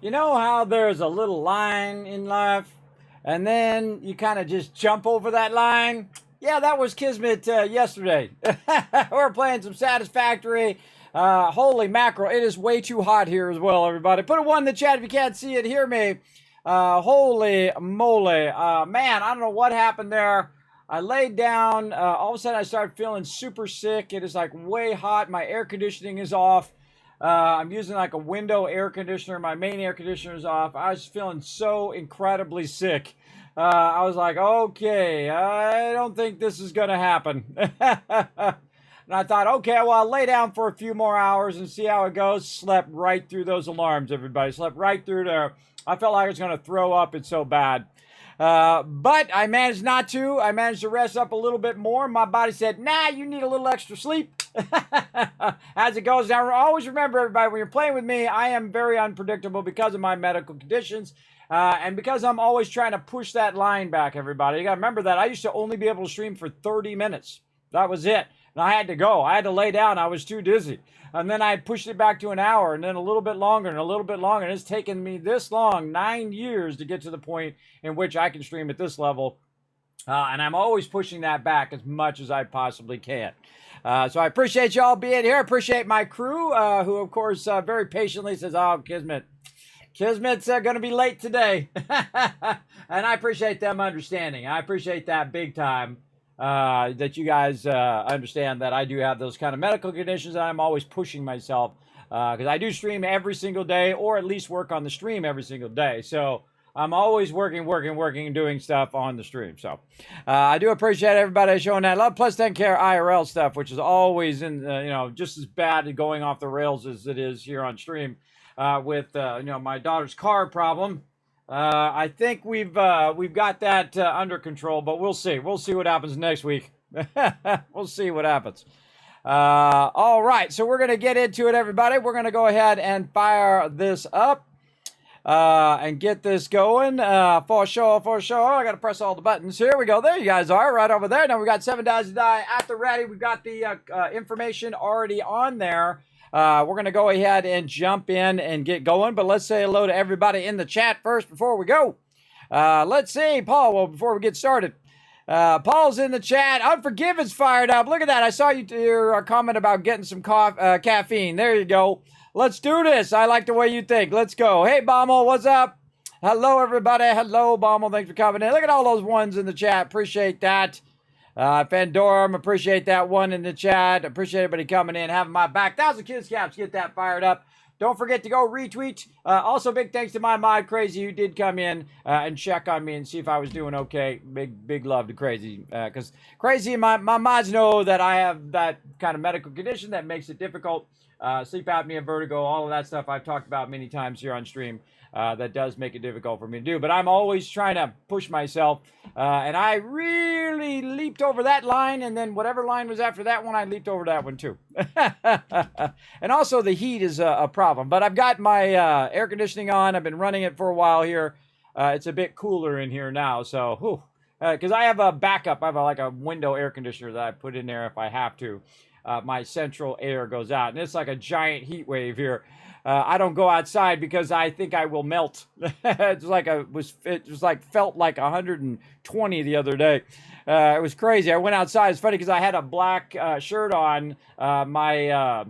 You know how there's a little line in life, and then you kind of just jump over that line? Yeah, that was Kismet yesterday. We're playing some Satisfactory. Holy mackerel, it is way too hot here as well, everybody. Put a one in the chat if you can't see it, hear me. Holy moly. Man, I don't know what happened there. I laid down. All of a sudden, I started feeling super sick. It is like way hot. My air conditioning is off. I'm using like a window air conditioner. My main air conditioner is off. I was feeling so incredibly sick. I was like, okay, I don't think this is going to happen. And I thought, okay, well, I'll lay down for a few more hours and see how it goes. Slept right through those alarms, everybody. Slept right through there. I felt like I was going to throw up. It's so bad. But I managed not to. I managed to rest up a little bit more. My body said, nah, you need a little extra sleep. As it goes. Now, always remember, everybody, when you're playing with me, I am very unpredictable because of my medical conditions. And because I'm always trying to push that line back, everybody. You got to remember that. I used to only be able to stream for 30 minutes. That was it. And I had to go. I had to lay down. I was too dizzy. And then I pushed it back to an hour, and then a little bit longer, and a little bit longer. And it's taken me this long, 9 years, to get to the point in which I can stream at this level. And I'm always pushing that back as much as I possibly can. So I appreciate y'all being here. I appreciate my crew, who, of course, very patiently says, oh, Kismet's going to be late today. And I appreciate them understanding. I appreciate that big time. That you guys understand that I do have those kind of medical conditions, and I'm always pushing myself because I do stream every single day, or at least work on the stream every single day. So I'm always working, and doing stuff on the stream. So I do appreciate everybody showing that love. Plus, taking care of IRL stuff, which is always just as bad going off the rails as it is here on stream with my daughter's car problem. I think we've got that under control, but we'll see. We'll see what happens next week. We'll see what happens. All right, so we're going to get into it, everybody. We're going to go ahead and fire this up and get this going. For sure. I got to press all the buttons. Here we go. There you guys are, right over there. Now we've got 7 dies to die at the ready. We've got the information already on there. We're going to go ahead and jump in and get going, but let's say hello to everybody in the chat first before we go. Let's see, Paul, well, before we get started. Paul's in the chat. Unforgiven's fired up. Look at that. I saw your comment about getting some caffeine. There you go. Let's do this. I like the way you think. Let's go. Hey, Bommel, what's up? Hello, everybody. Hello, Bommel. Thanks for coming in. Look at all those ones in the chat. Appreciate that. Fandorum, appreciate that one in the chat. Appreciate everybody coming in, having my back. 1,000 kids caps, get that fired up. Don't forget to go retweet. Also, big thanks to my mod Crazy, who did come in and check on me and see if I was doing okay. Big love to Crazy, because Crazy and my mods know that I have that kind of medical condition that makes it difficult. Sleep apnea, vertigo, all of that stuff I've talked about many times here on stream. That does make it difficult for me to do. But I'm always trying to push myself. And I really leaped over that line. And then whatever line was after that one, I leaped over that one too. And also the heat is a problem. But I've got my air conditioning on. I've been running it for a while here. It's a bit cooler in here now. So, because I have a backup. I have like a window air conditioner that I put in there if I have to. My central air goes out. And it's like a giant heat wave here. I don't go outside because I think I will melt. It felt like 120 the other day. It was crazy. I went outside. It's funny because I had a black shirt on, my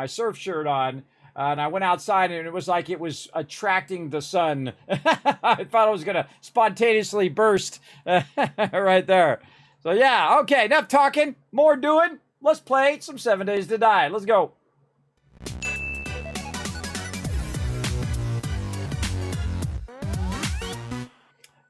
surf shirt on, and I went outside and it was like it was attracting the sun. I thought I was gonna spontaneously burst right there. So yeah, okay, enough talking, more doing. Let's play some 7 Days to Die. Let's go.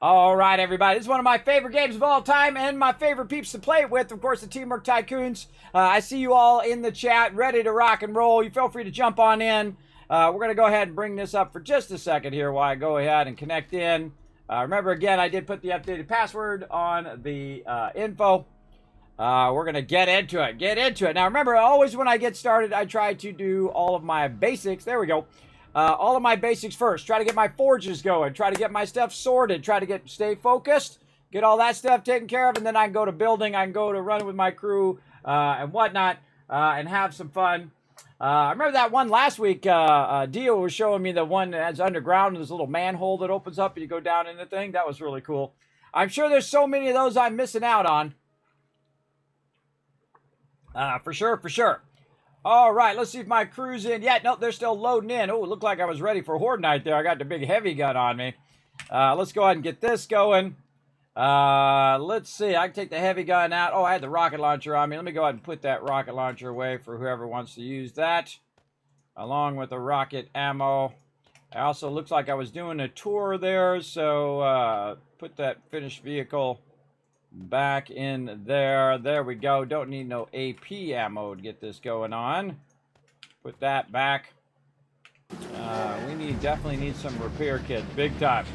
All right, everybody. This is one of my favorite games of all time and my favorite peeps to play it with, of course, the Teamwork Tycoons. I see you all in the chat, ready to rock and roll. You feel free to jump on in. We're going to go ahead and bring this up for just a second here while I go ahead and connect in. Remember, again, I did put the updated password on the info. We're going to get into it. Now, remember, always when I get started, I try to do all of my basics. There we go. All of my basics first. Try to get my forges going. Try to get my stuff sorted. Try to stay focused. Get all that stuff taken care of. And then I can go to building. I can go to run with my crew and whatnot and have some fun. I remember that one last week. Dio was showing me the one that's underground, and there's a little manhole that opens up and you go down in the thing. That was really cool. I'm sure there's so many of those I'm missing out on. For sure, for sure. All right, let's see if my crew's in. Yeah, nope, they're still loading in. Oh, it looked like I was ready for Horde Night there. I got the big heavy gun on me. Let's go ahead and get this going. Let's see. I can take the heavy gun out. Oh, I had the rocket launcher on me. Let me go ahead and put that rocket launcher away for whoever wants to use that, along with the rocket ammo. It also looks like I was doing a tour there, so put that finished vehicle back in there. There we go. Don't need no AP ammo to get this going on. Put that back. We definitely need some repair kits, big time.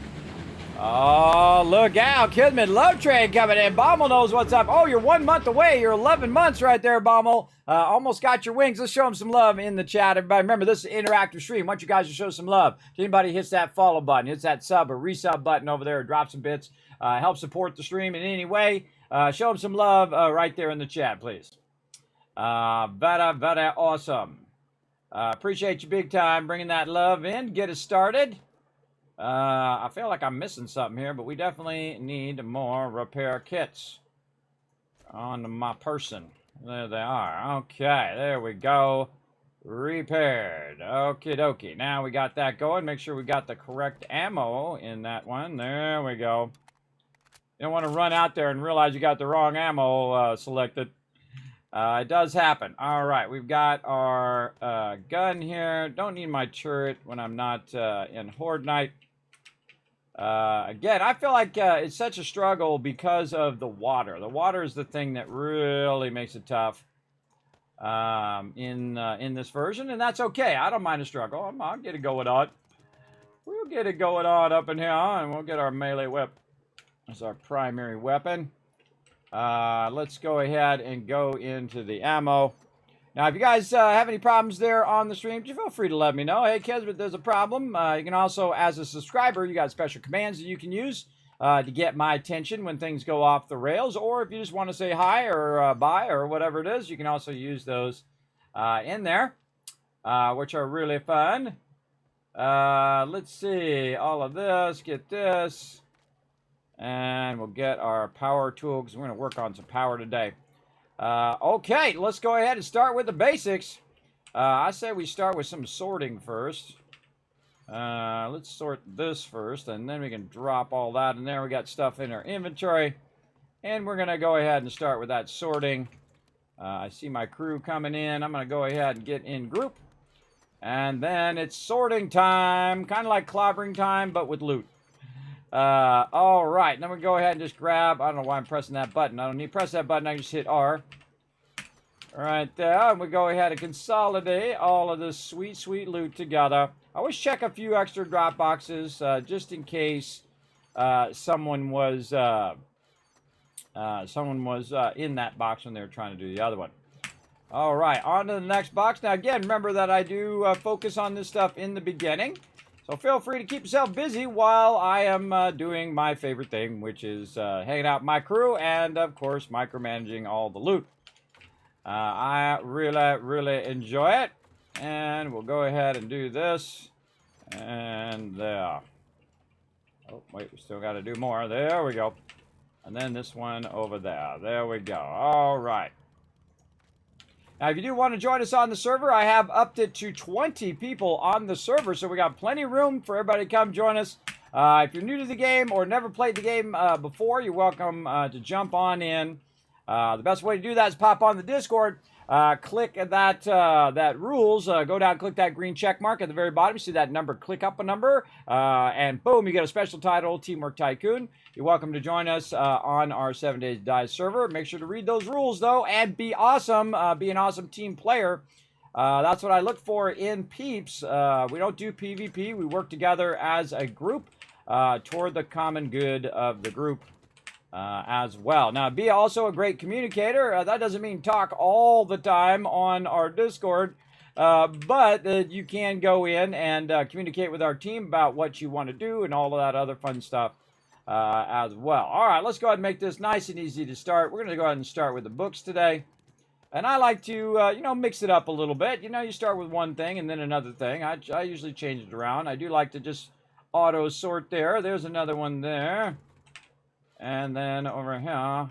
Oh, look out. Kismet Love Train coming in. Bommel knows what's up. Oh, you're 1 month away. You're 11 months right there, Bommel. Almost got your wings. Let's show them some love in the chat. Everybody, remember, this is an interactive stream. I want you guys to show some love. If anybody hits that follow button, hits that sub or resub button over there, or drop some bits, help support the stream in any way, show them some love right there in the chat, please. Very awesome. Appreciate you big time bringing that love in. Get us started. I feel like I'm missing something here, but we definitely need more repair kits on my person. There they are. Okay, there we go. Repaired. Okie dokie. Now we got that going. Make sure we got the correct ammo in that one. There we go. You don't want to run out there and realize you got the wrong ammo selected. It does happen. All right, we've got our gun here. Don't need my turret when I'm not in Horde Night. Again, I feel like it's such a struggle because of the water. The water is the thing that really makes it tough in this version, and that's okay. I don't mind a struggle. I'll get it going on. We'll get it going on up in here, and we'll get our melee whip as our primary weapon. Let's go ahead and go into the ammo. Now, if you guys have any problems there on the stream, just feel free to let me know. Hey, Kismet, there's a problem. You can also, as a subscriber, you got special commands that you can use to get my attention when things go off the rails. Or if you just want to say hi or bye or whatever it is, you can also use those in there, which are really fun. Let's see. All of this. Get this. And we'll get our power tool because we're going to work on some power today. Okay, let's go ahead and start with the basics. I say we start with some sorting first. Let's sort this first, and then we can drop all that in there. We got stuff in our inventory, and we're going to go ahead and start with that sorting. I see my crew coming in. I'm going to go ahead and get in group, and then it's sorting time, kind of like clobbering time, but with loot. All right, then we go ahead and just grab, I don't know why I'm pressing that button. I don't need to press that button, I can just hit R. Right there, and we go ahead and consolidate all of this sweet, sweet loot together. I always check a few extra drop boxes, just in case, someone was in that box when they were trying to do the other one. All right, on to the next box. Now, again, remember that I do focus on this stuff in the beginning. So feel free to keep yourself busy while I am doing my favorite thing, which is hanging out with my crew and, of course, micromanaging all the loot. I really, really enjoy it. And we'll go ahead and do this. And there. Oh, wait, we still got to do more. There we go. And then this one over there. There we go. All right. Now, if you do want to join us on the server, I have up to 20 people on the server, so we got plenty of room for everybody to come join us. If you're new to the game or never played the game before, you're welcome to jump on in. The best way to do that is pop on the Discord, click that rules, go down, click that green check mark at the very bottom. You see that number, click up a number, and boom, you get a special title, Teamwork Tycoon. You're welcome to join us on our 7 Days to Die server. Make sure to read those rules, though, and be awesome. Be an awesome team player. That's what I look for in peeps. We don't do PvP. We work together as a group toward the common good of the group as well. Now, be also a great communicator. That doesn't mean talk all the time on our Discord, but you can go in and communicate with our team about what you want to do and all of that other fun stuff as well. All right, let's go ahead and make this nice and easy to start. We're going to go ahead and start with the books today. And I like to, you know, mix it up a little bit. You know, you start with one thing and then another thing. I usually change it around. I do like to just auto sort there. There's another one there. And then over here,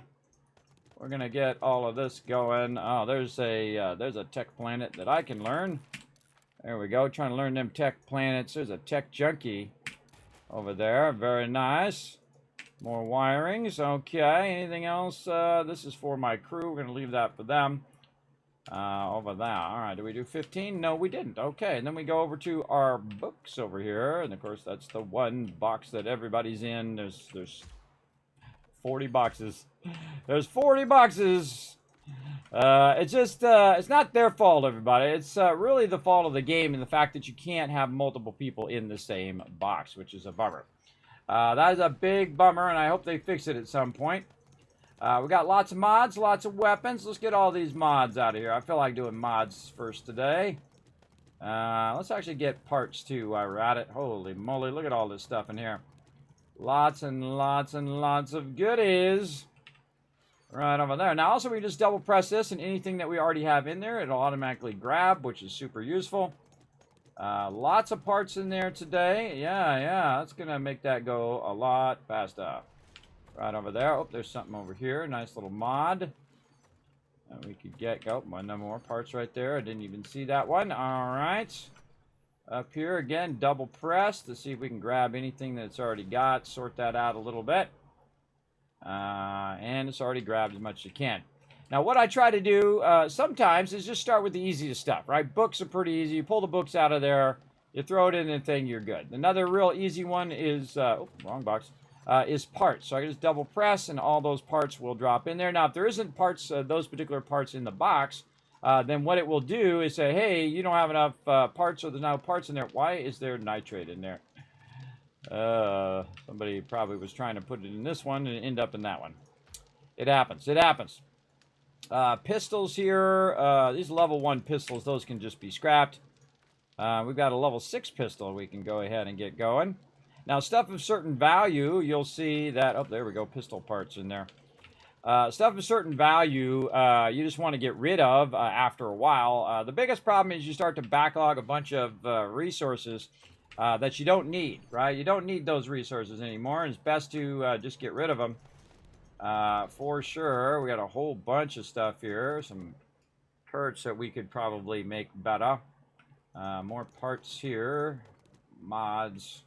we're going to get all of this going. Oh, there's a tech planet that I can learn. There we go. Trying to learn them tech planets. There's a tech junkie over there. Very nice. More wirings. Okay. Anything else? This is for my crew. We're going to leave that for them. Over there. All right. Did we do 15? No, we didn't. Okay. And then we go over to our books over here. And, of course, that's the one box that everybody's in. There's 40 boxes. There's 40 boxes. It's just, it's not their fault, everybody. It's really the fault of the game and the fact that you can't have multiple people in the same box, which is a bummer. That is a big bummer, and I hope they fix it at some point. We got lots of mods, lots of weapons. Let's get all these mods out of here. I feel like doing mods first today. Let's actually get parts too while we're at it. Holy moly, look at all this stuff in here. Lots and lots and lots of goodies. Right over there. Now also we just double press this and anything that we already have in there, it'll automatically grab, which is super useful. Lots of parts in there today. Yeah, that's going to make that go a lot faster. Right over there. Oh, there's something over here. Nice little mod. And we could get, oh, one more parts right there. I didn't even see that one. All right. Up here, again, double press to see if we can grab anything that's already got. Sort that out a little bit. And it's already grabbed as much as you can. Now, what I try to do sometimes is just start with the easiest stuff, right? Books are pretty easy. You pull the books out of there. You throw it in the thing, you're good. Another real easy one is, oh, wrong box. Is parts. So I can just double press and all those parts will drop in there. Now, if there isn't parts, those particular parts in the box, then what it will do is say, hey, you don't have enough parts or there's no parts in there. Why is there nitrate in there? Somebody probably was trying to put it in this one and end up in that one. It happens. It happens. Pistols here. These level 1 pistols, those can just be scrapped. We've got a level 6 pistol we can go ahead and get going. Now, stuff of certain value, you'll see that, oh, there we go, pistol parts in there. Stuff of certain value, you just want to get rid of after a while. The biggest problem is you start to backlog a bunch of resources that you don't need, right? You don't need those resources anymore, and it's best to just get rid of them. For sure, we got a whole bunch of stuff here. Some parts that we could probably make better. More parts here. Mods.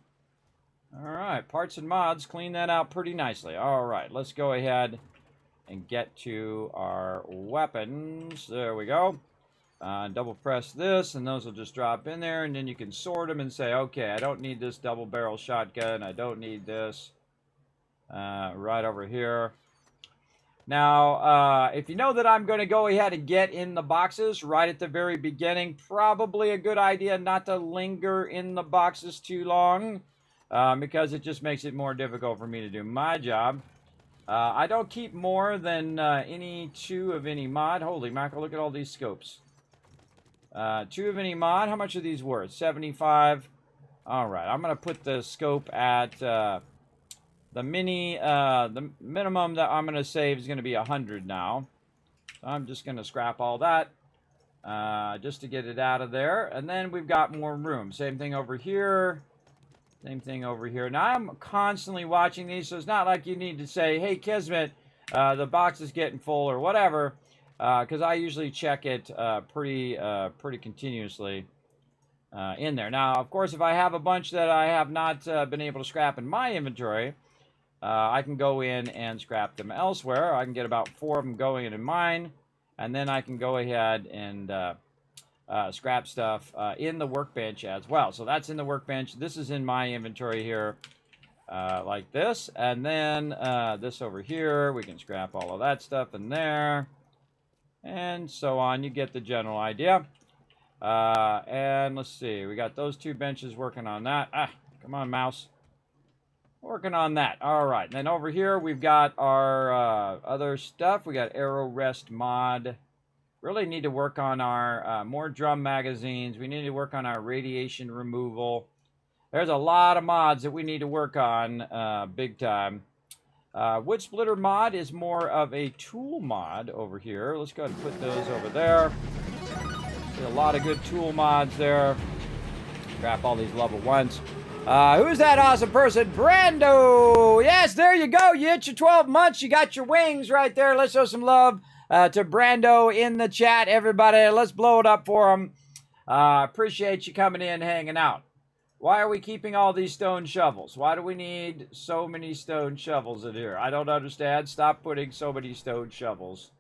All right, parts and mods, clean that out pretty nicely. All right, let's go ahead and get to our weapons. There we go. Double press this, and those will just drop in there, and then you can sort them and say, okay, I don't need this double barrel shotgun. I don't need this. Right over here. Now, if you know that I'm going to go ahead and get in the boxes right at the very beginning, probably a good idea not to linger in the boxes too long. Because it just makes it more difficult for me to do my job. I don't keep more than any 2 of any mod. Holy mackerel, look at all these scopes. 2 of any mod. How much are these worth? 75. All right, I'm going to put the scope at the minimum that I'm going to save is going to be 100 now. So I'm just going to scrap all that just to get it out of there. And then we've got more room. Same thing over here. Same thing over here. Now, I'm constantly watching these, so it's not like you need to say, hey, Kismet, the box is getting full or whatever, because I usually check it pretty continuously in there. Now, of course, if I have a bunch that I have not been able to scrap in my inventory, I can go in and scrap them elsewhere. I can get about 4 of them going in mine, and then I can go ahead and scrap stuff in the workbench as well. So that's in the workbench. This is in my inventory here like this. And then this over here, we can scrap all of that stuff in there. And so on. You get the general idea. And let's see. We got those 2 benches working on that. Ah, come on, mouse. Working on that. All right. And then over here, we've got our other stuff. We got Arrow Rest mod. Really need to work on our more drum magazines. We need to work on our radiation removal. There's a lot of mods that we need to work on big time. Wood splitter mod is more of a tool mod over here. Let's go ahead and put those over there. There's a lot of good tool mods there. Scrap all these level 1s. Who's that awesome person? Brando! Yes, there you go. You hit your 12 months. You got your wings right there. Let's show some love to Brando in the chat, everybody. Let's blow it up for him. Appreciate you coming in, hanging out. Why are we keeping all these stone shovels? Why do we need so many stone shovels in here? I don't understand. Stop putting so many stone shovels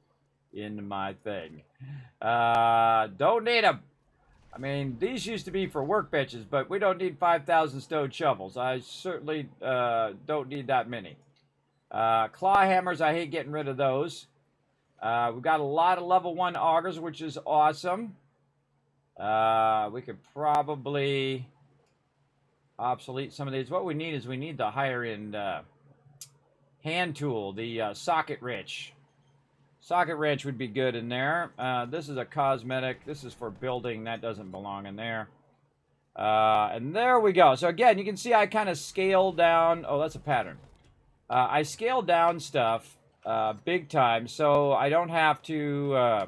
in my thing. Don't need them. I mean, these used to be for workbenches, but we don't need 5,000 stone shovels. I certainly don't need that many. Claw hammers, I hate getting rid of those. We've got a lot of level 1 augers, which is awesome. We could probably obsolete some of these. What we need is we need the higher end hand tool, the socket wrench. Socket wrench would be good in there. This is a cosmetic. This is for building. That doesn't belong in there. And there we go. So again, you can see I kind of scaled down. Oh, that's a pattern. I scaled down stuff big time, so I don't have to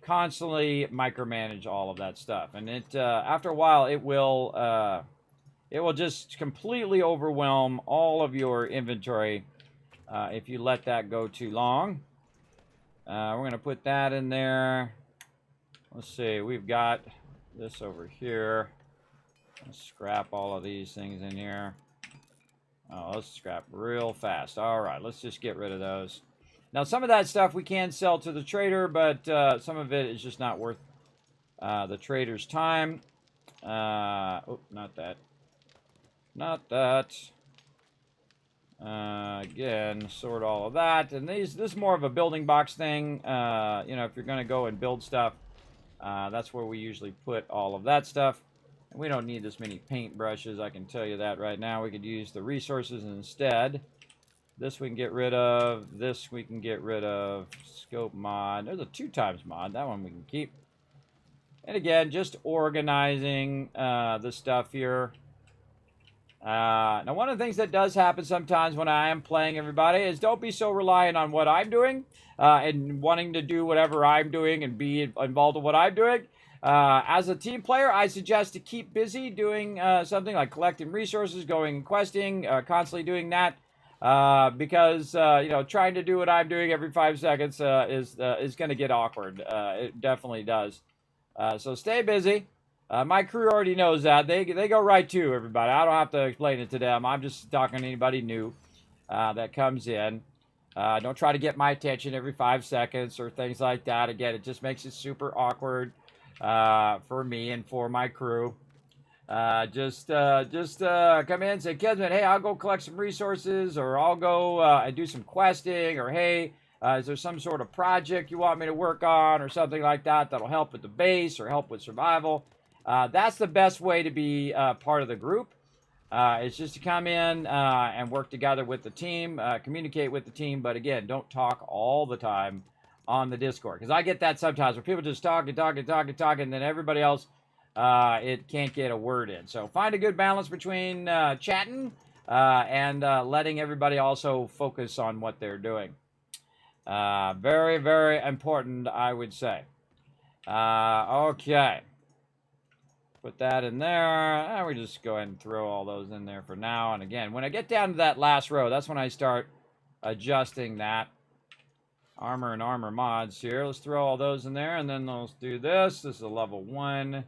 constantly micromanage all of that stuff. And it after a while, it will just completely overwhelm all of your inventory if you let that go too long. We're going to put that in there. Let's see. We've got this over here. Let's scrap all of these things in here. Oh, let's scrap real fast. All right. Let's just get rid of those. Now, some of that stuff we can sell to the trader, but some of it is just not worth the trader's time. Oh, not that. Not that. Again, sort all of that. And this is more of a building box thing. You know, if you're going to go and build stuff, that's where we usually put all of that stuff. And we don't need this many paint brushes, I can tell you that right now. We could use the resources instead. This we can get rid of. This we can get rid of. Scope mod. There's a 2x mod. That one we can keep. And again, just organizing the stuff here. Now, one of the things that does happen sometimes when I am playing, everybody, is don't be so reliant on what I'm doing and wanting to do whatever I'm doing and be involved in what I'm doing. As a team player, I suggest to keep busy doing something like collecting resources, going and questing, constantly doing that. Because, you know, trying to do what I'm doing every 5 seconds is going to get awkward. It definitely does. So stay busy. My crew already knows that. They go right to everybody. I don't have to explain it to them. I'm just talking to anybody new that comes in. Don't try to get my attention every 5 seconds or things like that. Again, it just makes it super awkward for me and for my crew. Just come in and say, Kismet, hey, I'll go collect some resources, or I'll go and do some questing, or hey, is there some sort of project you want me to work on, or something like that that'll help with the base or help with survival. That's the best way to be part of the group. It's just to come in and work together with the team, communicate with the team, but again, don't talk all the time on the Discord, because I get that sometimes where people just talk, and then everybody else it can't get a word in. So find a good balance between chatting and letting everybody also focus on what they're doing. Very, very important, I would say. Okay. Put that in there. We just go ahead and throw all those in there for now. And again, when I get down to that last row, that's when I start adjusting that. Armor and armor mods here. Let's throw all those in there, and then let's do this. This is a level 1.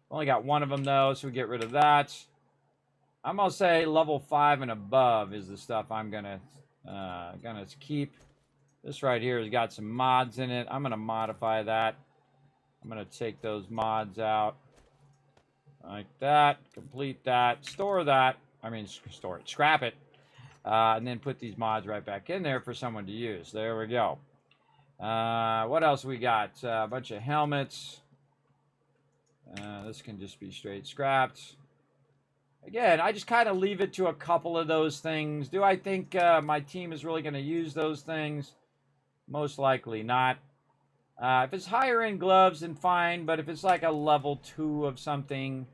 Only got one of them, though, so we get rid of that. I'm going to say level 5 and above is the stuff I'm going to keep. This right here has got some mods in it. I'm going to modify that. I'm going to take those mods out. Like that, complete that, store that, store it, scrap it, and then put these mods right back in there for someone to use. There we go. What else we got? A bunch of helmets. This can just be straight scrapped. Again, I just kind of leave it to a couple of those things. Do I think my team is really going to use those things? Most likely not. If it's higher end gloves, then fine. But if it's like a level 2 of something,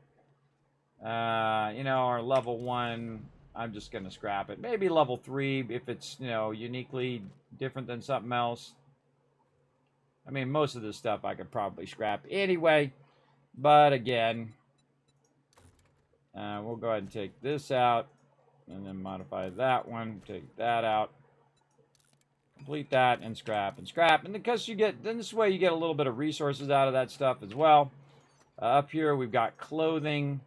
you know, or level 1, I'm just going to scrap it. Maybe level 3 if it's, you know, uniquely different than something else. I mean, most of this stuff I could probably scrap anyway. But again, we'll go ahead and take this out. And then modify that one. Take that out. Complete that and scrap and scrap. And because you get, then this way you get a little bit of resources out of that stuff as well. Up here we've got clothing.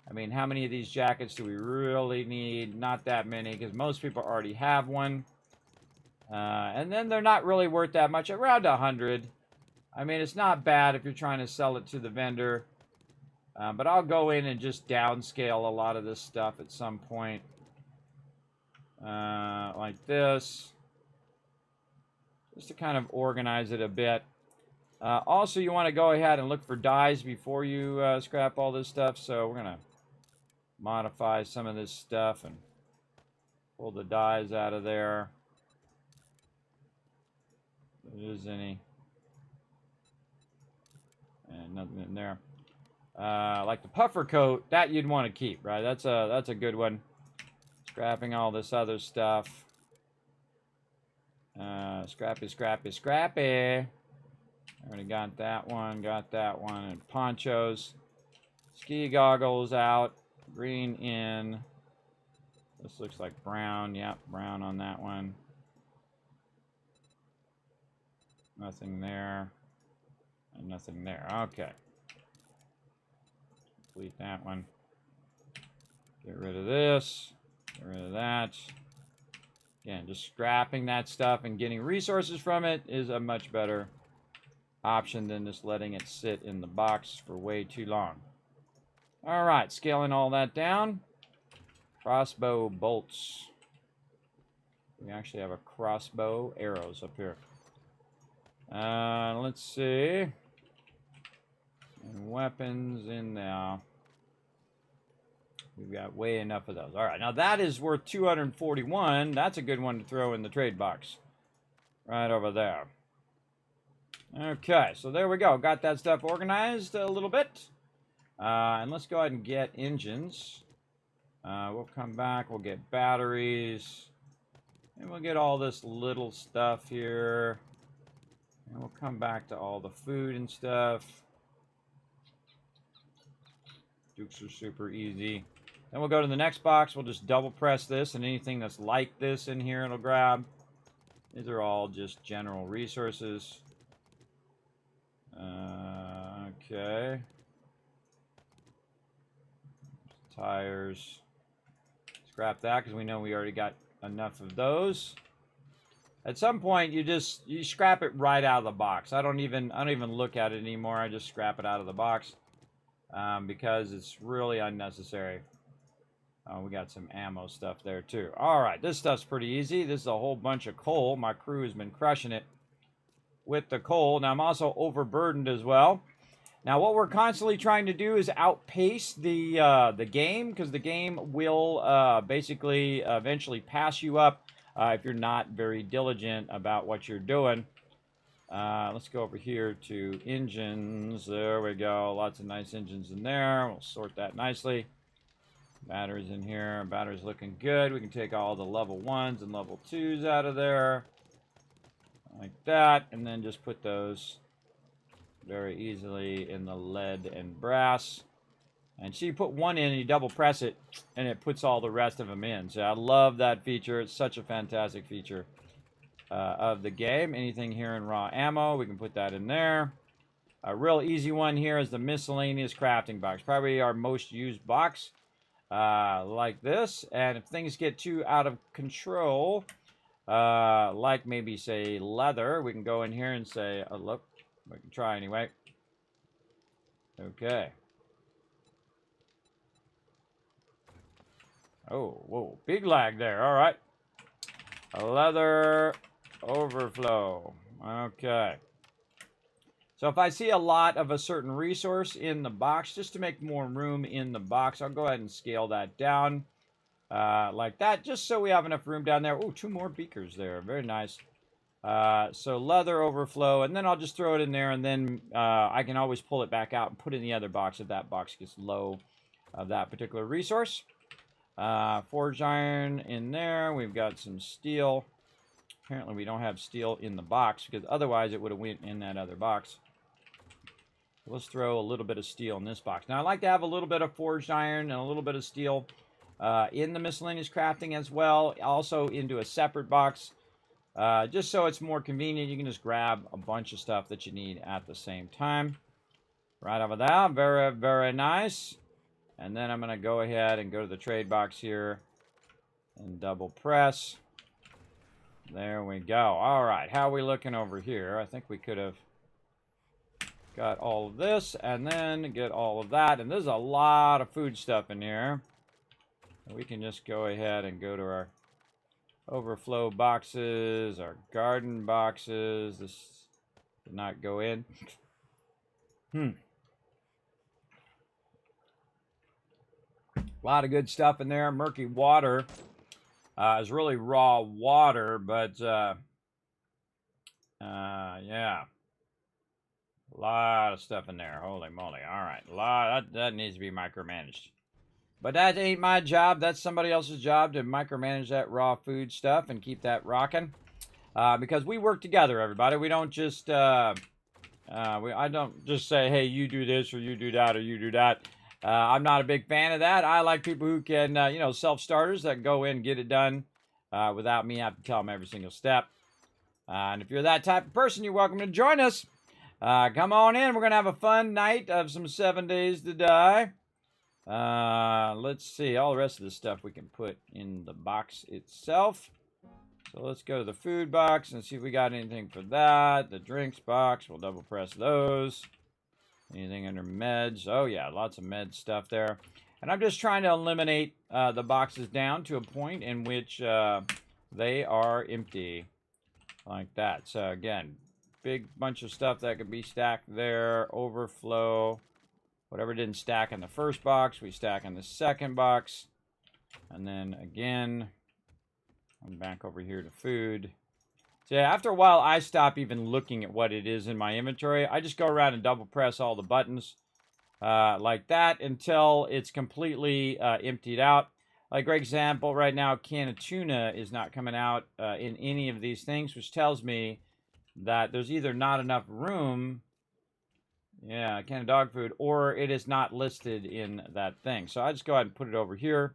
I mean, how many of these jackets do we really need? Not that many, because most people already have one. And then they're not really worth that much, around 100. I mean, it's not bad if you're trying to sell it to the vendor. But I'll go in and just downscale a lot of this stuff at some point. Like this. Just to kind of organize it a bit. Also, you want to go ahead and look for dyes before you scrap all this stuff. So we're going to modify some of this stuff and pull the dyes out of there. If there is any. And nothing in there. Like the puffer coat, that you'd want to keep, right? That's a good one. Scrapping all this other stuff. Scrappy, scrappy, scrappy. Already got that one, and ponchos. Ski goggles out, green in. This looks like brown, yep, brown on that one. Nothing there, and nothing there, okay. Complete that one. Get rid of this, get rid of that. Again, just scrapping that stuff and getting resources from it is a much better option than just letting it sit in the box for way too long. All right, scaling all that down. Crossbow bolts. We actually have a crossbow arrows up here. Let's see. And weapons in there. We've got way enough of those. All right, now that is worth 241. That's a good one to throw in the trade box. Right over there. Okay, so there we go. Got that stuff organized a little bit. And let's go ahead and get engines. We'll come back. We'll get batteries. And we'll get all this little stuff here. And we'll come back to all the food and stuff. Dukes are super easy. Then we'll go to the next box. We'll just double press this, and anything that's like this in here it'll grab. These are all just general resources. Okay. Tires. Scrap that because we know we already got enough of those. At some point, you scrap it right out of the box. I don't even look at it anymore. I just scrap it out of the box because it's really unnecessary. We got some ammo stuff there too. All right, this stuff's pretty easy. This is a whole bunch of coal. My crew has been crushing it with the coal. Now I'm also overburdened as well. Now what we're constantly trying to do is outpace the game, because the game will basically eventually pass you up if you're not very diligent about what you're doing. Let's go over here to engines. There we go. Lots of nice engines in there. We'll sort that nicely. Batteries in here. Batteries looking good. We can take all the level 1s and level 2s out of there. Like that. And then just put those very easily in the lead and brass. And so you put one in and you double press it, and it puts all the rest of them in. So I love that feature. It's such a fantastic feature of the game. Anything here in raw ammo, we can put that in there. A real easy one here is the miscellaneous crafting box. Probably our most used box. Like this. And if things get too out of control, like maybe say leather, we can go in here and say, oh, look, we can try anyway. Okay. Oh, whoa, big lag there. All right. A leather overflow. Okay. So if I see a lot of a certain resource in the box, just to make more room in the box, I'll go ahead and scale that down like that, just so we have enough room down there. Oh, 2 more beakers there. Very nice. So leather overflow, and then I'll just throw it in there, and then I can always pull it back out and put it in the other box if that box gets low of that particular resource. Forged iron in there. We've got some steel. Apparently we don't have steel in the box, because otherwise it would have went in that other box. Let's throw a little bit of steel in this box. Now I like to have a little bit of forged iron and a little bit of steel in the miscellaneous crafting as well. Also into a separate box. Just so it's more convenient, you can just grab a bunch of stuff that you need at the same time. Right over there. Very, very nice. And then I'm going to go ahead and go to the trade box here and double press. There we go. All right. How are we looking over here? I think we could have got all of this and then get all of that. And there's a lot of food stuff in here. We can just go ahead and go to our overflow boxes, our garden boxes. This did not go in. A lot of good stuff in there. Murky water is really raw water, but yeah, a lot of stuff in there. Holy moly! All right, a lot that needs to be micromanaged. But that ain't my job. That's somebody else's job to micromanage that raw food stuff and keep that rocking. Because we work together, everybody. We don't just I don't just say, hey, you do this or you do that or you do that. I'm not a big fan of that. I like people who can, self-starters that go in and get it done without me having to tell them every single step. And if you're that type of person, you're welcome to join us. Come on in. We're going to have a fun night of some 7 Days to Die. Let's see. All the rest of the stuff we can put in the box itself. So let's go to the food box and see if we got anything for that. The drinks box, we'll double press those. Anything under meds? Oh yeah, lots of med stuff there. And I'm just trying to eliminate the boxes down to a point in which they are empty. Like that. So again, big bunch of stuff that could be stacked there. Overflow. Whatever didn't stack in the first box, we stack in the second box. And then again, I'm back over here to food. So yeah, after a while, I stop even looking at what it is in my inventory. I just go around and double press all the buttons like that until it's completely emptied out. Like, for example, right now, a can of tuna is not coming out in any of these things, which tells me that there's either not enough room, a can of dog food, or it is not listed in that thing. So I just go ahead and put it over here.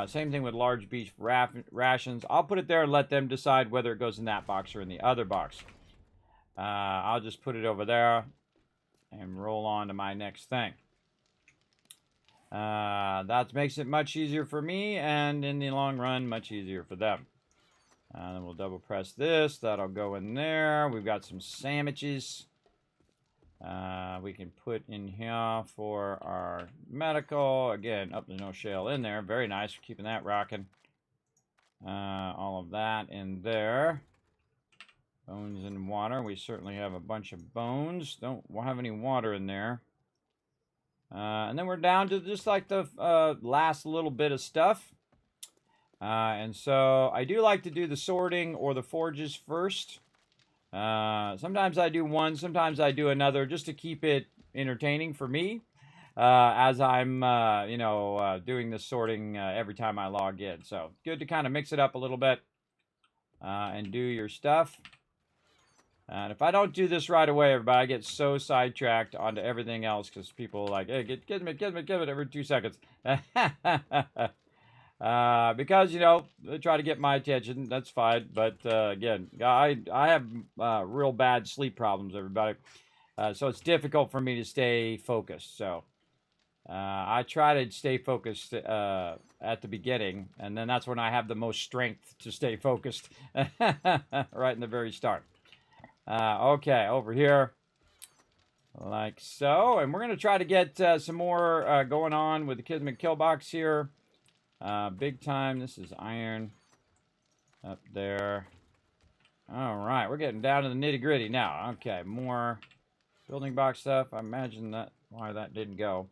Same thing with large beef rations. I'll put it there and let them decide whether it goes in that box or in the other box. I'll just put it over there and roll on to my next thing. That makes it much easier for me, and in the long run, much easier for them. Then we'll double press this. That'll go in there. We've got some sandwiches. We can put in here for our medical. Again, there's no shell in there. Very nice. We're keeping that rocking. All of that in there. Bones and water. We certainly have a bunch of bones. Don't have any water in there. And then we're down to just like the last little bit of stuff. And so I do like to do the sorting or the forges first. Sometimes I do one, sometimes I do another, just to keep it entertaining for me as I'm, doing the sorting every time I log in. So good to kind of mix it up a little bit and do your stuff. And if I don't do this right away, everybody, I get so sidetracked onto everything else because people are like, hey, get it every 2 seconds. Because, they try to get my attention. That's fine. But, again, I have real bad sleep problems, everybody. So it's difficult for me to stay focused. So I try to stay focused at the beginning. And then that's when I have the most strength to stay focused. Right in the very start. Okay, over here. Like so. And we're going to try to get some more going on with the Kismet kill box here. Big time. This is iron up there. All right, we're getting down to the nitty gritty now. Okay, more building box stuff. I imagine that why that didn't go.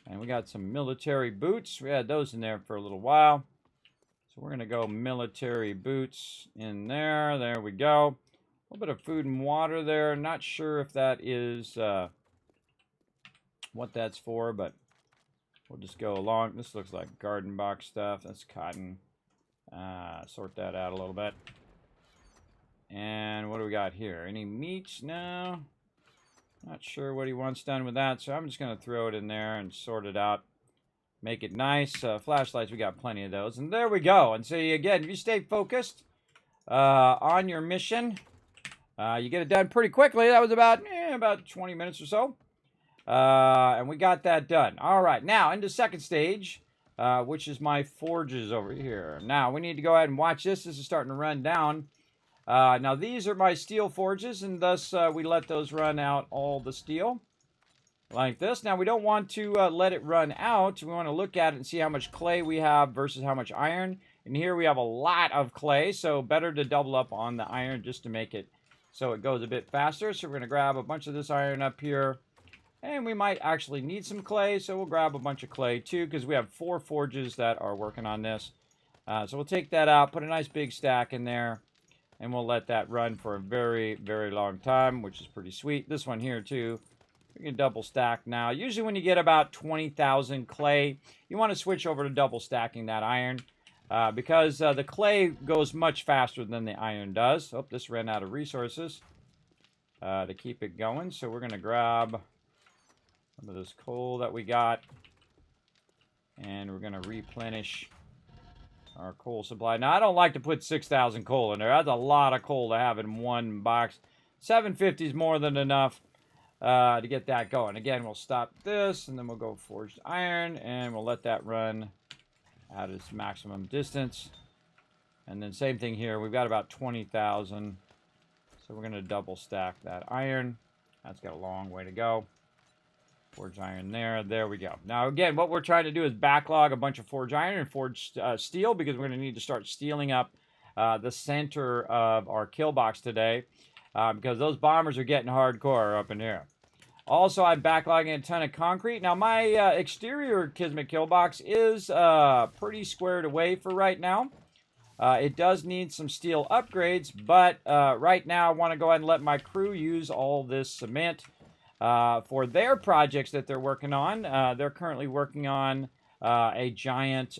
And we got some military boots. We had those in there for a little while. So we're going to go military boots in there. There we go. A little bit of food and water there. Not sure if that is what that's for, but We'll just go along. This looks like garden box stuff. That's cotton. Sort that out a little bit. And what do we got here? Any meats? No. Not sure what he wants done with that, so I'm just going to throw it in there and sort it out. Make it nice. Flashlights, we got plenty of those. And there we go. And see, again, if you stay focused on your mission, you get it done pretty quickly. That was about 20 minutes or so. And we got that done. All right, now into second stage, which is my forges over here. Now, we need to go ahead and watch this. This is starting to run down. Now, these are my steel forges, and thus we let those run out all the steel. Like this. Now, we don't want to let it run out. We want to look at it and see how much clay we have versus how much iron. And here we have a lot of clay, so better to double up on the iron just to make it so it goes a bit faster. So we're going to grab a bunch of this iron up here. And we might actually need some clay, so we'll grab a bunch of clay too, because we have 4 forges that are working on this. So we'll take that out, put a nice big stack in there, and we'll let that run for a very, very long time, which is pretty sweet. This one here too. We can double stack now. Usually when you get about 20,000 clay, you want to switch over to double stacking that iron because the clay goes much faster than the iron does. Oh, this ran out of resources to keep it going. So we're going to grab some of this coal that we got, and we're going to replenish our coal supply. Now, I don't like to put 6,000 coal in there. That's a lot of coal to have in one box. 750 is more than enough to get that going. Again, we'll stop this, and then we'll go forged iron, and we'll let that run at its maximum distance. And then same thing here. We've got about 20,000, so we're going to double stack that iron. That's got a long way to go. Forged iron there. There we go. Now, again, what we're trying to do is backlog a bunch of forged iron and forged steel, because we're going to need to start steeling up the center of our kill box today. Because those bombers are getting hardcore up in here. Also, I'm backlogging a ton of concrete. Now, my exterior Kismet kill box is pretty squared away for right now. It does need some steel upgrades, but right now I want to go ahead and let my crew use all this cement for their projects that they're working on. They're currently working on a giant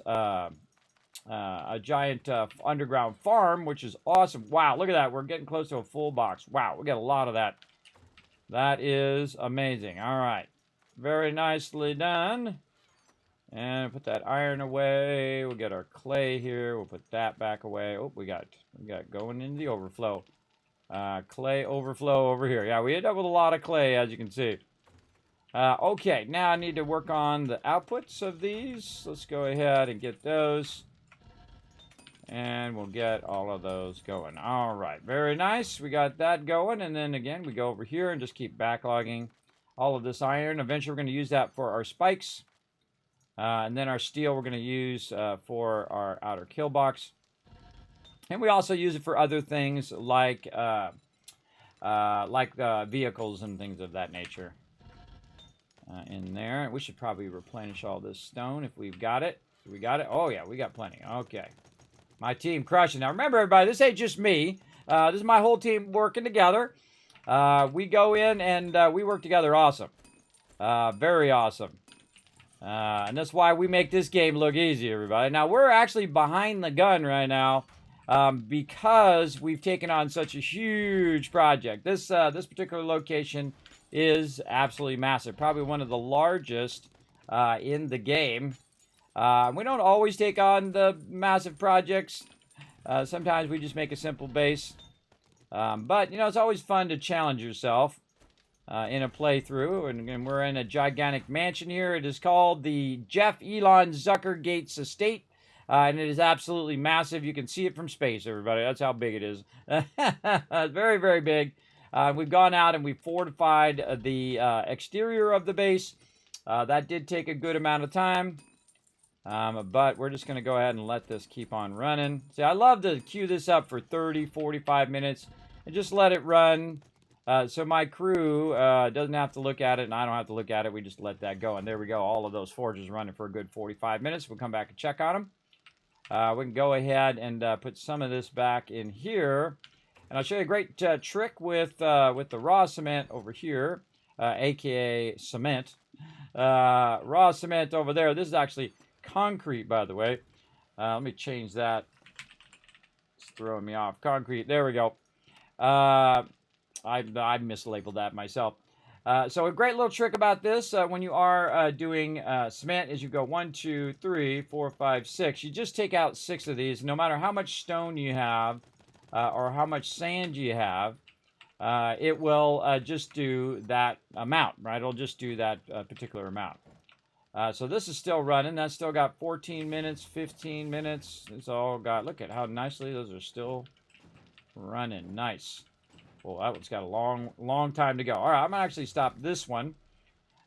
underground farm, which is awesome. Wow, look at that. We're getting close to a full box. Wow, we got a lot of that. That is amazing. All right. Very nicely done. And put that iron away. We'll get our clay here. We'll put that back away. Oh, we got going into the overflow. Clay overflow over here. Yeah, we end up with a lot of clay, as you can see. Okay, now I need to work on the outputs of these. Let's go ahead and get those. And we'll get all of those going. All right, very nice. We got that going. And then again, we go over here and just keep backlogging all of this iron. Eventually, we're going to use that for our spikes. And then our steel we're going to use for our outer kill box. And we also use it for other things like vehicles and things of that nature. In there. We should probably replenish all this stone if we've got it. We got it? Oh, yeah, we got plenty. Okay. My team crushing. Now, remember, everybody, this ain't just me. This is my whole team working together. We go in and we work together awesome. Very awesome. And that's why we make this game look easy, everybody. Now, we're actually behind the gun right now because we've taken on such a huge project. This particular location is absolutely massive. Probably one of the largest in the game. We don't always take on the massive projects. Sometimes we just make a simple base. But, you know, it's always fun to challenge yourself in a playthrough. And we're in a gigantic mansion here. It is called the Jeff Elon Zucker Gates Estate. And it is absolutely massive. You can see it from space, everybody. That's how big it is. It's very, very big. We've gone out and we've fortified the exterior of the base. That did take a good amount of time. But we're just going to go ahead and let this keep on running. See, I love to queue this up for 30, 45 minutes and just let it run. So my crew doesn't have to look at it and I don't have to look at it. We just let that go. And there we go. All of those forges running for a good 45 minutes. We'll come back and check on them. We can go ahead and put some of this back in here. And I'll show you a great trick with the raw cement over here. aka cement. Raw cement over there. This is actually concrete, by the way. Let me change that. It's throwing me off. Concrete. There we go. I mislabeled that myself. So a great little trick about this when you are doing cement is you go 1, 2, 3, 4, 5, 6. You just take out 6 of these. No matter how much stone you have or how much sand you have, it will just do that amount, right? It'll just do that particular amount. So this is still running. That's still got 14 minutes, 15 minutes. It's all got, look at how nicely those are still running. Nice. Well, that one's got a long time to go. All right, I'm going to actually stop this one.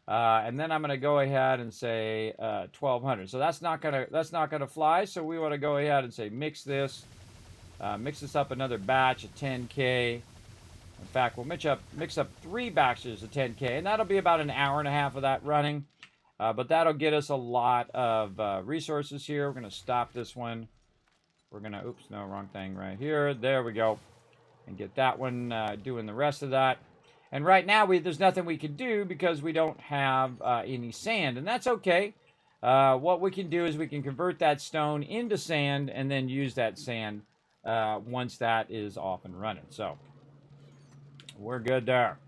And then I'm going to go ahead and say 1200. So that's not gonna fly. So we want to go ahead and say mix this up another batch of 10K. In fact, we'll mix up 3 batches of 10K, and that'll be about an hour and a half of that running. But that'll get us a lot of resources here. We're going to stop this one. We're going to, oops, no, wrong thing right here. There we go. And get that one doing the rest of that. And right now, there's nothing we can do because we don't have any sand, and that's okay. What we can do is we can convert that stone into sand and then use that sand once that is off and running. So we're good there.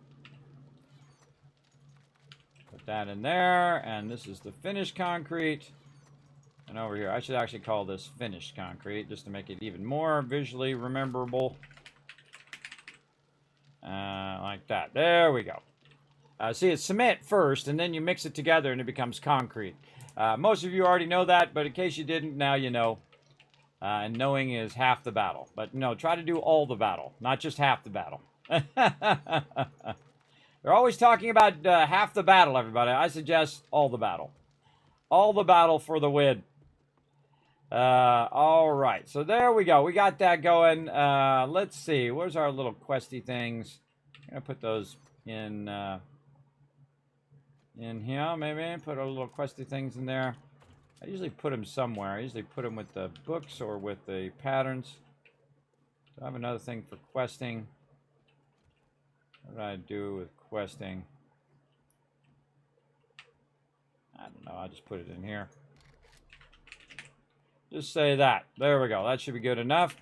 Put that in there, and this is the finished concrete. And over here, I should actually call this finished concrete just to make it even more visually rememberable. Like that. There we go. See, it's cement first, and then you mix it together, and it becomes concrete. Most of you already know that, but in case you didn't, now you know. And knowing is half the battle. But no, try to do all the battle, not just half the battle. They're always talking about half the battle, everybody. I suggest all the battle. All the battle for the win. All right, so there we go. We got that going. Let's see. Where's our little questy things? I'm going to put those in here, maybe. Put our little questy things in there. I usually put them somewhere. I usually put them with the books or with the patterns. So I have another thing for questing. What did I do with questing? I don't know. I'll just put it in here. Just say that. There we go. That should be good enough.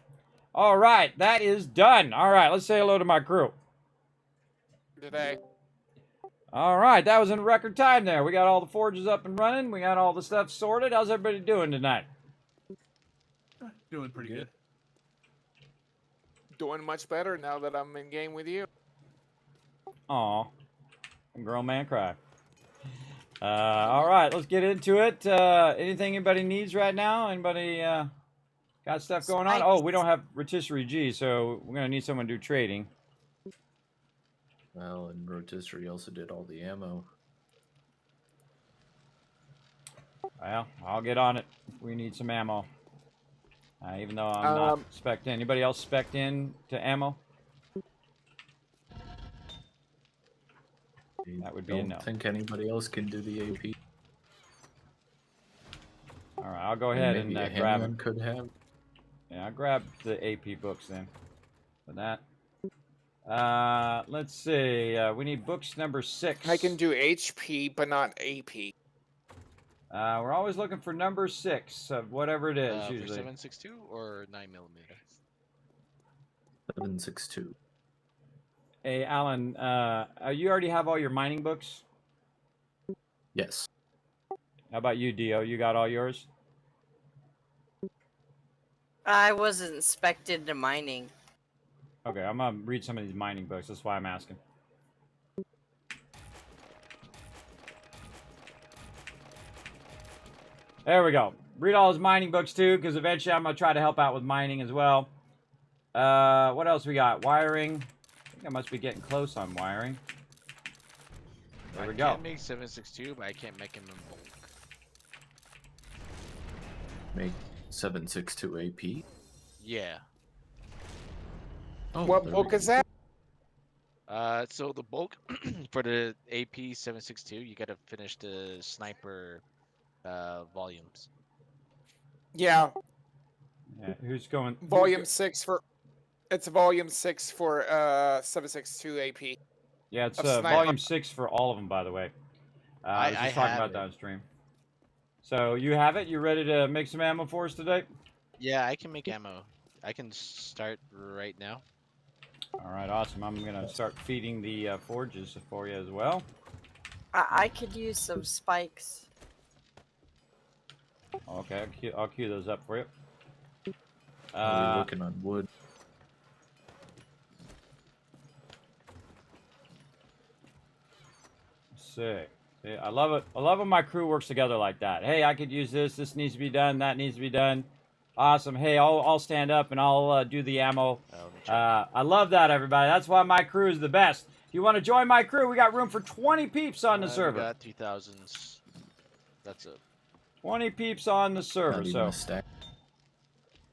All right. That is done. All right. Let's say hello to my crew. Today. All right. That was in record time there. We got all the forges up and running. We got all the stuff sorted. How's everybody doing tonight? Doing pretty good. Doing much better now that I'm in game with you. Aw. Grown man cry. All right, let's get into it. Anything anybody needs right now? Anybody got stuff going on? Oh, we don't have rotisserie G, so we're going to need someone to do trading. Well, and rotisserie also did all the ammo. Well, I'll get on it. We need some ammo. Even though I'm not spec'd in. Anybody else spec'd in to ammo? That would be a no. I don't think anybody else can do the AP. All right, I'll go ahead and grab them. Could have. Yeah, I'll grab the AP books then for that. Let's see. We need books number 6. I can do HP, but not AP. We're always looking for number 6 of whatever it is. Usually for 7.62 or 9mm. 7.62. Hey, Alan, you already have all your mining books? Yes. How about you, Dio? You got all yours? I wasn't inspected to mining. Okay, I'm going to read some of these mining books. That's why I'm asking. There we go. Read all his mining books, too, because eventually I'm going to try to help out with mining as well. What else we got? Wiring. I think I must be getting close on wiring. There we go. I can make 7.62, but I can't make them in bulk. Make 7.62 AP. Yeah. Oh, What book is that? So the bulk for the AP 7.62, you gotta finish the sniper volumes. Yeah, Yeah, who's going? volume 6 for. It's volume 6 for 7.62 AP. Yeah, it's Of sniper. volume 6 for all of them, by the way. I was I just talking have about that it. on stream. So you have it? You ready to make some ammo for us today? Yeah, I can make ammo. I can start right now. All right, awesome. I'm going to start feeding the forges for you as well. I could use some spikes. Okay, I'll queue those up for you. We're looking on wood. Sick. See, I love it. I love when my crew works together like that. Hey, I could use this. This needs to be done. That needs to be done. Awesome. Hey, I'll stand up and I'll do the ammo. Let me check. I love that, everybody. That's why my crew is the best. If you want to join my crew, we got room for 20 peeps on the We server. got 2000s. That's it. 20 peeps on the server. Not even So a stack.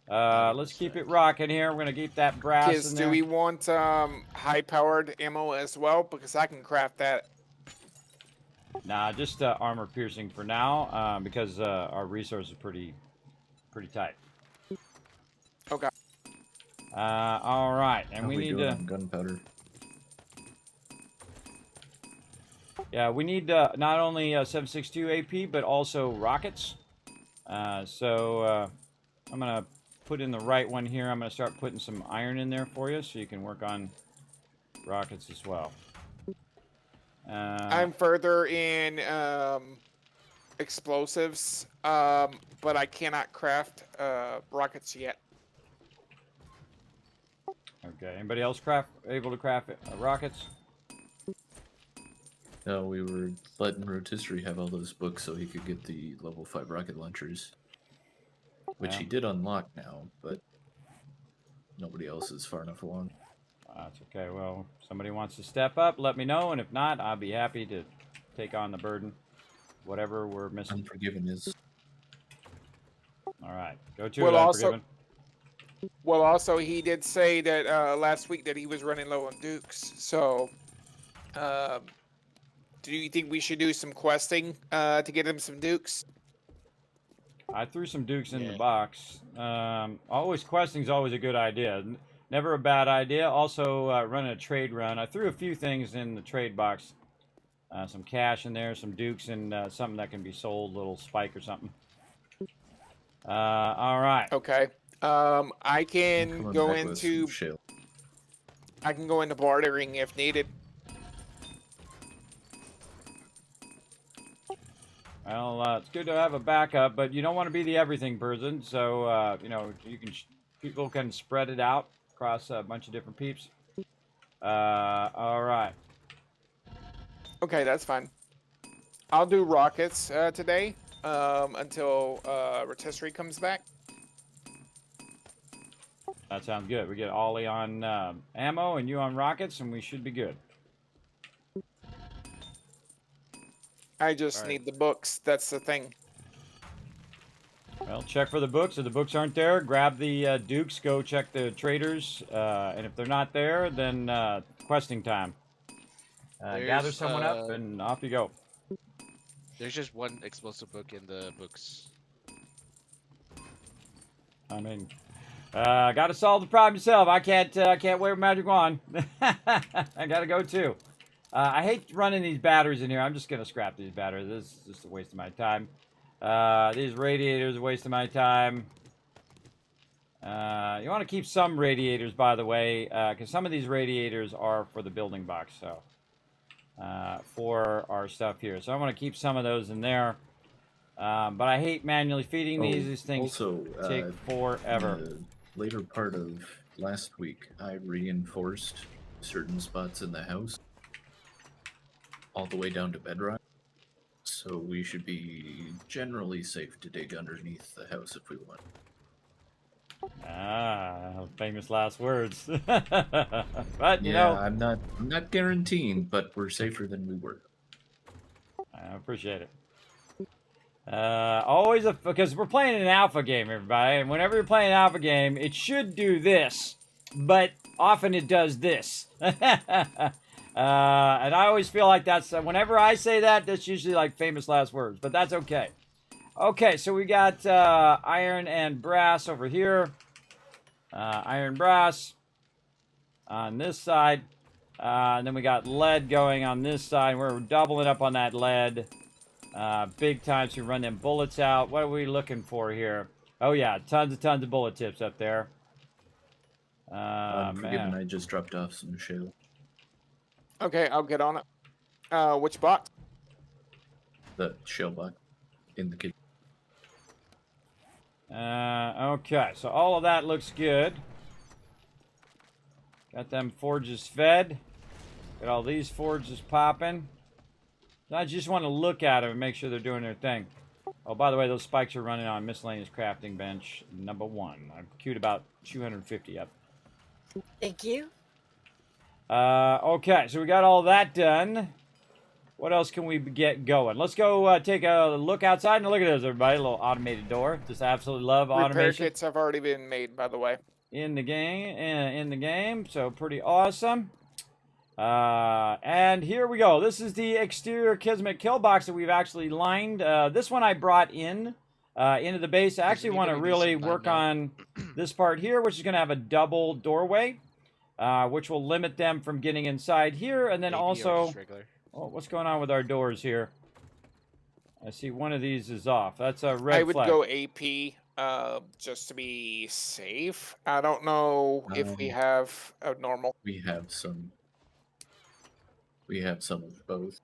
let's keep it rocking here. We're gonna keep that brass Kids, in do there. we want high-powered ammo as well? Because I can craft that. Nah, just armor piercing for now, because our resources are pretty tight. Okay. All right, and How we we need doing to. on gunpowder? Yeah, we need not only 762 AP but also rockets. So I'm gonna put in the right one here. I'm gonna start putting some iron in there for you, so you can work on rockets as well. I'm further in explosives, but I cannot craft rockets yet. Okay. Anybody else able to craft rockets? No, we were letting Rotisserie have all those books so he could get the level 5 rocket launchers. Which Yeah. he did unlock now, but nobody else is far enough along. That's okay. Well, if somebody wants to step up, let me know, and if not, I'll be happy to take on the burden. Whatever we're missing. Unforgiven is. All right. Go to Well, it, also- Unforgiven. Well, also, he did say that last week that he was running low on dukes. So, do you think we should do some questing to get him some dukes? I threw some dukes in the Yeah. box. Always questing's always a good idea. Never a bad idea. Also, running a trade run. I threw a few things in the trade box. Some cash in there, some dukes, and something that can be sold, little spike or something. All right. Okay. I I'm can coming go back with some into shale. bartering if needed. Well, it's good to have a backup, but you don't want to be the everything person. So people can spread it out across a bunch of different peeps. All right. Okay, that's fine. I'll do rockets today until Rotisserie comes back. That sounds good. We get Ollie on ammo and you on rockets, and we should be good. I just Alright. need the books. That's the thing. Well, check for the books. If the books aren't there, grab the dukes. Go check the traders, and if they're not there, then questing time. Gather There's, someone up, and off you go. There's just one explosive book in the books. I mean, got to solve the problem yourself. I can't wave a magic wand. I got to go too. I hate running these batteries in here. I'm just gonna scrap these batteries. This is just a waste of my time. These radiators are a waste of my time. You want to keep some radiators, by the way, because some of these radiators are for the building box, so for our stuff here. So I want to keep some of those in there. But I hate manually feeding these. These things Also, take forever. in the later part of last week, I reinforced certain spots in the house all the way down to bedrock. So we should be generally safe to dig underneath the house if we want. Famous last words. But you Yeah, know, I'm not guaranteeing, but we're safer than we were. I appreciate it. Because we're playing an alpha game, everybody, and whenever you're playing an alpha game, it should do this, but often it does this. And I always feel like that's whenever I say that, that's usually like famous last words, but that's okay. Okay, so we got iron and brass over here. Iron brass on this side. And then we got lead going on this side. We're doubling up on that lead. Big time, so we run them bullets out. What are we looking for here? Oh, yeah, tons of bullet tips up there. Unforgiven, Man. I just dropped off some shale. Okay, I'll get on it. Which box? The shale block in the kitchen. Okay, so all of that looks good. Got them forges fed. Got all these forges popping. I just want to look at them and make sure they're doing their thing. Oh, by the way, those spikes are running on miscellaneous crafting bench number 1. I've queued about 250 up. Thank you. Okay, so we got all that done. What else can we get going? Let's go take a look outside and look at this, everybody. A little automated door. Just absolutely love Repair automation. kits have already been made, by the way. In the game, so pretty awesome. And here we go. This is the exterior Kismet kill box that we've actually lined. This one I brought in into the base. I actually want to really work on this part here, which is going to have a double doorway, which will limit them from getting inside here. And then AP or also, just regular? oh, what's going on with our doors here? I see one of these is off. That's a red I would flag. go AP just to be safe. I don't know if we have a normal. We have some. We have some of both.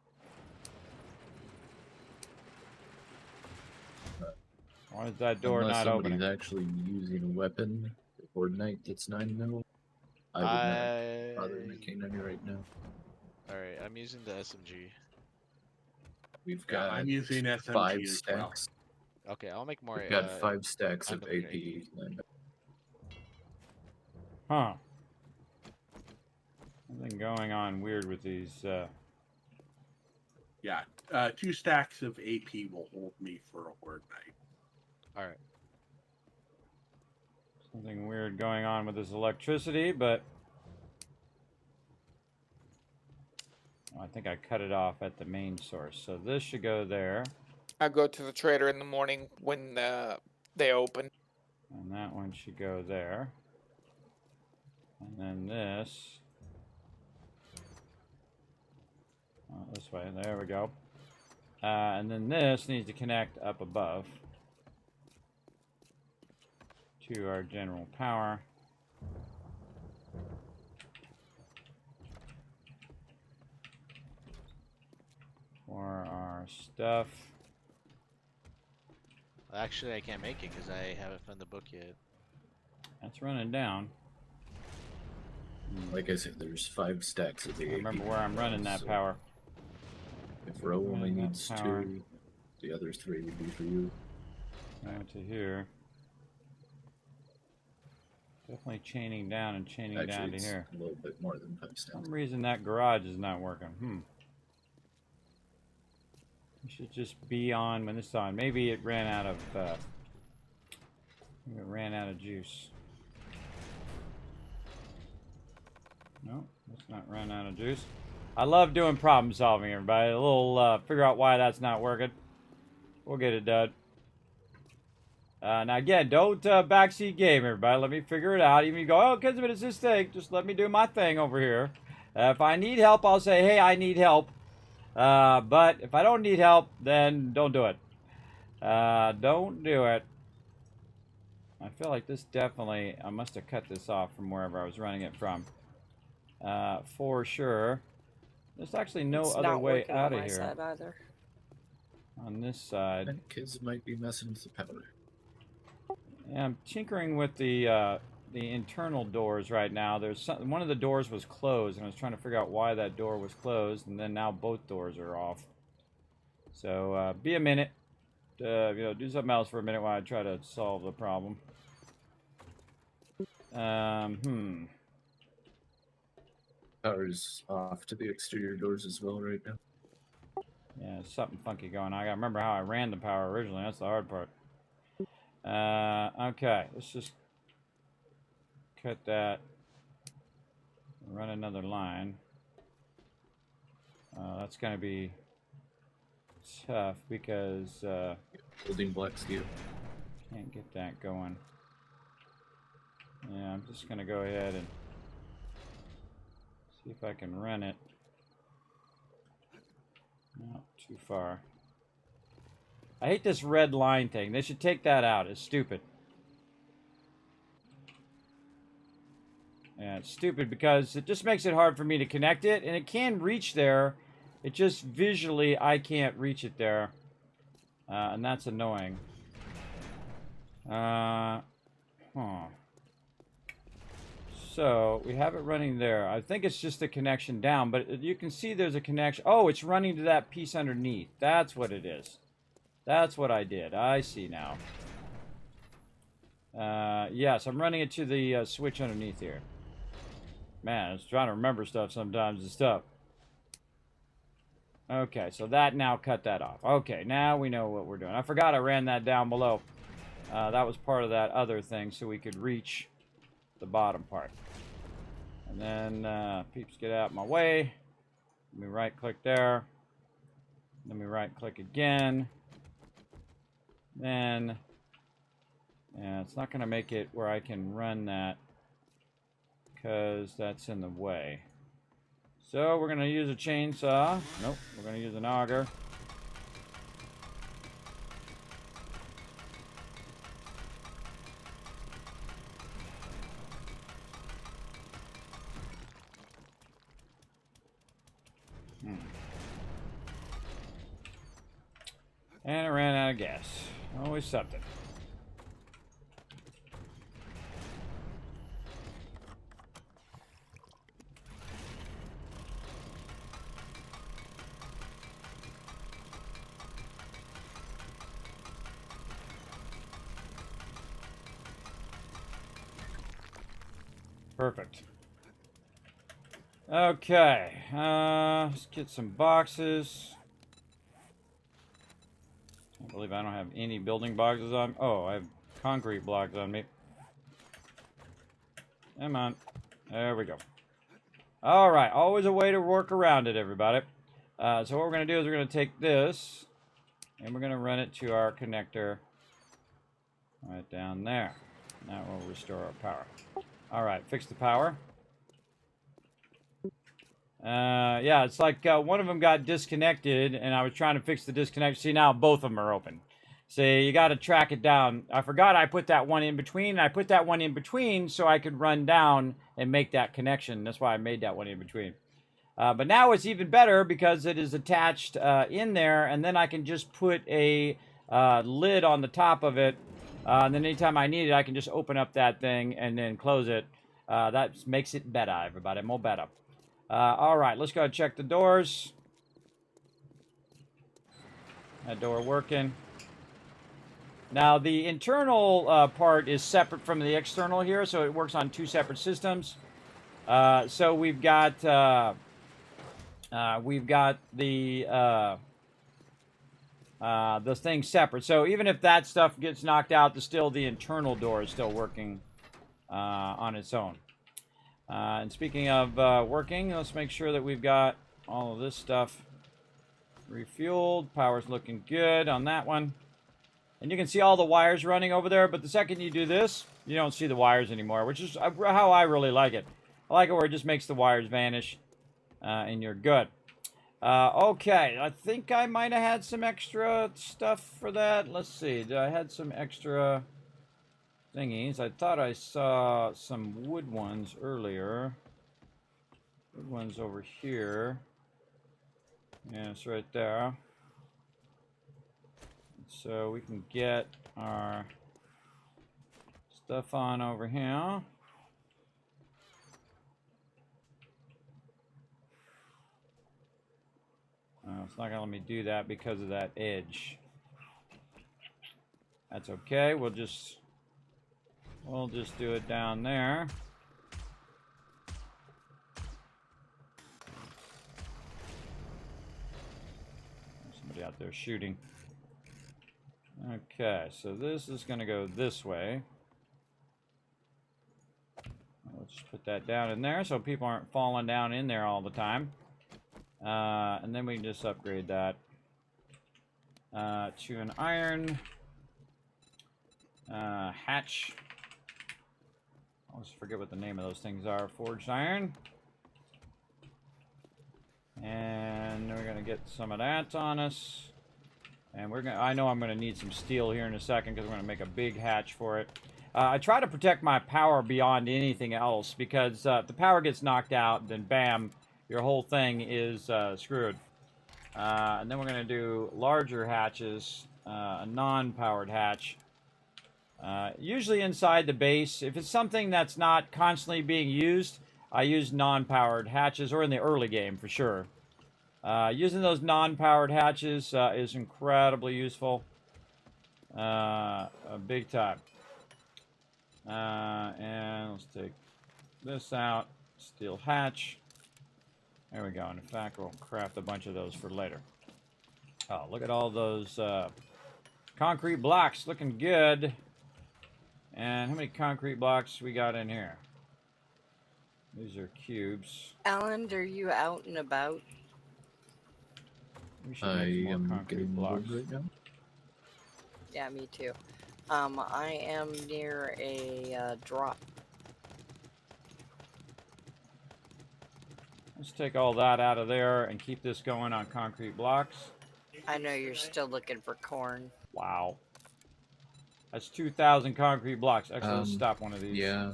Why is that door Unless not somebody's opening? actually using a weapon or night that's 9mm, I would not bother making any right now. Alright, I'm using the SMG. We've Yeah, got I'm using SMG 5 as well. stacks. Okay, I'll make more. We've got 5 stacks I'm of gonna make AP. lined up. Huh. Something going on weird with these. Yeah, 2 stacks of AP will hold me for a horde night. Alright. Something weird going on with this electricity, but I think I cut it off at the main source. So this should go there, I go to the trader in the morning when they open. and that one should go there. And then this. Oh, this way. There we go. And then this needs to connect up above to our general power. For our stuff. Actually, I can't make it because I haven't found the book yet. That's running down. Like I said, there's 5 stacks of the I AP. remember where I'm running that so power. If Ro only running that needs power. 2, the other 3 would be for you. Down to here. Definitely chaining down and chaining down Actually, to it's here. a little bit more than 5 For stacks. some reason that garage is not working. It should just be on when it's on. Maybe it ran out of juice. No, it's not run out of juice. I love doing problem solving, everybody. A little figure out why that's not working. We'll get it done. Now again, don't backseat game, everybody. Let me figure it out. Even if you go, oh, Kismet, it's this thing. Just let me do my thing over here. If I need help, I'll say, hey, I need help. But if I don't need help, then don't do it. Don't do it. I feel like this definitely, I must have cut this off from wherever I was running it from. For sure. There's actually no It's other not way working out on of my here. side either. On this side. And kids might be messing with the powder. Yeah, I'm tinkering with the internal doors right now. There's one of the doors was closed, and I was trying to figure out why that door was closed, and then now both doors are off. So be a minute. Do something else for a minute while I try to solve the problem. Power's off to the exterior doors as well right now. Yeah, there's something funky going on. I gotta remember how I ran the power originally. That's the hard part. Okay, let's just cut that. Run another line. That's gonna be tough because Holding black steel. can't get that going. Yeah, I'm just gonna go ahead and See if I can run it. No, too far. I hate this red line thing. They should take that out. It's stupid. Yeah, it's stupid because it just makes it hard for me to connect it, and it can reach there. It just visually, I can't reach it there. And that's annoying. So, we have it running there. I think it's just a connection down, but you can see there's a connection. Oh, it's running to that piece underneath. That's what it is. That's what I did. I see now. Yes, I'm running it to the switch underneath here. Man, I was trying to remember stuff sometimes. It's tough. Okay, so that now cut that off. Okay, now we know what we're doing. I forgot I ran that down below. That was part of that other thing, so we could reach the bottom part. And then, peeps, get out of my way. Let me right-click there. Let me right-click again. Then, yeah, it's not going to make it where I can run that because that's in the way. So we're going to use a chainsaw. Nope, we're going to use an auger. And I ran out of gas. Always something. Perfect. Okay, let's get some boxes. I believe I don't have any building boxes on. Oh, I have concrete blocks on me. Come on. There we go. All right, always a way to work around it, everybody. So what we're going to do is we're going to take this, and we're going to run it to our connector right down there. That will restore our power. All right, fix the power. Yeah, it's like one of them got disconnected, and I was trying to fix the disconnect. See, now both of them are open. See, you got to track it down. I forgot I put that one in between. I put that one in between so I could run down and make that connection. That's why I made that one in between. But now it's even better because it is attached in there, and then I can just put a lid on the top of it. And then anytime I need it, I can just open up that thing and then close it. That makes it better, everybody. More better. All right, let's go check the doors. That door working. Now, the internal part is separate from the external here, so it works on two separate systems. So we've got the thing separate. So even if that stuff gets knocked out, the internal door is still working on its own. And speaking of working, let's make sure that we've got all of this stuff refueled. Power's looking good on that one. And you can see all the wires running over there, but the second you do this, you don't see the wires anymore, which is how I really like it. I like it where it just makes the wires vanish, and you're good. Okay, I think I might have had some extra stuff for that. Let's see, I had some extra thingies. I thought I saw some wood ones earlier. Wood ones over here. Yeah, it's right there. So we can get our stuff on over here. It's not going to let me do that because of that edge. That's okay. We'll just do it down there. There's somebody out there shooting. Okay, so this is going to go this way. Let's just put that down in there so people aren't falling down in there all the time. And then we can just upgrade that to an iron hatch. I always forget what the name of those things are. Forged iron. And we're gonna get some of that on us. And we're gonna. I know I'm gonna need some steel here in a second because we're gonna make a big hatch for it. I try to protect my power beyond anything else because if the power gets knocked out, then bam, your whole thing is screwed. And then we're gonna do larger hatches, a non-powered hatch. Usually inside the base. If it's something that's not constantly being used, I use non-powered hatches, or in the early game for sure. Using those non-powered hatches is incredibly useful. Big time. And let's take this out. Steel hatch. There we go. And in fact, we'll craft a bunch of those for later. Oh, look at all those concrete blocks. Looking good. And how many concrete blocks we got in here? These are cubes. Alan, are you out and about? We should I make some more am concrete getting blocks. bored right now. Yeah, me too. I am near a drop. Let's take all that out of there and keep this going on concrete blocks. I know you're still looking for corn. Wow. That's 2,000 concrete blocks. Actually, let's stop one of these. Yeah.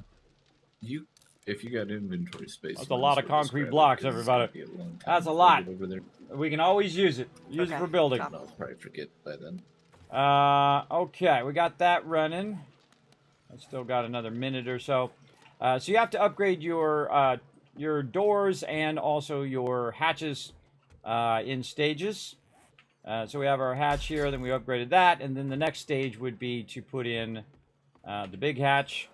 If you got inventory space, That's you a might lot as of well just concrete grab it, blocks, 'cause it's everybody. gonna be a long time That's a before lot. I get over there. We can always use it. Use it Okay. for building. And I'll probably forget by then. Okay, we got that running. I still got another minute or so. So you have to upgrade your doors and also your hatches in stages. So we have our hatch here, then we upgraded that, and then the next stage would be to put in the big hatch,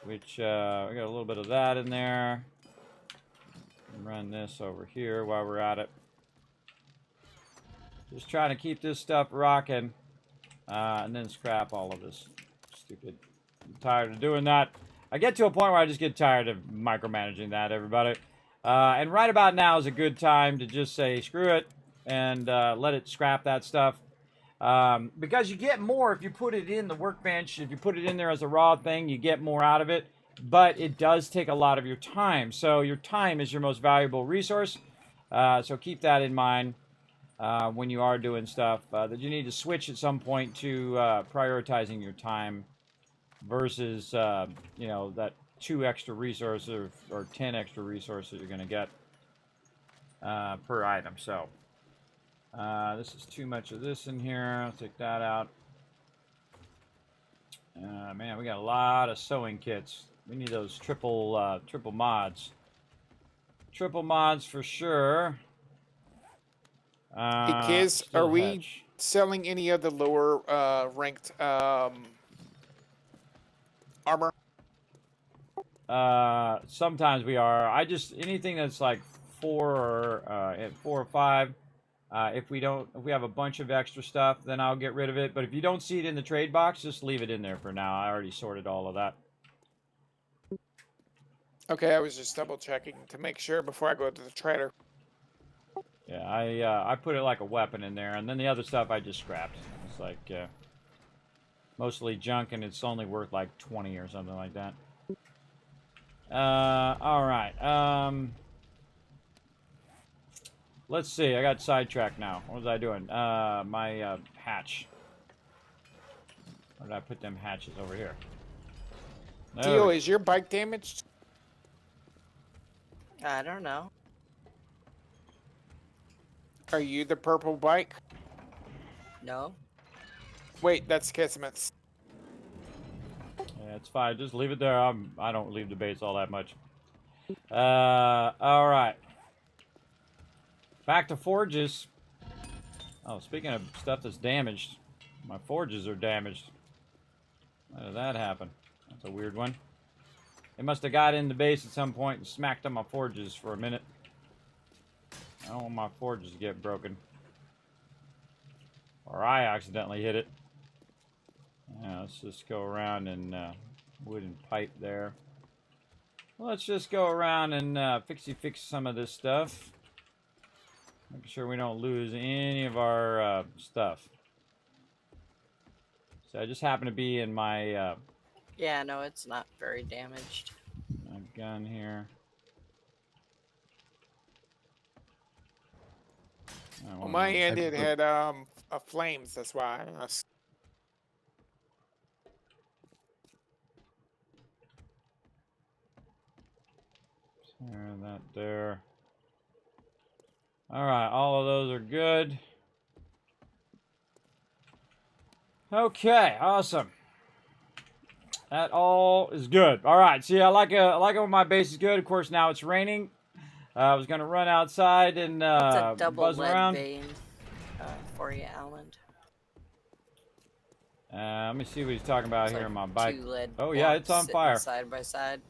which we got a little bit of that in there. Run this over here while we're at it. Just trying to keep this stuff rocking, and then scrap all of this stupid. I'm tired of doing that. I get to a point where I just get tired of micromanaging that, everybody. And right about now is a good time to just say screw it and let it scrap that stuff. Because you get more if you put it in the workbench. If you put it in there as a raw thing, you get more out of it. But it does take a lot of your time. So your time is your most valuable resource. So keep that in mind when you are doing stuff. That you need to switch at some point to prioritizing your time versus, you know, that 2 extra resources or 10 extra resources you're going to get per item. So this is too much of this in here. I'll take that out. Man, we got a lot of sewing kits. We need those triple mods. Triple mods for sure. Hey, kids, Steel are we hatch. selling any of the lower ranked armor? Sometimes we are. Anything that's like 4 or 5. If we have a bunch of extra stuff, then I'll get rid of it. But if you don't see it in the trade box, just leave it in there for now. I already sorted all of that. Okay, I was just double checking to make sure before I go to the trader. Yeah, I put it like a weapon in there, and then the other stuff I just scrapped. It's like mostly junk, and it's only worth like 20 or something like that. All right. Let's see. I got sidetracked now. What was I doing? My hatch. Where did I put them hatches over here? Dio, is your bike damaged? I don't know. Are you the purple bike? No. Wait, that's Kismet's. Yeah, it's fine. Just leave it there. I don't leave the base all that much. All right. Back to forges. Oh, speaking of stuff that's damaged, my forges are damaged. How did that happen? That's a weird one. They must have got in the base at some point and smacked on my forges for a minute. I don't want my forges to get broken. Or I accidentally hit it. Yeah, let's just go around and wooden pipe there. Let's just go around and fix some of this stuff. Make sure we don't lose any of our stuff. So I just happen to be in my Yeah, no, it's not very damaged. gun here. On my end, it had flames. That's why. There, that there. All right, all of those are good. Okay, awesome. That all is good. All right, see, I like it when my base is good. Of course, now it's raining. I was gonna run outside and It's a double buzz lead around. vein for you, Alan. Let me see what he's talking about It's here like on my bike. 2 lead Oh yeah, it's on sitting fire. side by side.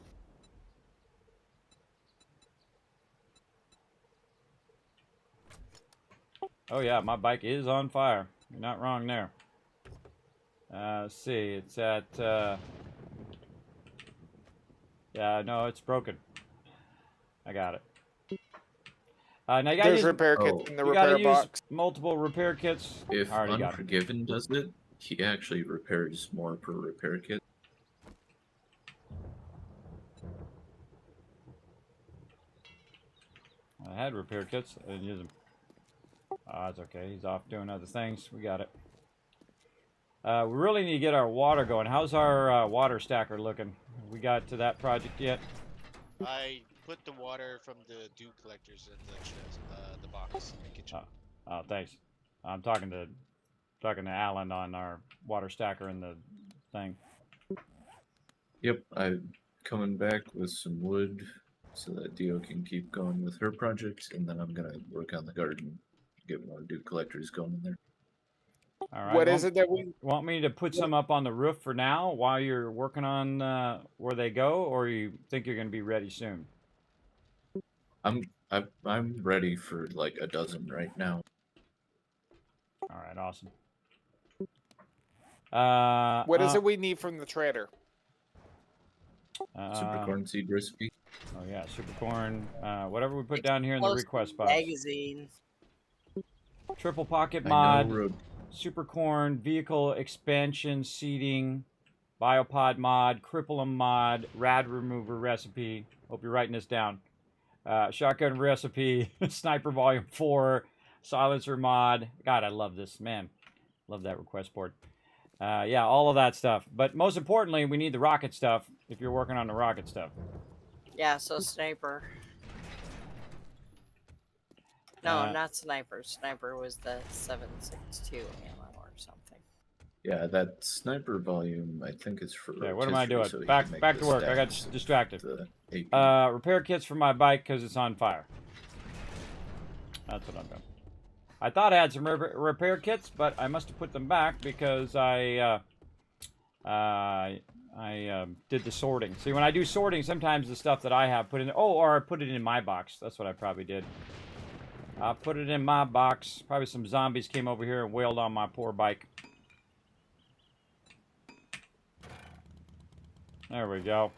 Oh yeah, my bike is on fire. You're not wrong there. Let's see, it's at yeah, no, it's broken. I got it. Now you gotta There's use, repair kits in the you gotta repair use box. multiple repair kits. If I already got 'em. Unforgiven does it, he actually repairs more per repair kit. I had repair kits. I didn't use them. Oh, that's okay. He's off doing other things. We got it. We really need to get our water going. How's our water stacker looking? We got to that project yet? I put the water from the dew collectors in the box in the kitchen. Oh, thanks. I'm talking to Alan on our water stacker in the thing. Yep, I'm coming back with some wood so that Dio can keep going with her project, and then I'm gonna work on the garden, get more dew collectors going in there. All right. What is it that we? Want me to put some up on the roof for now while you're working on where they go, or you think you're going to be ready soon? I'm ready for like a dozen right now. All right, awesome. What is it we need from the trader? Super corn seed recipe. Oh yeah, super corn. Whatever we put down here in the request box. Magazine. Triple pocket I mod. know Super corn, vehicle expansion, seating, biopod mod, cripple 'em mod, rad remover recipe. Hope you're writing this down. Shotgun recipe, sniper volume 4, silencer mod. God, I love this, man. Love that request board. Yeah, all of that stuff. But most importantly, we need the rocket stuff if you're working on the rocket stuff. Yeah, so sniper. No, not sniper. Sniper was the 7.62 ammo or something. Yeah, that sniper volume I think is for. Okay, what am I doing? so he Back can make to the work. I got stats distracted. of the AP. Repair kits for my bike because it's on fire. That's what I'm doing. I thought I had some repair kits, but I must have put them back because I did the sorting. See, when I do sorting, sometimes the stuff that I have put in, or I put it in my box. That's what I probably did. I put it in my box. Probably some zombies came over here and wailed on my poor bike. There we go.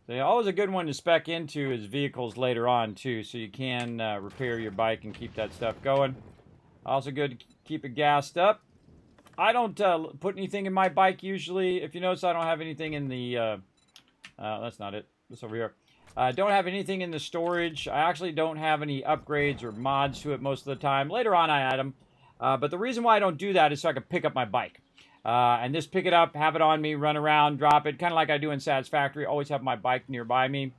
So always a good one to spec into is vehicles later on too, so you can repair your bike and keep that stuff going. Also good to keep it gassed up. I don't put anything in my bike usually. If you notice, I don't have anything in the. That's not it. This over here. I don't have anything in the storage. I actually don't have any upgrades or mods to it most of the time. Later on, I add them. But the reason why I don't do that is so I can pick up my bike. And just pick it up, have it on me, run around, drop it, kind of like I do in Satisfactory. Always have my bike nearby me.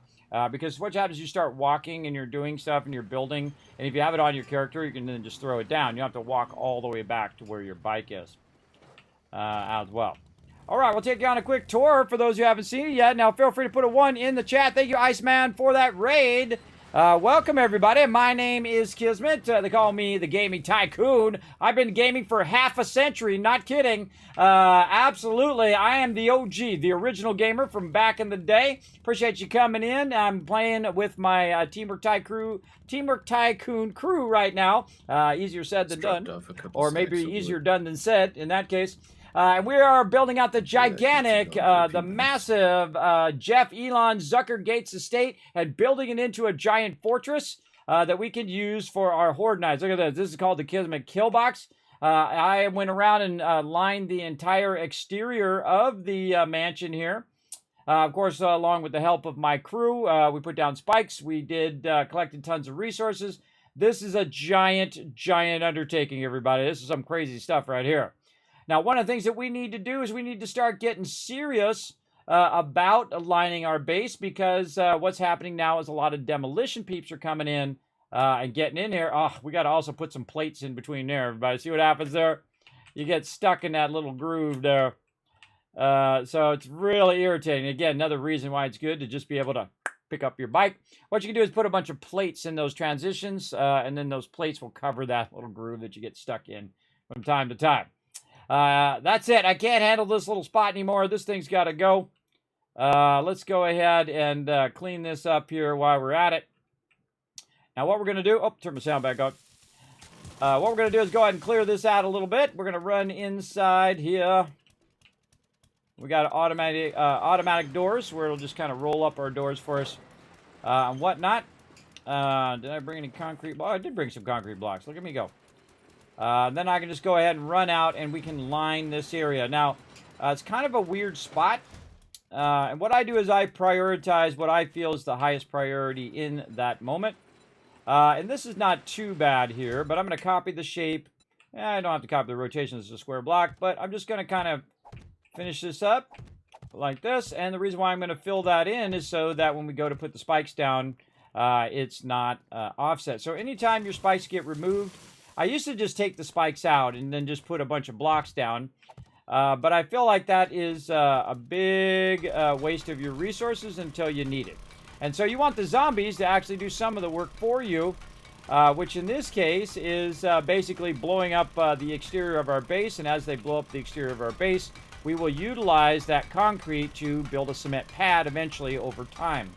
Because what happens is you start walking and you're doing stuff and you're building. And if you have it on your character, you can then just throw it down. You don't have to walk all the way back to where your bike is as well. All right, we'll take you on a quick tour for those who haven't seen it yet. Now, feel free to put a 1 in the chat. Thank you, Iceman, for that raid. Welcome, everybody. My name is Kismet. They call me the Gaming Tycoon. I've been gaming for half a century. Not kidding. Absolutely. I am the OG, the original gamer from back in the day. Appreciate you coming in. I'm playing with my Teamwork Tycoon crew right now. Easier said than done. Or maybe easier done than said in that case. We are building out the gigantic, the massive Jeff Elon Zucker Gates estate and building it into a giant fortress that we can use for our Horde Knights. Look at this. This is called the Kismet Kill Box. I went around and lined the entire exterior of the mansion here. Of course, along with the help of my crew, we put down spikes. We collected tons of resources. This is a giant undertaking, everybody. This is some crazy stuff right here. Now, one of the things that we need to do is we need to start getting serious about aligning our base, because what's happening now is a lot of demolition peeps are coming in and getting in here. Oh, we got to also put some plates in between there, everybody. See what happens there? You get stuck in that little groove there. So it's really irritating. Again, another reason why it's good to just be able to pick up your bike. What you can do is put a bunch of plates in those transitions, and then those plates will cover that little groove that you get stuck in from time to time. That's it. I can't handle this little spot anymore. This thing's got to go. Let's go ahead and clean this up here while we're at it. Now, what we're going to do... Oh, turn my sound back on. What we're going to do is go ahead and clear this out a little bit. We're going to run inside here. We got automatic doors where it'll just kind of roll up our doors for us and whatnot. Did I bring any concrete blocks? I did bring some concrete blocks. Look at me go. Then I can just go ahead and run out and we can line this area. Now, it's kind of a weird spot. And what I do is I prioritize what I feel is the highest priority in that moment. And this is not too bad here, but I'm going to copy the shape. I don't have to copy the rotation. This is a square block, but I'm just going to kind of finish this up like this. And the reason why I'm going to fill that in is so that when we go to put the spikes down, it's not offset. So anytime your spikes get removed, I used to just take the spikes out and then just put a bunch of blocks down. But I feel like that is a big waste of your resources until you need it. And so you want the zombies to actually do some of the work for you, which in this case is basically blowing up the exterior of our base. And as they blow up the exterior of our base, we will utilize that concrete to build a cement pad eventually over time.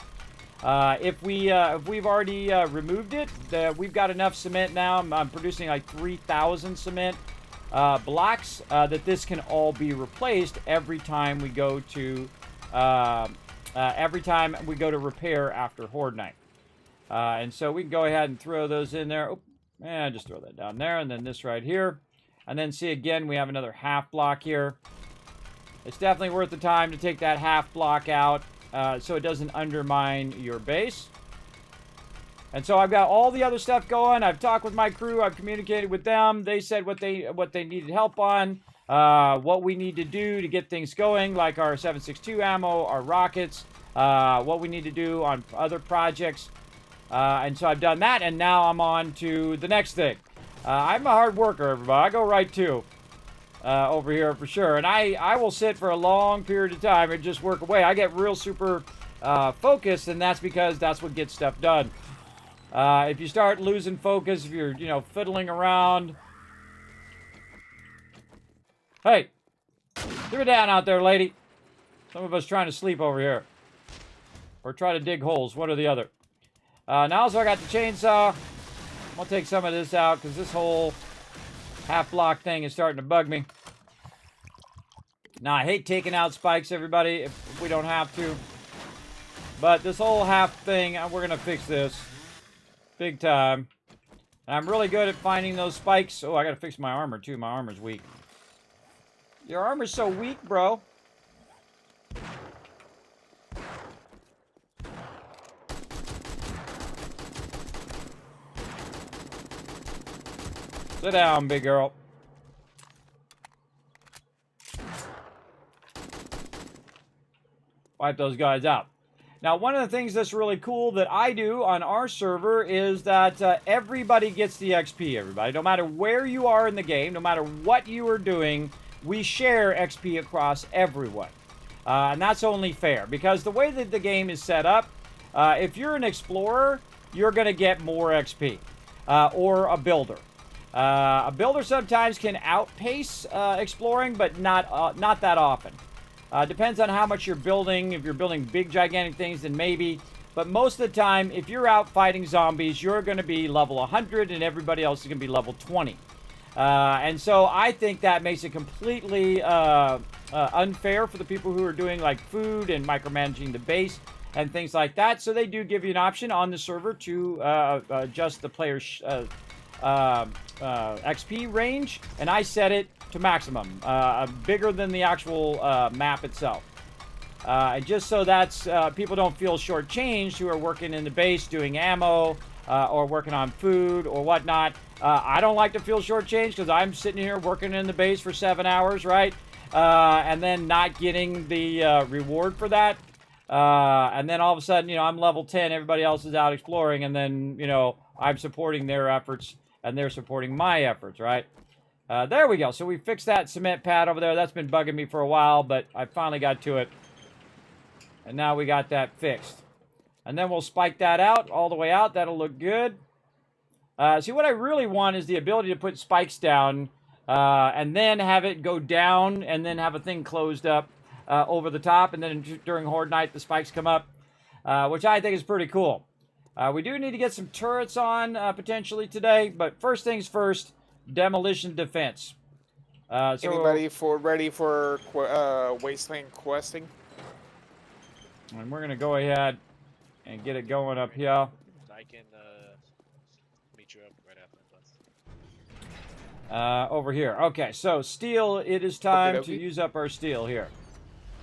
If we've already removed it, we've got enough cement now. I'm producing like 3,000 cement blocks that this can all be replaced every time we go to repair after Horde Night. And so we can go ahead and throw those in there. Oh, and just throw that down there, and then this right here. And then see again, we have another half block here. It's definitely worth the time to take that half block out so it doesn't undermine your base. And so I've got all the other stuff going. I've talked with my crew. I've communicated with them. They said what they needed help on, what we need to do to get things going, like our 7.62 ammo, our rockets, what we need to do on other projects. And so I've done that, and now I'm on to the next thing. I'm a hard worker, everybody. I go right to over here for sure. And I will sit for a long period of time and just work away. I get real super focused, and that's because that's what gets stuff done. If you start losing focus, if you're, fiddling around. Hey, do it down out there, lady. Some of us trying to sleep over here. Or try to dig holes, one or the other. Now also I got the chainsaw. I'm going to take some of this out because this whole half block thing is starting to bug me. Now, I hate taking out spikes, everybody, if we don't have to. But this whole half thing, we're going to fix this. Big time. And I'm really good at finding those spikes. Oh, I got to fix my armor, too. My armor's weak. Your armor's so weak, bro. Sit down, big girl. Wipe those guys out. Now, one of the things that's really cool that I do on our server is that everybody gets the XP, everybody. No matter where you are in the game, no matter what you are doing, we share XP across everyone. And that's only fair, because the way that the game is set up, if you're an explorer, you're going to get more XP, or a builder. A builder sometimes can outpace exploring, but not that often. Depends on how much you're building. If you're building big, gigantic things, then maybe. But most of the time, if you're out fighting zombies, you're going to be level 100, and everybody else is going to be level 20. And so I think that makes it completely unfair for the people who are doing like food and micromanaging the base and things like that. So they do give you an option on the server to adjust the player's XP range, and I set it to maximum, bigger than the actual map itself. And just so that's people don't feel shortchanged who are working in the base doing ammo or working on food or whatnot. I don't like to feel shortchanged because I'm sitting here working in the base for 7 hours, right? And then not getting the reward for that. And then all of a sudden, I'm level 10, everybody else is out exploring, and then, I'm supporting their efforts, and they're supporting my efforts, right? There we go. So we fixed that cement pad over there. That's been bugging me for a while, but I finally got to it. And now we got that fixed. And then we'll spike that out, all the way out. That'll look good. See, what I really want is the ability to put spikes down, and then have it go down, and then have a thing closed up over the top, and then during Horde Night, the spikes come up, which I think is pretty cool. We do need to get some turrets on, potentially today, but first things first, demolition defense. So Anybody ready for Wasteland questing? and we're going to go ahead and get it going up here. I can meet you up right after that. Over here. Okay, so steel, it is time to use up our steel here.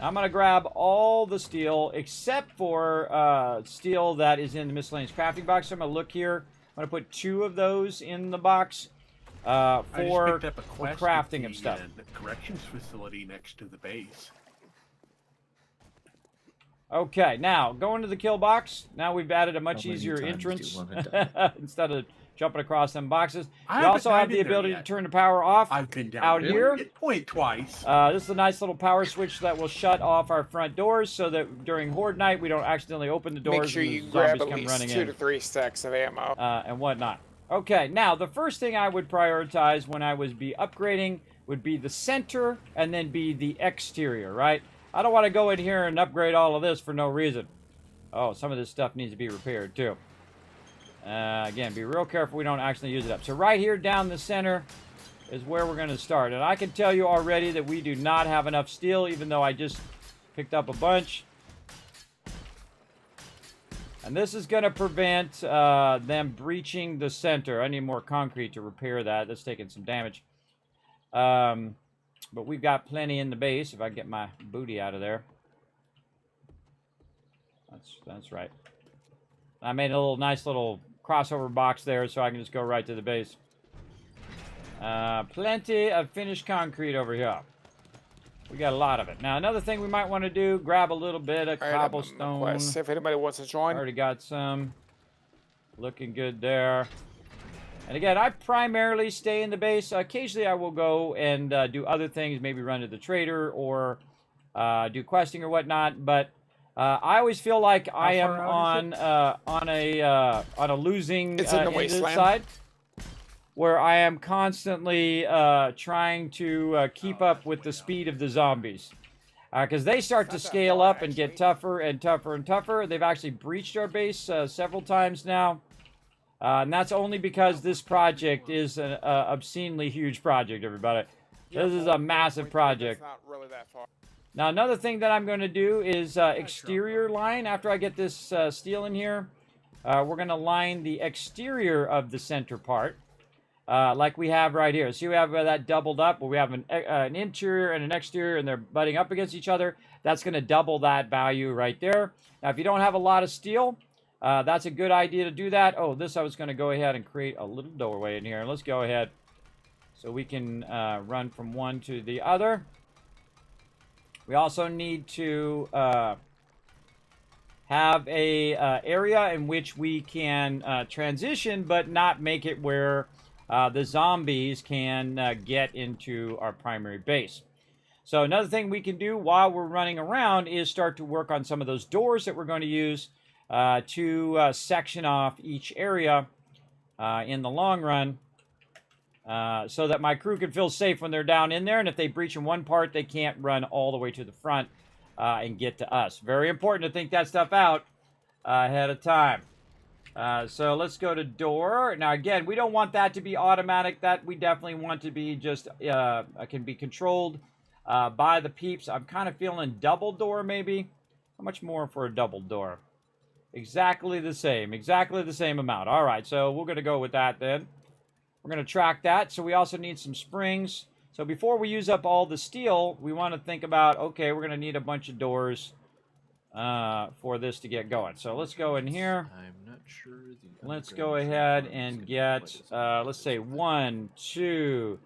I'm going to grab all the steel except for steel that is in the miscellaneous crafting box. So I'm going to look here. I'm going to put 2 of those in the box for crafting of stuff. The corrections facility next to the base. Okay, now going to the kill box. Now we've added a much How many easier times do entrance you want it done? instead of jumping across them boxes. I You also haven't have the been there ability to yet. turn the power off. I've been down out there. here. Hit point twice. This is a nice little power switch that will shut off our front doors so that during Horde Night we don't accidentally open the doors Make sure and you the grab zombies at come least running 2 in to 3 stacks of ammo. and whatnot. Okay, now the first thing I would prioritize when I would be upgrading would be the center and then be the exterior, right? I don't want to go in here and upgrade all of this for no reason. Oh, some of this stuff needs to be repaired too. Again, be real careful we don't actually use it up. So right here down the center is where we're going to start. And I can tell you already that we do not have enough steel, even though I just picked up a bunch. And this is going to prevent them breaching the center. I need more concrete to repair that. That's taking some damage. But we've got plenty in the base, if I get my booty out of there. That's right. I made a nice little crossover box there so I can just go right to the base. Plenty of finished concrete over here. We got a lot of it. Now, another thing we might want to do, grab a little bit of cobblestone. Request if anybody wants to join. Already got some. Looking good there. And again, I primarily stay in the base. Occasionally, I will go and do other things, maybe run to the trader or do questing or whatnot. But I always feel like I am on a losing It's in the end of the wasteland. side, where I am constantly trying to keep up with the speed of the zombies. Because they start to scale up and get tougher and tougher and tougher. They've actually breached our base several times now. And that's only because this project is an obscenely huge project, everybody. This is a massive project. It's not really that far. Now, another thing that I'm going to do is exterior line. After I get this steel in here, we're going to line the exterior of the center part. Like we have right here. See, we have that doubled up, where we have an interior and an exterior, and they're butting up against each other. That's going to double that value right there. Now, if you don't have a lot of steel, that's a good idea to do that. Oh, I was going to go ahead and create a little doorway in here. Let's go ahead so we can run from one to the other. We also need to have a area in which we can transition, but not make it where the zombies can get into our primary base. So another thing we can do while we're running around is start to work on some of those doors that we're going to use to section off each area in the long run, so that my crew can feel safe when they're down in there. And if they breach in one part, they can't run all the way to the front and get to us. Very important to think that stuff out ahead of time. So let's go to door. Now, again, we don't want that to be automatic. That we definitely want to be just, can be controlled by the peeps. I'm kind of feeling double door, maybe. How much more for a double door? Exactly the same amount. All right, so we're going to go with that then. We're going to track that. So we also need some springs. So before we use up all the steel, we want to think about, okay, we're going to need a bunch of doors. for this to get going. So let's go in here. I'm not sure. Let's go ahead and get, let's say 1, 2,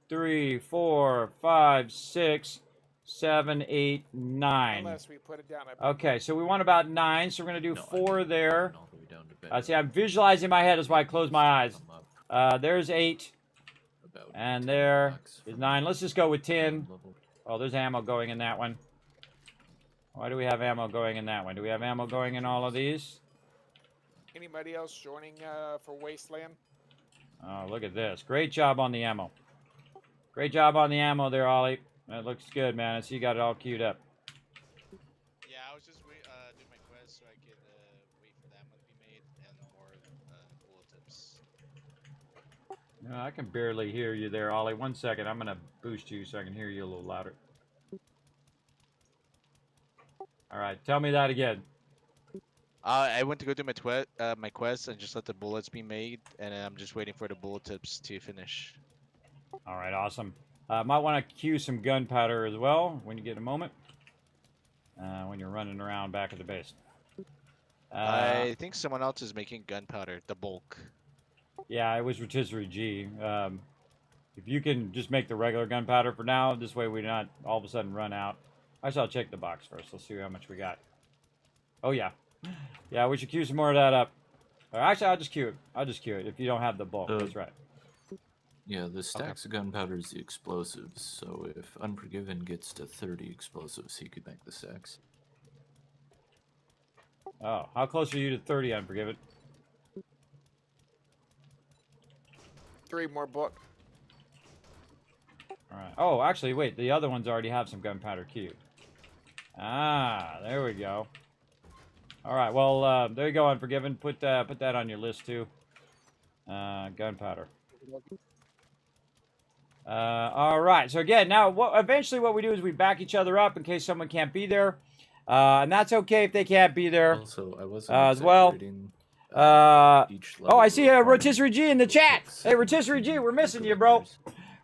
3, 4, 5, 6, 7, 8, 9. Unless we put it down. Okay, so we want about 9, so we're going to do No, I 4 mean, there. all the way down to bedrock. See, I'm visualizing in my head, that's why I close my eyes. I'm up There's 8, about and 10 there blocks is from 9. Let's just go with 10. level. Oh, there's ammo going in that one. Why do we have ammo going in that one? Do we have ammo going in all of these? Anybody else joining for Wasteland? Oh, look at this. Great job on the ammo. Great job on the ammo there, Ollie. That looks good, man. I see you got it all queued up. Yeah, I was just doing my quest so I could wait for the ammo to be made and more bullet tips. No, I can barely hear you there, Ollie. 1 second. I'm going to boost you so I can hear you a little louder. All right. Tell me that again. I went to go do my quest and just let the bullets be made, and I'm just waiting for the bullet tips to finish. All right. Awesome. Might want to queue some gunpowder as well when you get a moment. When you're running around back at the base. I think someone else is making gunpowder, the bulk. Yeah, it was rotisserie G. If you can just make the regular gunpowder for now, this way we not all of a sudden run out. I'll check the box first. Let's see how much we got. Oh, yeah. Yeah, we should queue some more of that up. Or actually, I'll just queue it. I'll just queue it if you don't have the bulk. That's right. Yeah, the stacks of gunpowder is the explosives, so if Unforgiven gets to 30 explosives, he could make the stacks. Oh, how close are you to 30, Unforgiven? 3 more book. All right. Oh, actually, wait. The other ones already have some gunpowder queued. Ah, there we go. All right. Well, there you go, Unforgiven. Put that on your list too. Gunpowder. All right. So again, now eventually what we do is we back each other up in case someone can't be there, and that's okay if they can't be there. Also, I wasn't as well. Each Oh, I level see of a farming rotisserie G in the chat. takes Hey, rotisserie G, we're missing you, bro.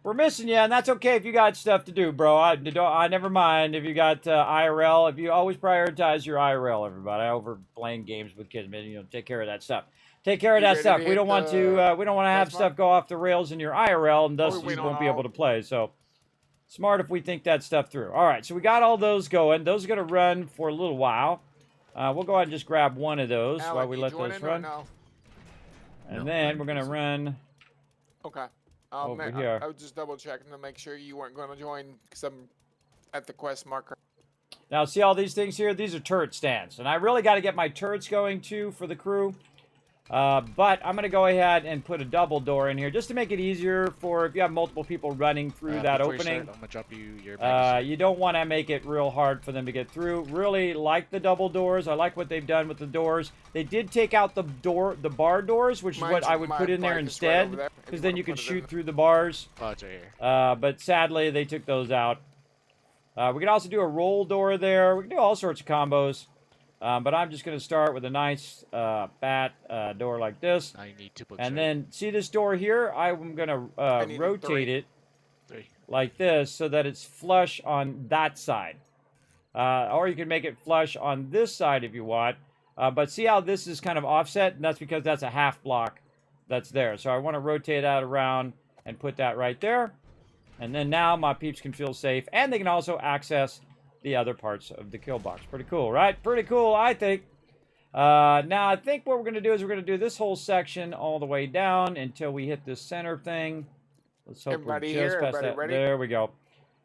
We're missing you, and that's okay if you got stuff to do, bro. I never mind if you got IRL. If you always prioritize your IRL, everybody, over playing games with Kismet, take care of that stuff. Take care of You that ready stuff. to We don't hit want the to have Kismet? stuff go off the rails in your IRL, and thus we you don't won't be know. able to play. So smart if we think that stuff through. All right, so we got all those going. Those are going to run for a little while. We'll go ahead and just grab one of those Alec, while we you let those joining or run. No? And No, then I'm we're going to busy. run Okay. over here. I was just double checking to make sure you weren't going to join because I'm at the quest marker. Now, see all these things here? These are turret stands. And I really got to get my turrets going, too, for the crew. But I'm going to go ahead and put a double door in here just to make it easier for if you have multiple people running through that Before you opening. start, I'm gonna drop you your magazine. You don't want to make it real hard for them to get through. Really like the double doors. I like what they've done with the doors. They did take out the bar doors, which is what I would put in there instead, because then you could shoot through the bars. Oh, it's right here. But sadly, they took those out. We can also do a roll door there. We can do all sorts of combos. But I'm just going to start with a nice fat door like this. Now you need 2 books. And right? then, see this door here? I'm going to needed rotate 3. it 3. like this so that it's flush on that side. Or you can make it flush on this side if you want. But see how this is kind of offset? And that's because that's a half block that's there. So I want to rotate that around and put that right there. And then now my peeps can feel safe. And they can also access the other parts of the kill box. Pretty cool, right? Pretty cool, I think. Now, I think what we're going to do is we're going to do this whole section all the way down until we hit this center thing. Let's hope Everybody we're just here? past Everybody that. ready? There we go.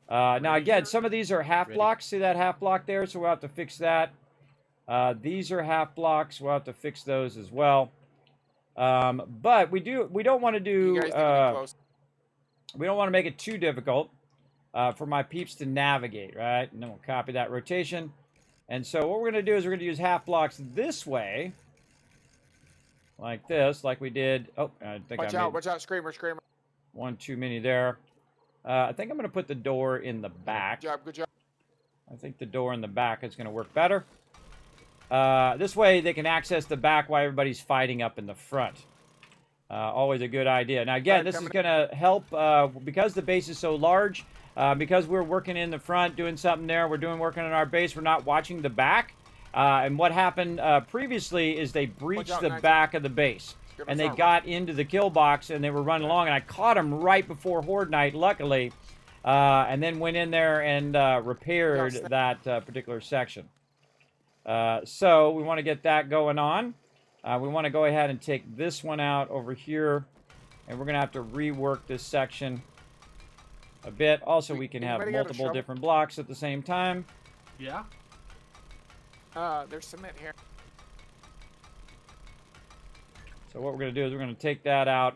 Now, again, some of these are half Ready. blocks. See that half block there? So we'll have to fix that. These are half blocks. We'll have to fix those as well. But we don't want to You do... guys need to be close. we don't want to make it too difficult for my peeps to navigate, right? And then we'll copy that rotation. And so what we're going to do is we're going to use half blocks this way. Like this, like we did. Oh, I think Watch I out, made watch out, screamer, screamer. one too many there. I think I'm going to put the door in the back. Good job. I think the door in the back is going to work better. This way they can access the back while everybody's fighting up in the front. Always a good idea. Now, again, this is going to help because the base is so large. Because we're working in the front, doing something there, working on our base, we're not watching the back. And what happened previously is they breached out, the Nigel. back of the base. Good And they job. got into the kill box, and they were running along, and I caught them right before Horde Night, luckily, and then went in there and repaired that particular section. So we want to get that going on. We want to go ahead and take this one out over here, and we're going to have to rework this section a bit. Also, we can have Anybody got a multiple shovel? different blocks at the same time. Yeah. There's cement here. So what we're going to do is we're going to take that out,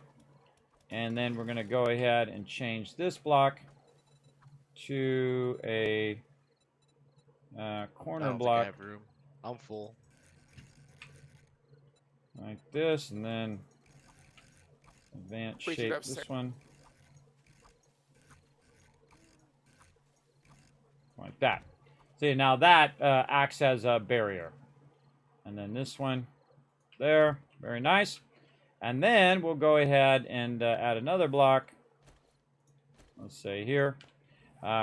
and then we're going to go ahead and change this block to a I corner don't think I block have room. I'm full. like this, and then advanced Push it shape up, this sir. one like that. See, now that acts as a barrier, and then this one there, very nice. And then we'll go ahead and add another block, let's say here,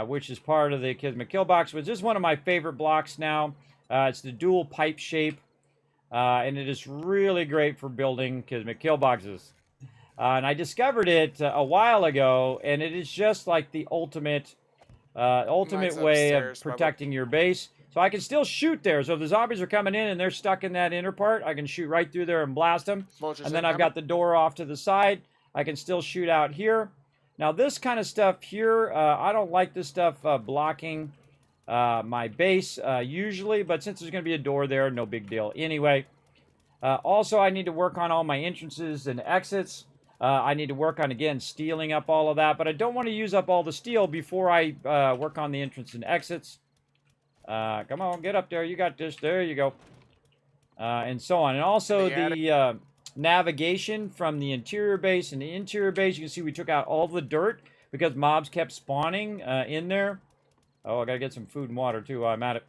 which is part of the Kismet kill box, which is one of my favorite blocks now. It's the dual pipe shape, and it is really great for building Kismet kill boxes. And I discovered it a while ago, and it is just like the ultimate Mine's way of upstairs, Bubba. protecting your base. So I can still shoot there. So if the zombies are coming in and they're stuck in that inner part, I can shoot right through there and blast them. Vultures And then I've incoming. got the door off to the side. I can still shoot out here. Now this kind of stuff here, I don't like this stuff blocking my base usually, but since there's going to be a door there, no big deal. Anyway, also I need to work on all my entrances and exits. I need to work on, again, stealing up all of that, but I don't want to use up all the steel before I work on the entrance and exits. Come on, get up there. You got this. There you go. And so on. And also the navigation from the interior base and the interior base. You can see we took out all the dirt because mobs kept spawning in there. Oh, I got to get some food and water, too, while I'm at it.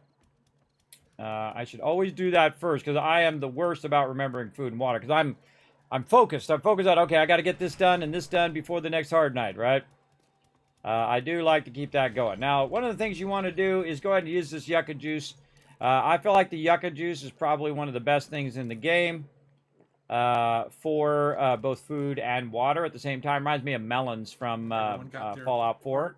I should always do that first because I am the worst about remembering food and water because I'm focused. I'm focused on, okay, I got to get this done and this done before the next hard night, right? I do like to keep that going. Now, one of the things you want to do is go ahead and use this yucca juice. I feel like the yucca juice is probably one of the best things in the game for both food and water at the same time. Reminds me of melons from Everyone got their Fallout 4.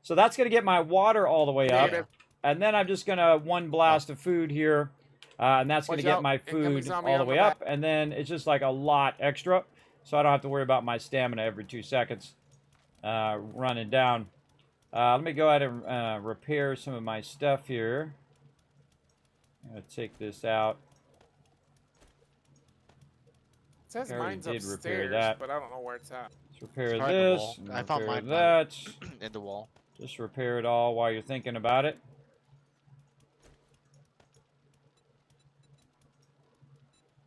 So that's going to get my water all the way up. Negative. And then I'm just going to one blast of food here. And that's going to Watch get out. my Incoming food zombie all the on way the up. And then it's just like a lot extra. So I don't have to worry about my stamina every 2 seconds running down. Let me go ahead and repair some of my stuff here. I'm going to take this out. It says I already mine's did repair upstairs, that. but I don't know where it's at. Let's repair It's probably the this. wall. And I found repair mine that. in the wall. Just repair it all while you're thinking about it.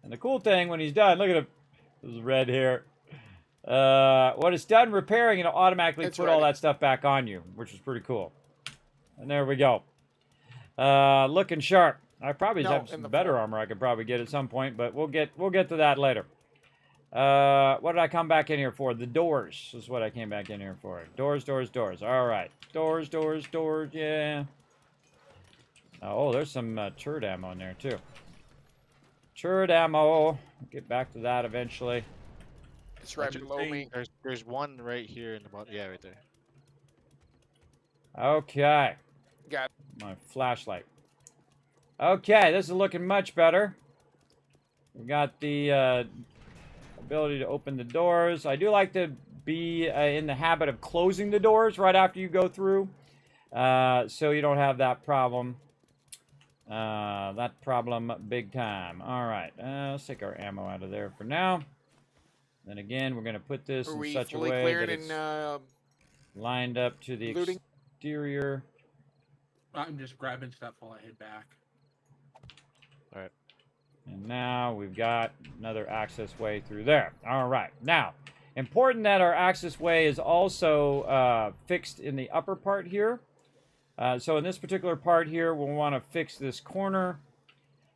And the cool thing when he's done, look at him, this red hair. When it's done repairing, it'll automatically It's put all ready. that stuff back on you, which is pretty cool. And there we go. Looking sharp. I probably No, have in some the better floor. armor I could probably get at some point, but we'll get to that later. What did I come back in here for? The doors is what I came back in here for. Doors, doors, doors. All right. Doors, doors, doors. Yeah. Oh, there's some turd ammo in there, too. Turd ammo. We'll get back to that eventually. It's right below me. There's one right here in the bottom. Yeah, right there. Okay. Got My flashlight. Okay, this is looking much better. We got the ability to open the doors. I do like to be in the habit of closing the doors right after you go through, so you don't have that problem. That problem big time. All right, let's take our ammo out of there for now. Then again, we're going to put this Are in we such a fully way cleared that it's in lined up to the looting? exterior. I'm just grabbing stuff while I head back. And now we've got another access way through there. All right. Now, important that our access way is also fixed in the upper part here. So in this particular part here, we'll want to fix this corner.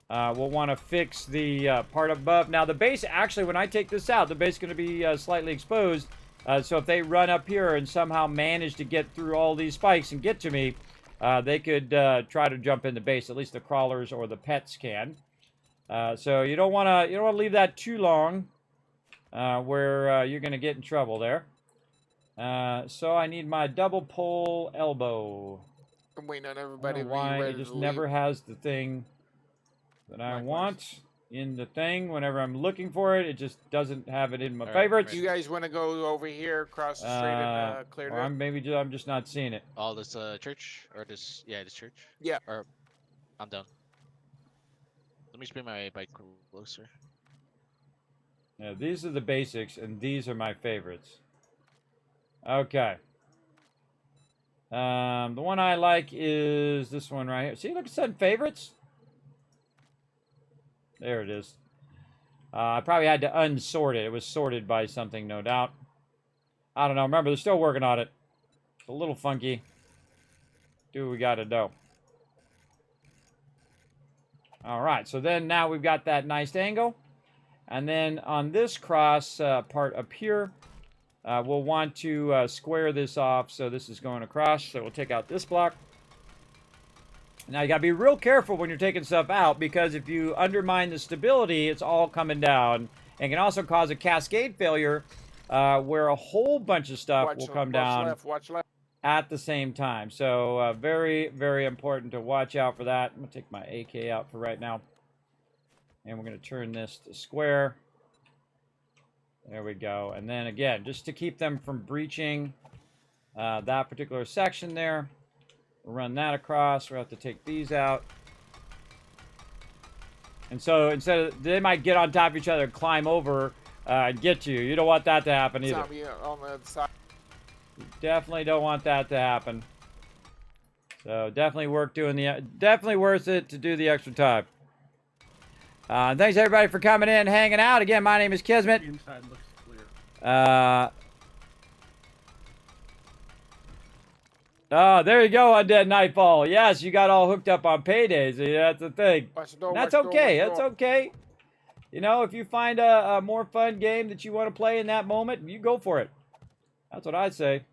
We'll want to fix the part above. Now, the base, actually, when I take this out, the base is going to be slightly exposed. So if they run up here and somehow manage to get through all these spikes and get to me, they could try to jump in the base. At least the crawlers or the pets can. So you don't want to leave that too long, where you're going to get in trouble there. So I need my double pole elbow. I'm waiting on I everybody don't to know be why ready it just to never leave. has the thing that I Likewise. want in the thing. Whenever I'm looking for it, it just doesn't have it in my All right, favorites. You guys want to go over here, across the street, and clear Or it? I'm just not seeing it. All this church or this this church. Yeah. Or I'm done. Let me just bring my bike closer. Yeah, these are the basics, and these are my favorites. Okay. The one I like is this one right here. See, look, it said favorites. There it is. I probably had to unsort it. It was sorted by something, no doubt. I don't know. Remember, they're still working on it. It's a little funky. Do what we got to do. All right. So then now we've got that nice angle. And then on this cross part up here, we'll want to square this off. So this is going across. So we'll take out this block. Now, you got to be real careful when you're taking stuff out, because if you undermine the stability, it's all coming down. And can also cause a cascade failure where a whole bunch of stuff will come down Watch left. at the same time. So very, very important to watch out for that. I'm going to take my AK out for right now. And we're going to turn this to square. There we go. And then again, just to keep them from breaching that particular section there, we'll run that across. We'll have to take these out. And so instead of, they might get on top of each other and climb over and get you. You don't want that to happen either. Zombie on the other side. You definitely don't want that to happen. So definitely definitely worth it to do the extra time. Thanks everybody for coming in, hanging out. Again, my name is Kismet. Inside looks clear. Oh, there you go, Undead Nightfall. Yes, you got all hooked up on paydays. See, that's the thing. Watch the door. That's watch the door, okay. watch the That's door. okay. You know, if you find a more fun game that you want to play in that moment, you go for it. That's what I'd say.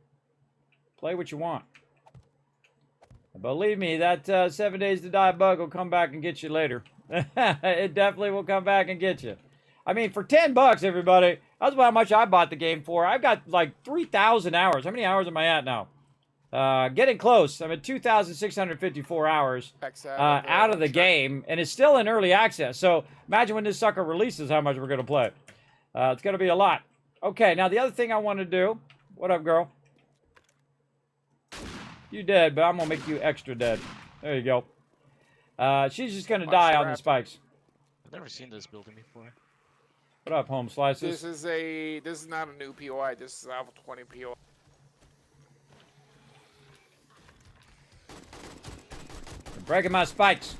Play what you want. Believe me, that 7 Days to Die bug will come back and get you later. It definitely will come back and get you. I mean, for $10, everybody, that's how much I bought the game for. I've got like 3,000 hours. How many hours am I at now? Getting close. I'm at 2,654 hours out of the game, and it's still in early access. So imagine when this sucker releases how much we're going to play. It's going to be a lot. Okay, now the other thing I want to do. What up, girl? You dead, but I'm going to make you extra dead. There you go. She's just going to die on the spikes. I've never seen this building before. What up, home slices? This is not a new POI. This is Alpha 20 POI. You're breaking my spikes.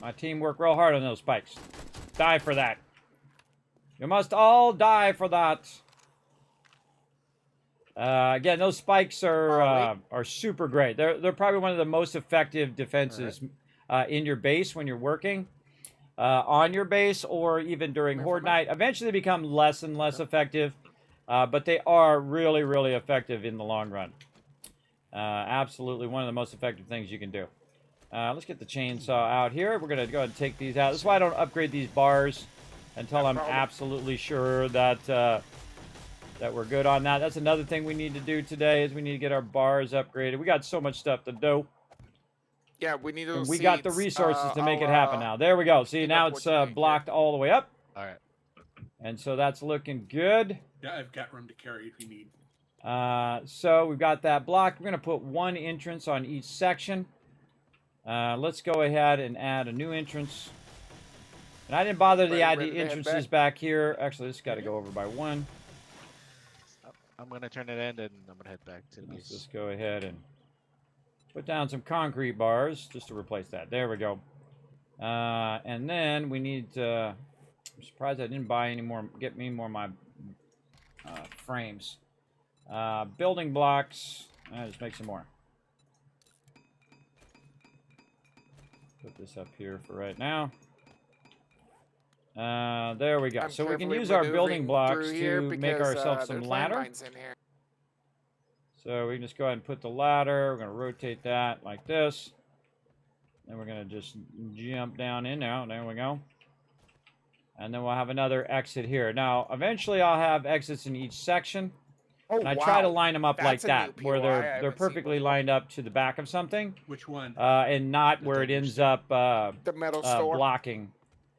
My team worked real hard on those spikes. Die for that. You must all die for that. Again, those spikes are super great. They're probably one of the most effective defenses in your base when you're working on your base, or even during Horde Night. Eventually, they become less and less effective, but they are really, really effective in the long run. Absolutely, one of the most effective things you can do. Let's get the chainsaw out here. We're gonna go ahead and take these out. That's why I don't upgrade these bars until I'm absolutely sure that. That we're good on that. That's another thing we need to do today, is we need to get our bars upgraded. We got so much stuff to do. Yeah, we need those And we got the seats. resources to make it happen now. There we go. See, now it's blocked all the way up. All right. And so that's looking good. Yeah, I've got room to carry if you need. So we've got that blocked. We're going to put one entrance on each section. Let's go ahead and add a new entrance. And I didn't bother to add the entrances back here. Actually, this got to go over by one. I'm gonna turn it in, and I'm gonna head back to the Let's base. just go ahead and put down some concrete bars just to replace that. There we go. And then we need. I'm surprised I didn't buy any more. Get me more of my frames. Building blocks. Just make some more. Put this up here for right now. There we go. I'm so we can carefully use our maneuvering building blocks through here to make because, ourselves some there's ladder. landmines in here. So we can just go ahead and put the ladder. We're going to rotate that like this. And we're going to just jump down in now. There we go. And then we'll have another exit here. Now, eventually I'll have exits in each section. Oh, And I wow. try to line them up like That's a new that, where POI I they're haven't seen perfectly before. lined up to the back of something. Which one? And not The where it diaper ends stand. up The metal store. blocking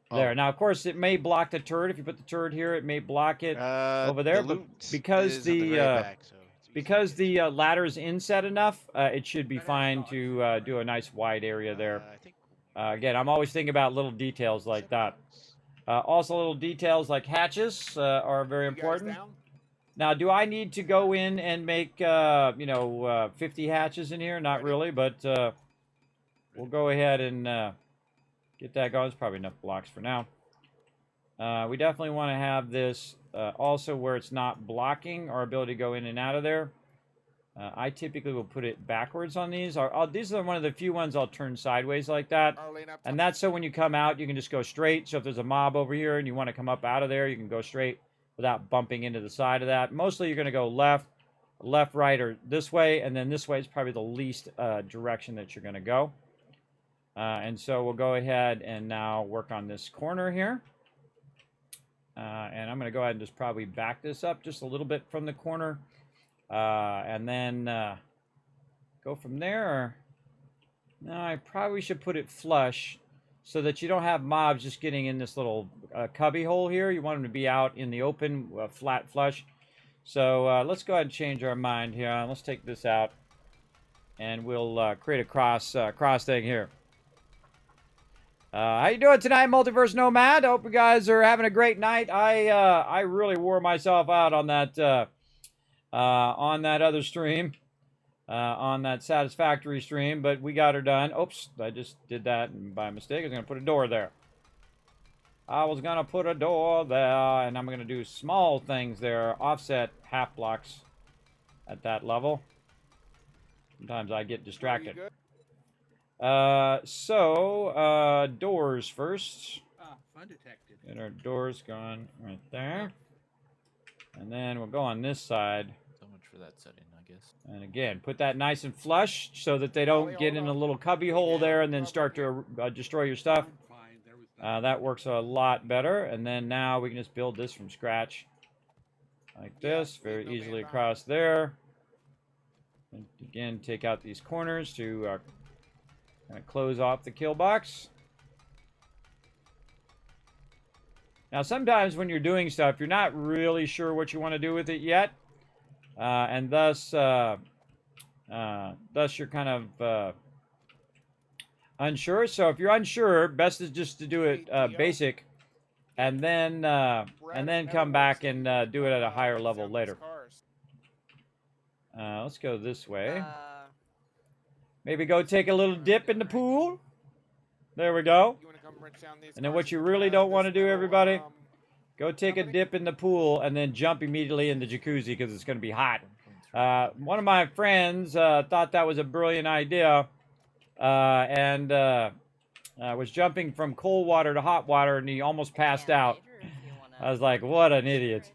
there. Oh. Now, of course, it may block the turret. If you put the turret here, it may block it over there. The But loot because is on the very back, so it's easy to because get the to. ladder is inset enough, it should be fine to do a nice wide area there. I think Again, I'm always thinking about little details like 7 that. points. Also, little details like hatches are very You guys important. down? Now, do I need to go in and make, 50 hatches in here? Not Ready? really, but we'll go ahead and get that going. There's probably enough blocks for now. We definitely want to have this also where it's not blocking our ability to go in and out of there. I typically will put it backwards on these. These are one of the few ones I'll turn sideways like that. Arlene up And top. that's so when you come out, you can just go straight. So if there's a mob over here and you want to come up out of there, you can go straight without bumping into the side of that. Mostly you're going to go left, right, or this way. And then this way is probably the least direction that you're going to go. And so we'll go ahead and now work on this corner here. And I'm going to go ahead and just probably back this up just a little bit from the corner. And then go from there. No, I probably should put it flush so that you don't have mobs just getting in this little cubby hole here. You want them to be out in the open, flat flush. So let's go ahead and change our mind here. Let's take this out, and we'll create a cross thing here. How you doing tonight, Multiverse Nomad? I hope you guys are having a great night. I really wore myself out on that other stream. On that Satisfactory stream, but we got her done. Oops, I just did that by mistake. I was going to put a door there. I was going to put a door there, and I'm going to do small things there. Offset half blocks at that level. Sometimes I get distracted. Doors first. Fun detected. Get our doors going right there. And then we'll go on this side. So much for that setting, I guess. And again, put that nice and flush so that they don't get in a little cubby hole there and then start to destroy your stuff. Fine. There was That works a lot better. And then now we can just build this from scratch. Like this, very easily across there. And again, take out these corners to kind of close off the kill box. Now, sometimes when you're doing stuff, you're not really sure what you want to do with it yet. And thus you're kind of unsure. So if you're unsure, best is just to do it basic, and then come back and do it at a higher level later. Let's go this way. Maybe go take a little dip in the pool. There we go. And then what you really don't want to do, everybody, go take a dip in the pool and then jump immediately in the jacuzzi because it's going to be hot. One of my friends thought that was a brilliant idea and was jumping from cold water to hot water, and he almost passed out. I was like, what an idiot.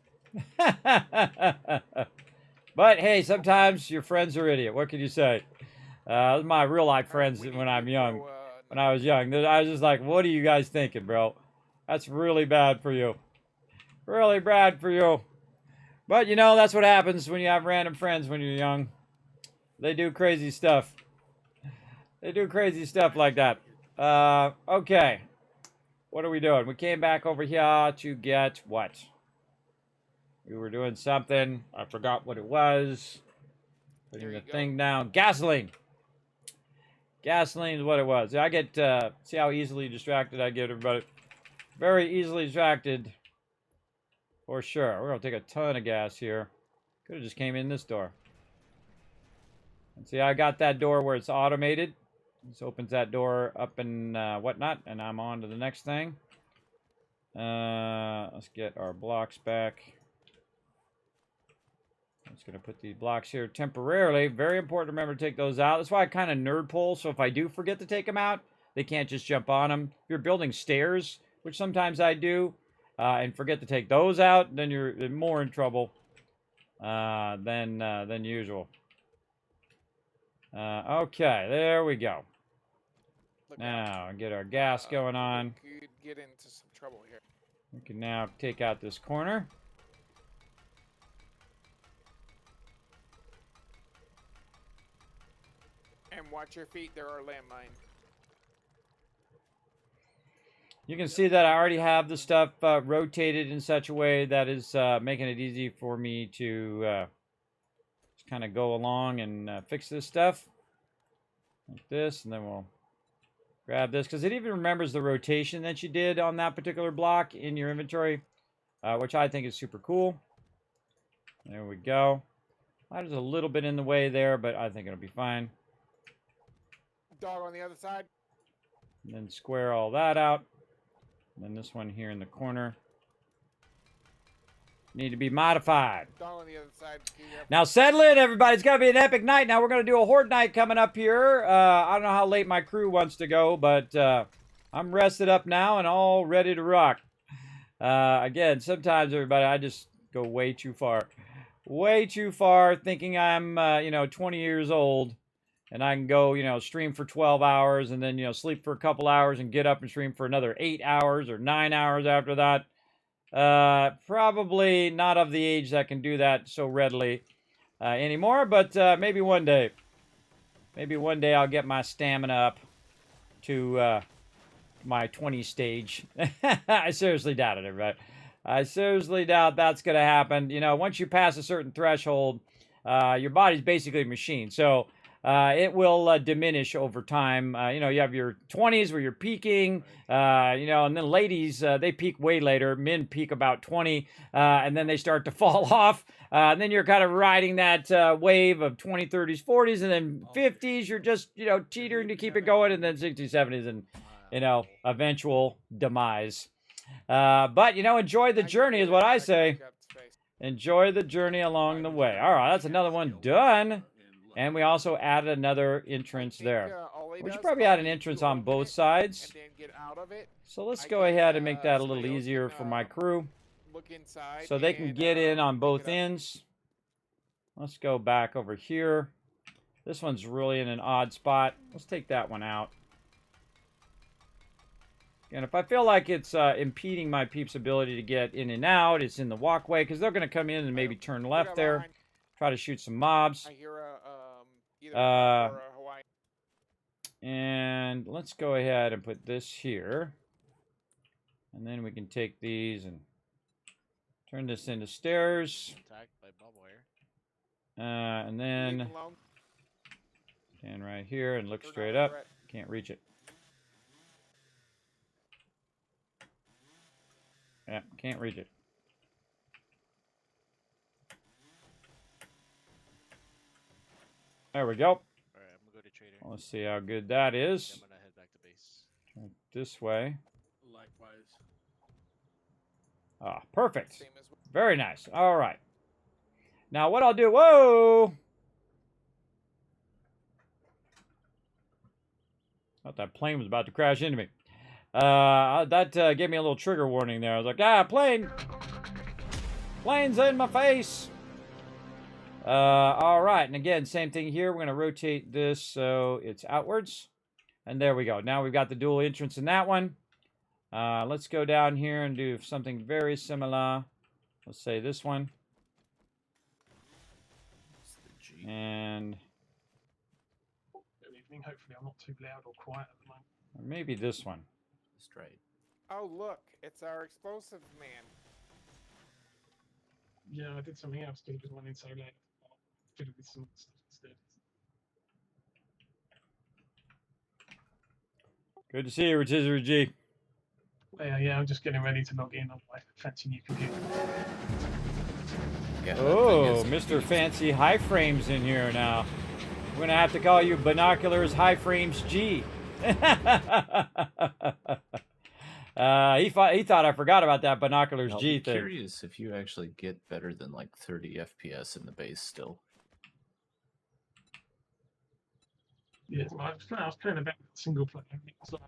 But hey, sometimes your friends are idiot. What can you say? Those are my real life friends when I'm young. When I was young, I was just like, what are you guys thinking, bro? That's really bad for you. Really bad for you. But, you know, that's what happens when you have random friends when you're young. They do crazy stuff. They do crazy stuff like that. Okay. What are we doing? We came back over here to get what? We were doing something. I forgot what it was. Putting the thing down. Gasoline. Gasoline is what it was. I get, see how easily distracted I get, everybody. Very easily distracted. For sure. We're going to take a ton of gas here. Could have just came in this door. And see, I got that door where it's automated. This opens that door up and whatnot. And I'm on to the next thing. Let's get our blocks back. I'm just going to put these blocks here temporarily. Very important to remember to take those out. That's why I kind of nerd pull. So if I do forget to take them out, they can't just jump on them. If you're building stairs, which sometimes I do, and forget to take those out, then you're more in trouble than usual. Okay, there we go. Look out. Now get our gas going on. We could get into some trouble here. We can now take out this corner. And watch your feet. There are landmines. You can see that I already have the stuff rotated in such a way that is making it easy for me to just kind of go along and fix this stuff. Like this, and then we'll grab this, because it even remembers the rotation that you did on that particular block in your inventory, which I think is super cool. There we go. There's a little bit in the way there, but I think it'll be fine. Dog on the other side. And then square all that out. And then this one here in the corner need to be modified. Dog on the other side. Now settle in, everybody. It's going to be an epic night. Now we're going to do a horde night coming up here. I don't know how late my crew wants to go, but I'm rested up now and all ready to rock. Again, sometimes, everybody, I just go way too far. Way too far, thinking I'm, 20 years old. And I can go, stream for 12 hours and then, sleep for a couple hours and get up and stream for another 8 hours or 9 hours after that. Probably not of the age that can do that so readily anymore, but maybe one day. Maybe one day I'll get my stamina up to my 20 stage. I seriously doubt it, everybody. I seriously doubt that's going to happen. Once you pass a certain threshold, your body's basically a machine. So it will diminish over time. You have your 20s where you're peaking, and then ladies, they peak way later. Men peak about 20, and then they start to fall off. And then you're kind of riding that wave of 20, 30s, 40s, and then 50s, you're just, teetering to keep it going, and then 60s, 70s, and, eventual demise. But, enjoy the journey is what I say. Enjoy the journey along the way. All right, that's another one done. And we also added another entrance there. We should probably add an entrance on both sides. So let's go ahead and make that a little easier for my crew. So they can get in on both ends. Let's go back over here. This one's really in an odd spot. Let's take that one out. And if I feel like it's impeding my peeps' ability to get in and out, it's in the walkway, because they're going to come in and maybe turn left there. Try to shoot some mobs. And let's go ahead and put this here. And then we can take these and turn this into stairs. And then stand right here and look straight up. Can't reach it. Yeah, can't reach it. There we go. All right, I'm gonna go to trader. Let's see how good that is. I'm gonna head back to base. Turn this way. Likewise. Ah, perfect. Very nice. All right. Now what I'll do... Whoa! Thought that plane was about to crash into me. That gave me a little trigger warning there. I was like, plane! Plane's in my face! All right, and again, same thing here. We're going to rotate this so it's outwards. And there we go. Now we've got the dual entrance in that one. Let's go down here and do something very similar. Let's say this one. And Good evening. Hopefully I'm not too loud or quiet at the moment. or maybe this one. Straight. Oh, look. It's our explosive man. Yeah, I did something else because it was running so late. I'll fill it with some stuff instead. Good to see you, Rotisserie G. Yeah, I'm just getting ready to log in on my fancy new computer. Yeah, Oh, Mr. Fancy High Frames in here now. We're going to have to call you Binoculars High Frames G. He thought I forgot about that Binoculars I'll G be thing. curious if you actually get better than like 30 FPS in the base still. Yeah, I was playing about single player. And it was like,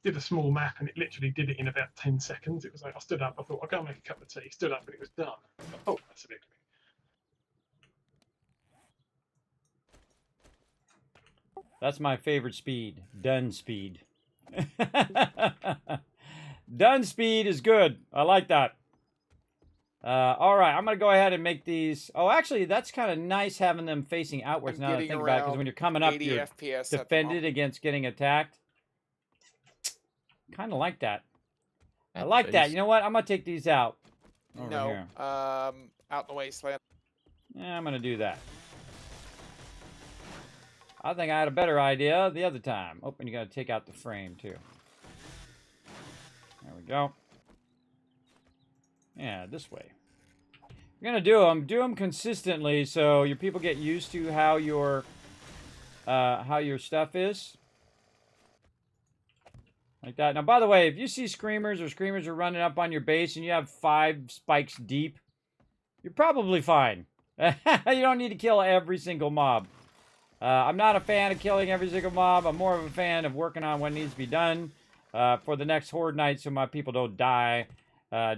did a small map and it literally did it in about 10 seconds. It was like, I stood up, I thought, I'll go and make a cup of tea. Stood up and it was done. I thought, oh, that's a bit quick. That's my favorite speed. Done speed. Done speed is good. I like that. All right, I'm going to go ahead and make these. Oh, actually, that's kind of nice having them facing outwards I'm now that I getting think about it, because around when you're coming up, 80 you're FPS at the defended moment. against getting attacked. Kind of like that. I At the like that. base. You know what? I'm going to take these out. Over No, here. out in the wasteland. Yeah, I'm going to do that. I think I had a better idea the other time. Oh, and you got to take out the frame, too. There we go. Yeah, this way. You're going to do them consistently so your people get used to how your stuff is. Like that. Now, by the way, if you see screamers are running up on your base and you have 5 spikes deep, you're probably fine. You don't need to kill every single mob. I'm not a fan of killing every single mob. I'm more of a fan of working on what needs to be done for the next Horde night so my people don't die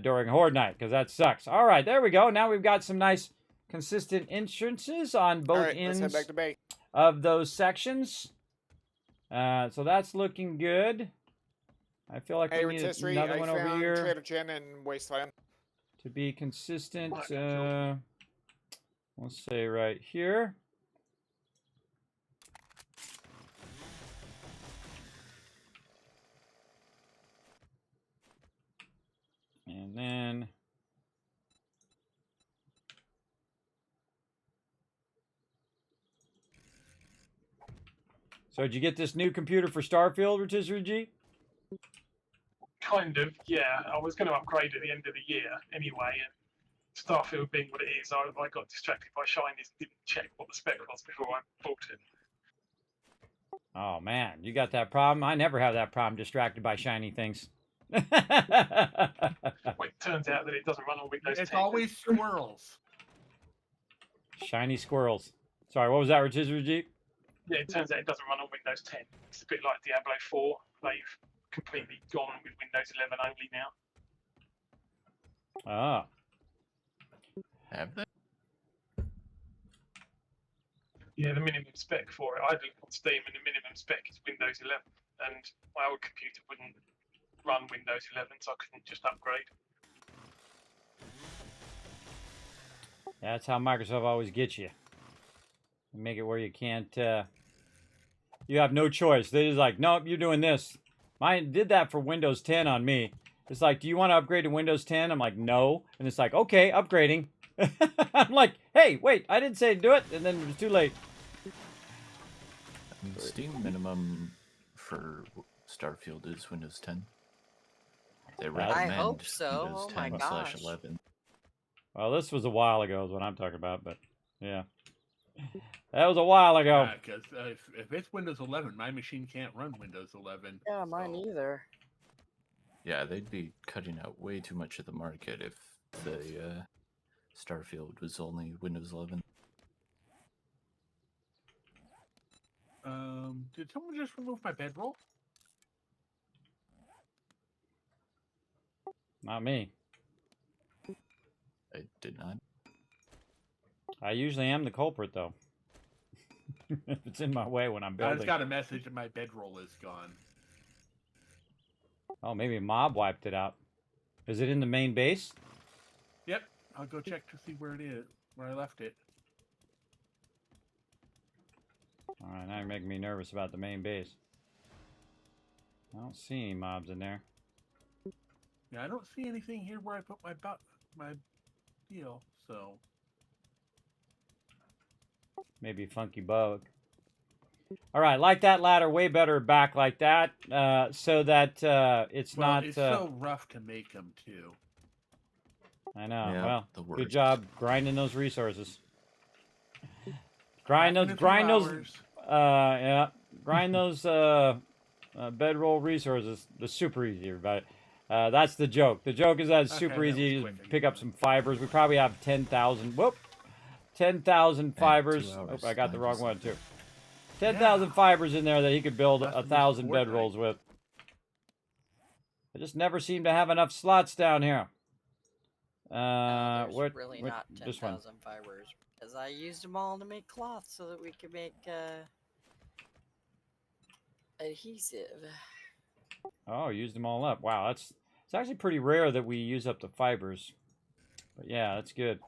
during Horde night, because that sucks. All right, there we go. Now we've got some nice consistent entrances on both All right, let's head ends back to base. of those sections. So that's looking good. I feel like Hey, we need Rotisserie, another I one over found here Trader Jen in Wasteland. to be consistent. Right, that's We'll say right here. And then so did you get this new computer for Starfield, Rotisserie G? Kind of, yeah. I was going to upgrade at the end of the year anyway, and Starfield being what it is, I got distracted by shinies and didn't check what the spec was before I bought it. Oh man, you got that problem? I never have that problem, distracted by shiny things. Well, it turns out that it doesn't run on Windows 10. It's always squirrels. Shiny squirrels. Sorry, what was that, Rotisserie G? Yeah, it turns out it doesn't run on Windows 10. It's a bit like Diablo 4. They've completely gone with Windows 11 only now. Ah. Have they? Yeah, the minimum spec for it. I looked on Steam and the minimum spec is Windows 11. And my old computer wouldn't run Windows 11, so I couldn't just upgrade. That's how Microsoft always gets you. They make it where you can't, you have no choice. They're just like, nope, you're doing this. Mine did that for Windows 10 on me. It's like, do you want to upgrade to Windows 10? I'm like, no. And it's like, okay, upgrading. I'm like, hey, wait, I didn't say do it. And then it was too late. Steam minimum for Starfield is Windows 10. They I recommend hope so. Windows Oh my 10 gosh. / 11. Well, this was a while ago is what I'm talking about, but yeah. That was a while ago. Because if it's Windows 11, my machine can't run Windows 11. Yeah, mine so- either. Yeah, they'd be cutting out way too much of the market if the Starfield was only Windows 11. Did someone just remove my bedroll? Not me. I did not. I usually am the culprit, though. If it's in my way when I'm I building. just got a message that my bedroll is gone. Oh, maybe a mob wiped it out. Is it in the main base? Yep, I'll go check to see where it is, where I left it. All right, now you're making me nervous about the main base. I don't see any mobs in there. Yeah, I don't see anything here where I put my deal. So Maybe a funky bug. All right, like that ladder way better back like that, so that it's well, not. it's so rough to make them too. I know. Yeah, Well, the good worst. job grinding those resources. Back in a few Grind those. hours. Yeah, grind those bedroll resources. They're super easy, everybody. That's the joke. The joke is that it's Okay, super that easy was to quick. pick up some fibers. We probably have 10,000. Whoop, 10,000 fibers. 2 Oh, hours, I got the time wrong just one like too. 10,000 fibers in there that he could build That's the most 1,000 important bedrolls with. I just never seem to have enough slots down here. There's what? really what- not this one. 10,000 fibers because I used them all to make cloth so that we could make adhesive. Oh, used them all up. Wow, it's actually pretty rare that we use up the fibers. But yeah, that's good.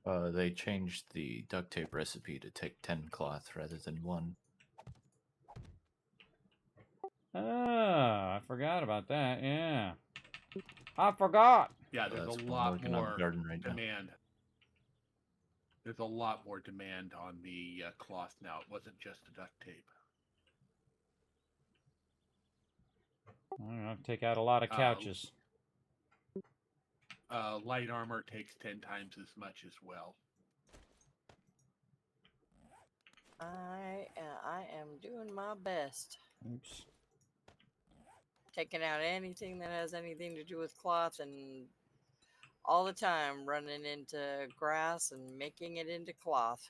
They changed the duct tape recipe to take 10 cloth rather than 1. Ah, I forgot about that. Yeah, I forgot. Yeah, So there's that's a what I'm lot working on the more garden right now. demand. There's a lot more demand on the cloth now. It wasn't just the duct tape. I don't know, take out a lot of couches. Light armor takes 10 times as much as well. I am doing my best. Oops. Taking out anything that has anything to do with cloth, and all the time running into grass and making it into cloth.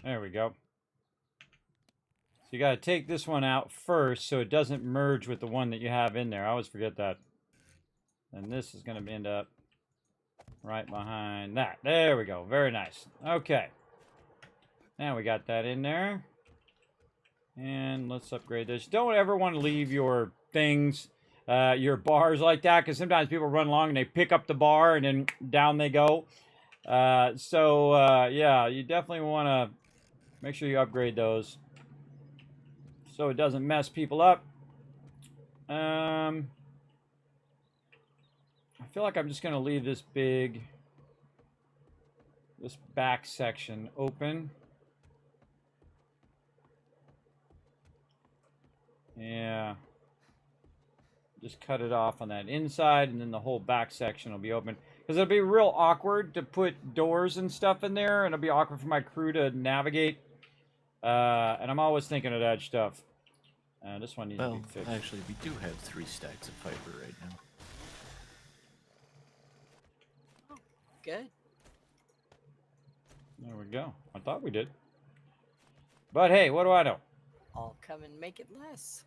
There we go. So you got to take this one out first so it doesn't merge with the one that you have in there. I always forget that. And this is going to end up right behind that. There we go. Very nice. Okay. Now we got that in there. And let's upgrade this. Don't ever want to leave your things, your bars like that, because sometimes people run along and they pick up the bar and then down they go. Yeah, you definitely want to make sure you upgrade those so it doesn't mess people up. I feel like I'm just going to leave this back section open. Yeah. Just cut it off on that inside, and then the whole back section will be open. Because it'll be real awkward to put doors and stuff in there, and it'll be awkward for my crew to navigate. And I'm always thinking of that stuff. This one needs to be fixed. Actually, we do have 3 stacks of fiber right now. Good. There we go. I thought we did. But hey, what do I know? I'll come and make it less.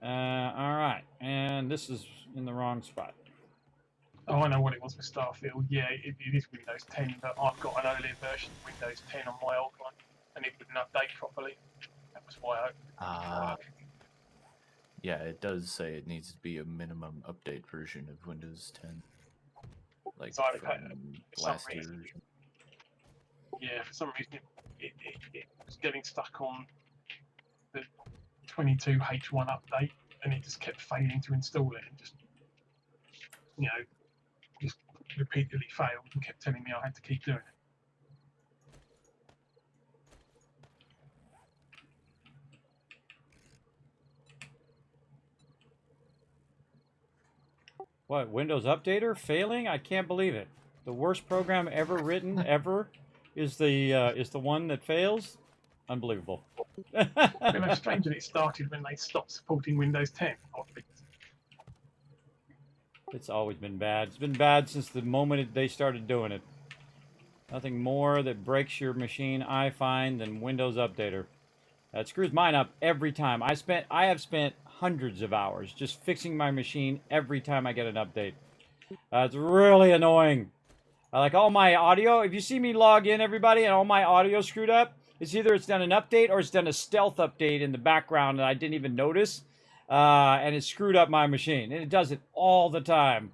All right. And this is in the wrong spot. Oh, I know what it was with Starfield. Yeah, it is Windows 10, but I've got an earlier version of Windows 10 on my old one, and it wouldn't update properly. That was why I. Yeah, it does say it needs to be a minimum update version of Windows 10. Like So I've from had- for some last year. reason- Yeah, for some reason it was getting stuck on the 22H1 update, and it just kept failing to install it, and just just repeatedly failed and kept telling me I had to keep doing it. What, Windows Updater failing? I can't believe it. The worst program ever written ever is the one that fails. Unbelievable. It's strange that it started when they stopped supporting Windows 10. It's always been bad. It's been bad since the moment they started doing it. Nothing more that breaks your machine, I find, than Windows Updater. That screws mine up every time. I have spent hundreds of hours just fixing my machine every time I get an update. It's really annoying. Like all my audio, if you see me log in, everybody, and all my audio screwed up, it's either it's done an update or it's done a stealth update in the background that I didn't even notice, and it screwed up my machine. And it does it all the time.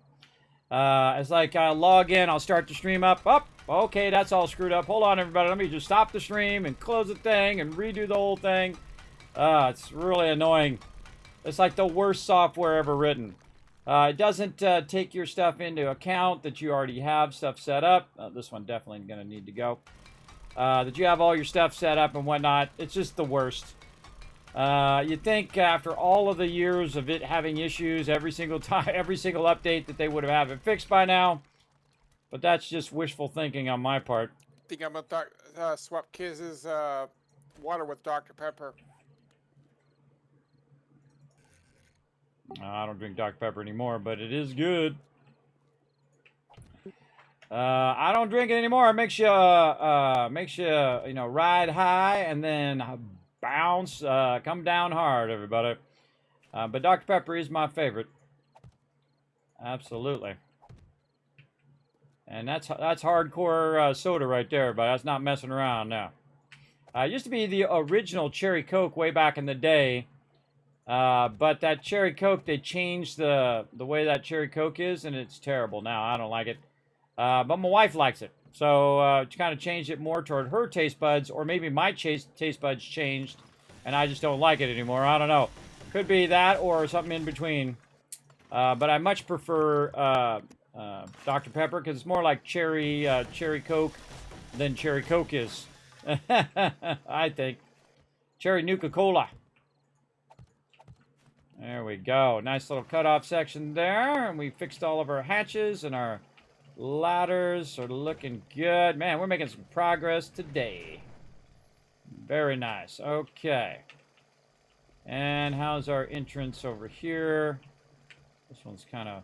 It's like I log in, I'll start the stream up. Okay, that's all screwed up. Hold on, everybody. Let me just stop the stream and close the thing and redo the whole thing. It's really annoying. It's like the worst software ever written. It doesn't take your stuff into account that you already have stuff set up. This one definitely going to need to go. That you have all your stuff set up and whatnot. It's just the worst. You'd think after all of the years of it having issues every single time, every single update, that they would have it fixed by now. But that's just wishful thinking on my part. I think I'm gonna swap Kiz's water with Dr. Pepper. I don't drink Dr. Pepper anymore, but it is good. I don't drink it anymore. It makes you ride high and then bounce, come down hard, everybody. But Dr. Pepper is my favorite. Absolutely. And that's hardcore soda right there, but that's not messing around now. It used to be the original Cherry Coke way back in the day, but that Cherry Coke, they changed the way that Cherry Coke is, and it's terrible now. I don't like it, but my wife likes it, so she kind of changed it more toward her taste buds, or maybe my taste buds changed, and I just don't like it anymore. I don't know. Could be that or something in between. But I much prefer Dr. Pepper because it's more like cherry Coke than Cherry Coke is. I think. Cherry Nuka-Cola. There we go. Nice little cutoff section there. And we fixed all of our hatches and our ladders are looking good. Man, we're making some progress today. Very nice. Okay. And how's our entrance over here? This one's kind of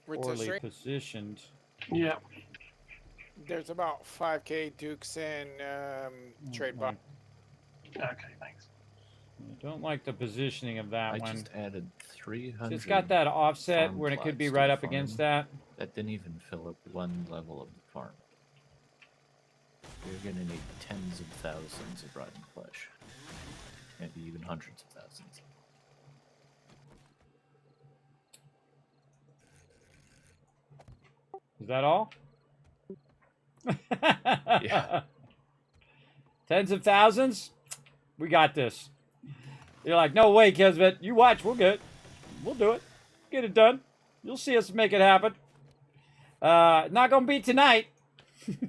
poorly positioned. Yeah. There's about 5K Dukes and trade bot. Okay, thanks. I don't like the positioning of that I one. just added 300. It's got that offset farm when it could be plots to right the up against farm. that. That didn't even fill up one level of the farm. You're gonna need tens of thousands of rotten flesh. Maybe even hundreds of thousands. Is that all? Yeah. Tens of thousands? We got this. You're like, no way, Kismet. You watch, we'll get it. We'll do it. Get it done. You'll see us make it happen. Not gonna be tonight.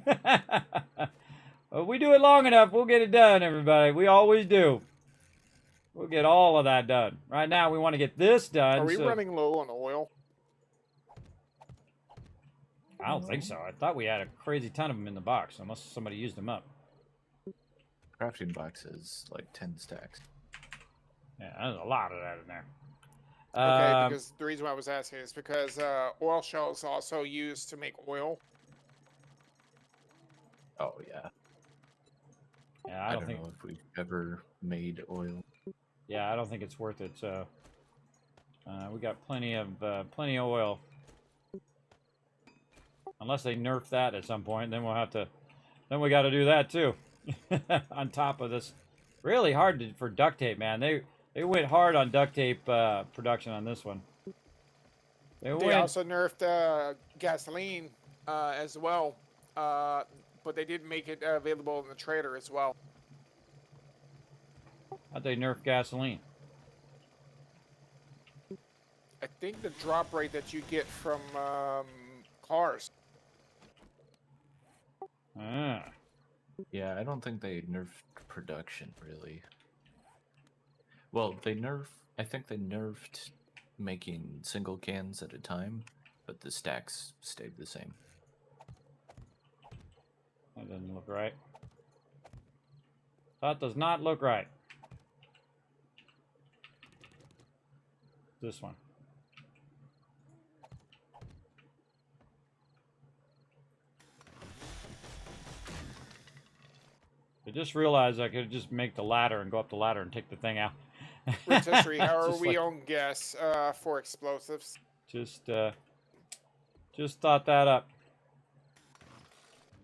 But we do it long enough, we'll get it done, everybody. We always do. We'll get all of that done. Right now, we want to get this done. Are we running low on oil? I don't think so. I thought we had a crazy ton of them in the box, unless somebody used them up. Crafting box is like 10 stacks. Yeah, there's a lot of that in there. Okay, because the reason why I was asking is because oil shells also used to make oil. Oh, yeah. Yeah, I don't know if we've ever made oil. Yeah, I don't think it's worth it. So we got plenty of oil. Unless they nerf that at some point, then we'll have to. Then we got to do that too. On top of this, really hard for duct tape, man. They went hard on duct tape production on this one. They also nerfed gasoline as well, but they did make it available in the trader as well. How'd they nerf gasoline? I think the drop rate that you get from cars. Ah. Yeah, I don't think they nerfed production, really. Well, I think they nerfed making single cans at a time, but the stacks stayed the same. That doesn't look right. That does not look right. This one. I just realized I could just make the ladder and go up the ladder and take the thing out. Rotisserie, how are Just we like- on gas for explosives? Just thought that up.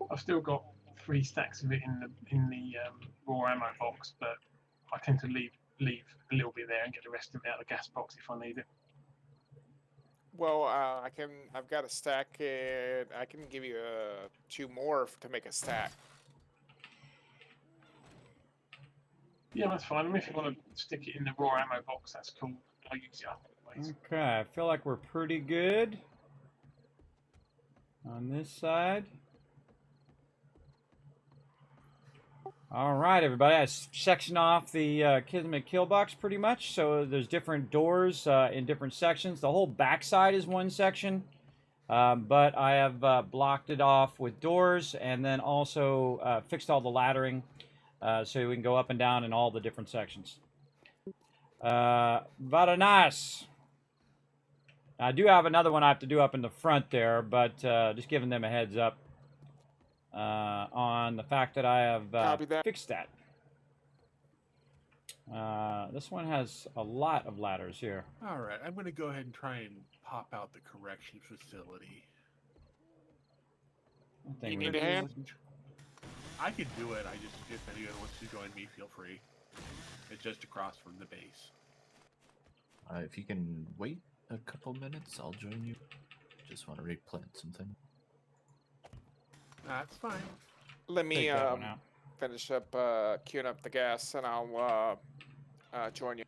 I've still got 3 stacks of it in the raw ammo box, but I tend to leave a little bit there and get the rest of it out of the gas box if I need it. Well, I've got a stack, and I can give you 2 more to make a stack. Yeah, that's fine. I mean, if you want to stick it in the raw ammo box, that's cool. I'll use it up anyways. Okay, I feel like we're pretty good on this side. All right, everybody. I sectioned off the Kismet kill box pretty much. So there's different doors in different sections. The whole backside is one section, but I have blocked it off with doors and then also fixed all the laddering so we can go up and down in all the different sections. Very nice. I do have another one I have to do up in the front there, but just giving them a heads up on the fact that I have fixed that. This one has a lot of ladders here. All right, I'm going to go ahead and try and pop out the correction facility. I think You we- need a hand? I can do it. I just, if anyone wants to join me, feel free. It's just across from the base. If you can wait a couple minutes, I'll join you. Just want to replant something. That's fine. Let me Take that one out. finish up queuing up the gas, and I'll join you.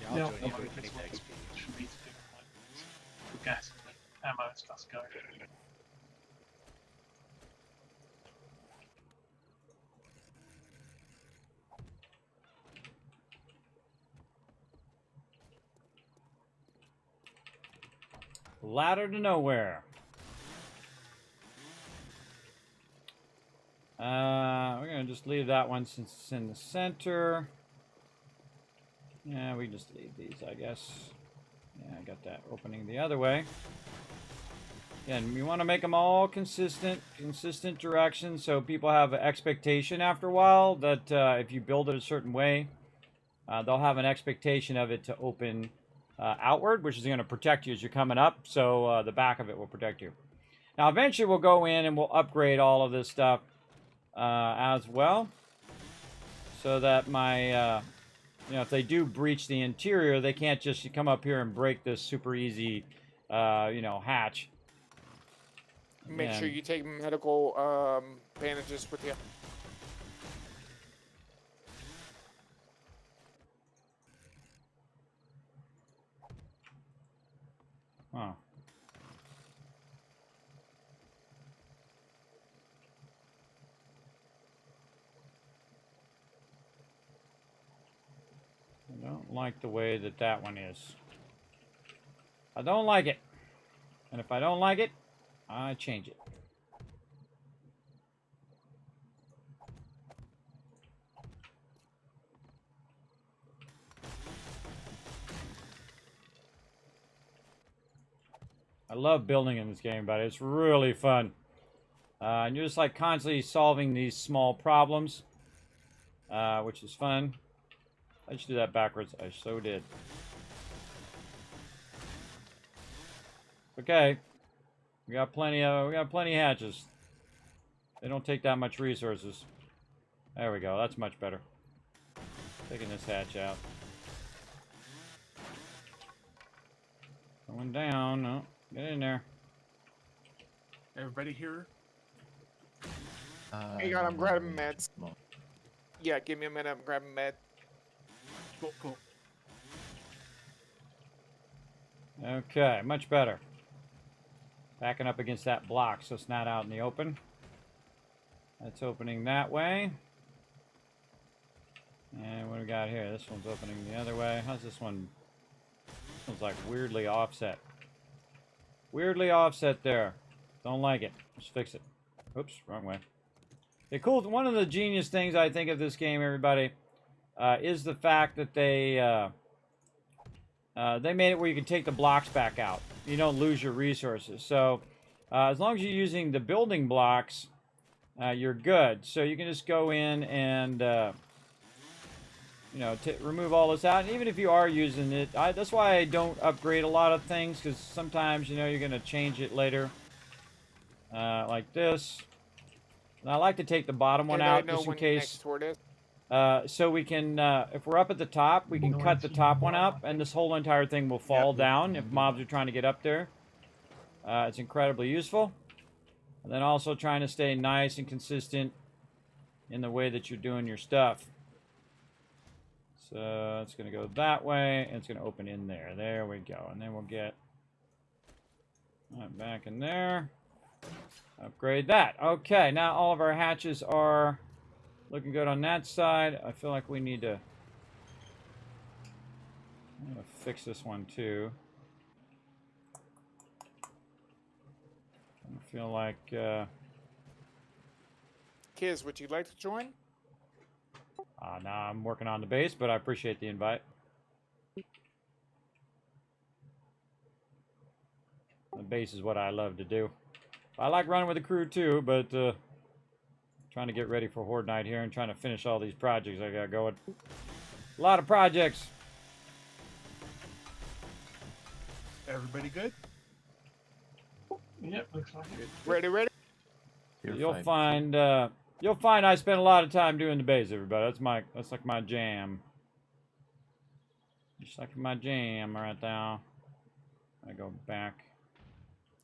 Yeah, I'll Yeah, join you I'll if we need the XP. should be to do like the gas and ammo and stuff go. Ladder to nowhere. We're gonna just leave that one since it's in the center. Yeah, we just leave these, I guess. Yeah, I got that opening the other way. Again, you want to make them all consistent direction, so people have an expectation after a while that if you build it a certain way, they'll have an expectation of it to open outward, which is going to protect you as you're coming up. So the back of it will protect you. Now, eventually, we'll go in and we'll upgrade all of this stuff as well, so that my if they do breach the interior, they can't just come up here and break this super easy, hatch. Make sure Again, you take medical bandages with you. Huh. I don't like the way that one is. I don't like it. And if I don't like it, I change it. I love building in this game, but it's really fun. And you're just like constantly solving these small problems, which is fun. I should do that backwards. I so did. Okay, we got plenty of hatches. They don't take that much resources. There we go. That's much better. Taking this hatch out. Going down. No, get in there. Everybody here? Hang on, I'm grabbing meds. Well, Yeah, give me a minute. I'm grabbing med. Cool. Okay, much better. Backing up against that block so it's not out in the open. That's opening that way. And what do we got here? This one's opening the other way. How's this one? This one's like weirdly offset. Weirdly offset there. Don't like it. Let's fix it. Oops, wrong way. The cool, one of the genius things I think of this game, everybody, is the fact that they made it where you can take the blocks back out. You don't lose your resources. So as long as you're using the building blocks, you're good. So you can just go in and remove all this out. And even if you are using it, that's why I don't upgrade a lot of things, because sometimes you're going to change it later, like this. And I like to take the bottom one out just in case. Next toward it. So we can, if we're up at the top, we can cut the top one up, and this whole entire thing will fall down if mobs are trying to get up there. It's incredibly useful. And then also trying to stay nice and consistent in the way that you're doing your stuff. So it's going to go that way, and it's going to open in there. There we go. And then we'll get that back in there. Upgrade that. Okay, now all of our hatches are looking good on that side. I feel like we need to fix this one too. I feel like Kiz, would you like to join? now I'm working on the base, but I appreciate the invite. The base is what I love to do. I like running with the crew too, but trying to get ready for Horde Night here and trying to finish all these projects I got going. A lot of projects. Everybody good? Yep, looks like it. Ready, ready? You're You'll 5. find I spend a lot of time doing the base, everybody. That's like my jam. Just like my jam right now. I go back.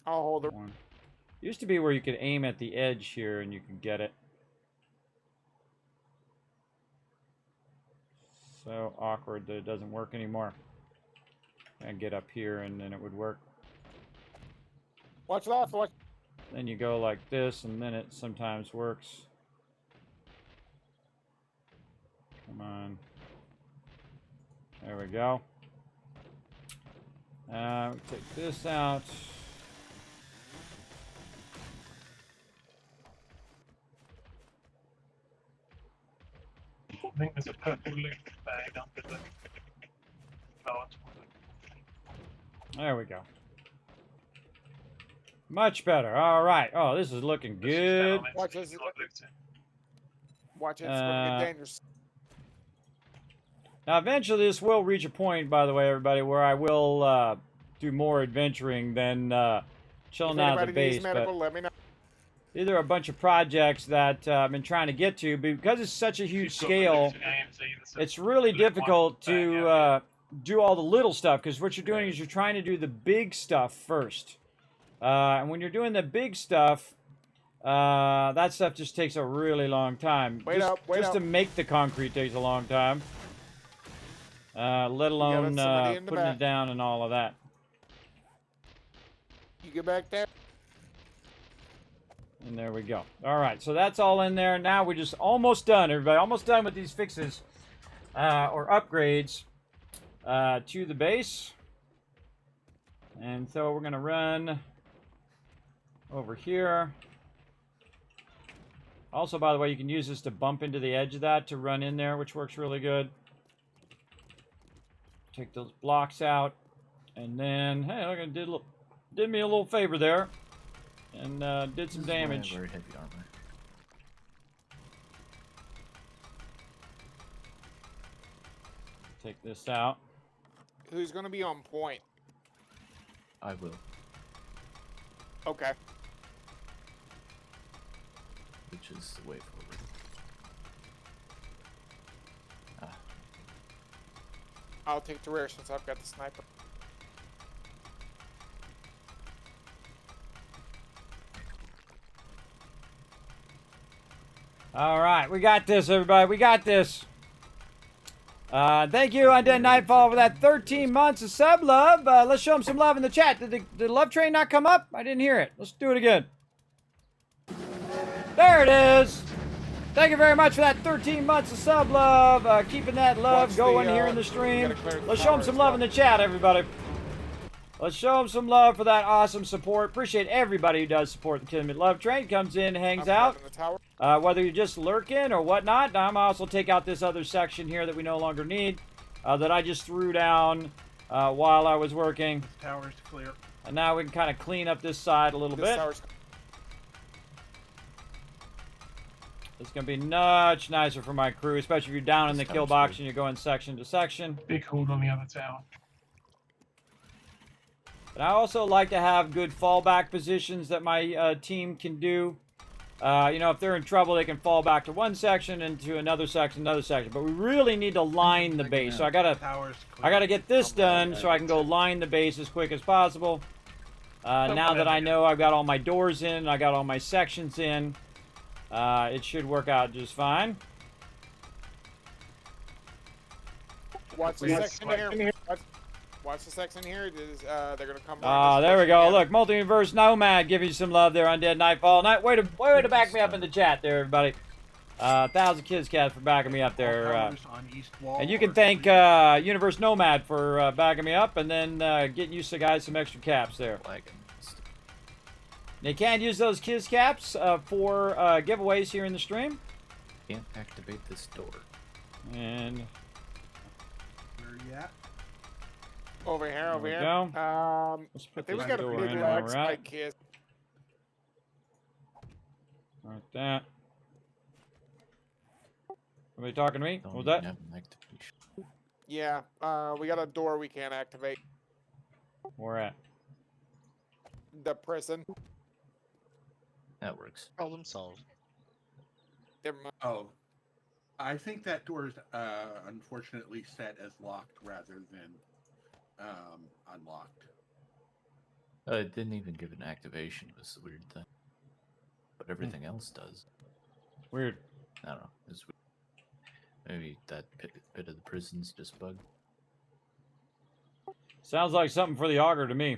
I'll hold her. One. Used to be where you could aim at the edge here and you could get it. So awkward that it doesn't work anymore. And get up here and then it would work. Watch left, watch. Then you go like this and then it sometimes works. Come on. There we go. We take this out. I think there's a purple loot bag under the large one. There we go. Much better. All right. Oh, this is looking good. Watch this. Not looting. Watch it. It's gonna get dangerous. Now, eventually, this will reach a point, by the way, everybody, where I will do more adventuring than chilling If out at the anybody base. needs medical, But let me know. these are a bunch of projects that I've been trying to get to. Because it's such a huge You've got the scale, looting AMZ, there's a it's really blue one difficult bag, to yeah. do all the little stuff. Because what you're doing is you're trying to do the big stuff first. And when you're doing the big stuff, that stuff just takes a really long time. Wait up, wait just up. to make the concrete takes a long time. Let alone somebody in the putting back. it down and all of that. You get back there. And there we go. All right, so that's all in there. Now we're just almost done, everybody. Almost done with these fixes or upgrades to the base. And so we're going to run over here. Also, by the way, you can use this to bump into the edge of that to run in there, which works really good. Take those blocks out. And then, hey, look, it did me a little favor there. And did some This is why I damage. wear heavy armor. Take this out. Who's gonna be on point? I will. Okay. Which is the way forward. Ah, I'll take the rear since I've got the sniper. All right, we got this, everybody. We got this. Thank you, Undead Nightfall, for that 13 months of sub love. Let's show them some love in the chat. Did the love train not come up? I didn't hear it. Let's do it again. There it is. Thank you very much for that 13 months of sub love. Keeping that love Watch going the, here in the we stream. gotta clear the Let's show them tower some as love well. in the chat, everybody. Let's show them some love for that awesome support. Appreciate everybody who does support the Kismet Love Train. Comes in, hangs I'm out. grabbing the tower. Whether you're just lurking or whatnot. I'm also take out this other section here that we no longer need. That I just threw down while I was working. This tower's clear. And now we can kind of clean up this side a little This bit. tower's It's going to be much nicer for my crew, especially if you're down in the This kill tower's box good. and you're going section to section. Big hold on the other tower. But I also like to have good fallback positions that my team can do. You know, if they're in trouble, they can fall back to one section and to another section. But we really need to line the base. So I gotta get this done so I can go line the base as quick as possible. Now that I know I've got all my doors in, I got all my sections in, it should work out just fine. Watch the Yes. section here. Watch the section here. They're gonna come. There we go. Look, Multiverse Nomad, give you some love there, Undead Nightfall. Way to back me up in the chat there, everybody. 1,000 Kids Cat for backing me up there. On east wall And you can or- thank Universe Nomad for backing me up and then getting you guys some extra caps there. lagging. You can use those Kids Caps for giveaways here in the stream. Can't activate this door. And Where you at? Over here. Over we here. go. Let's I put think we this got a door big in lag while we're at it. spike here. Like that. Somebody talking to me? Don't What was even that? have an activation. Yeah. We got a door we can't activate. Where at? the prison. That works. Problem solved. Never mind. Oh, I think that door's unfortunately set as locked rather than unlocked. It didn't even give an activation. Was the weird thing. But everything else does. Weird. I don't know. It's weird. Maybe that bit of the prison's just bugged. Sounds like something for the auger to me.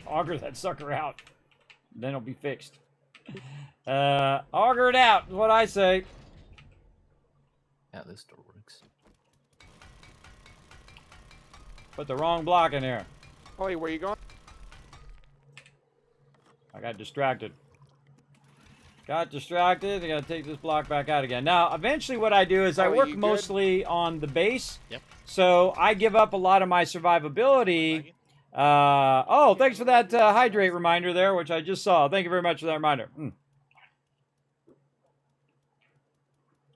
Auger that sucker out. Then it'll be fixed. Auger it out is what I say. Yeah, this door works. Put the wrong block in there. Holly, where you going? I got distracted. Got distracted. I gotta take this block back out again. Now, eventually what I do is I Oh, work you good? mostly on the base. Yep. So I give up a lot of my survivability. Oh, thanks for that hydrate reminder there, which I just saw. Thank you very much for that reminder.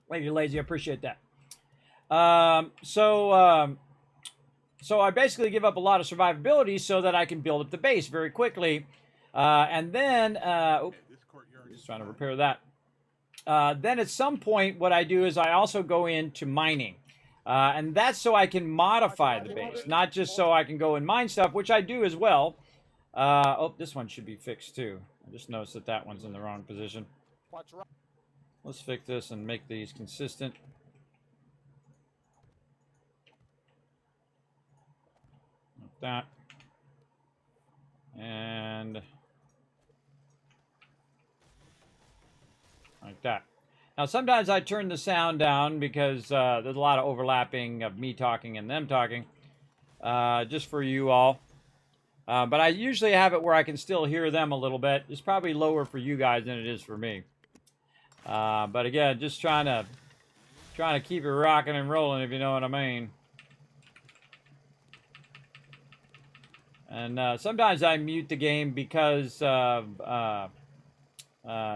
Thank you, Lazy. I appreciate that. So I basically give up a lot of survivability so that I can build up the base very quickly. And then, This courtyard just is trying to fine. repair that. Then at some point, what I do is I also go into mining. And that's so I can modify the base, not just so I can go and mine stuff, which I do as well. Oh, this one should be fixed too. I just noticed that that one's in the wrong position. Watch right. Let's fix this and make these consistent. Like that. And like that. Now, sometimes I turn the sound down because there's a lot of overlapping of me talking and them talking, just for you all. But I usually have it where I can still hear them a little bit. It's probably lower for you guys than it is for me. But again, just trying to keep it rocking and rolling, if you know what I mean. And sometimes I mute the game because of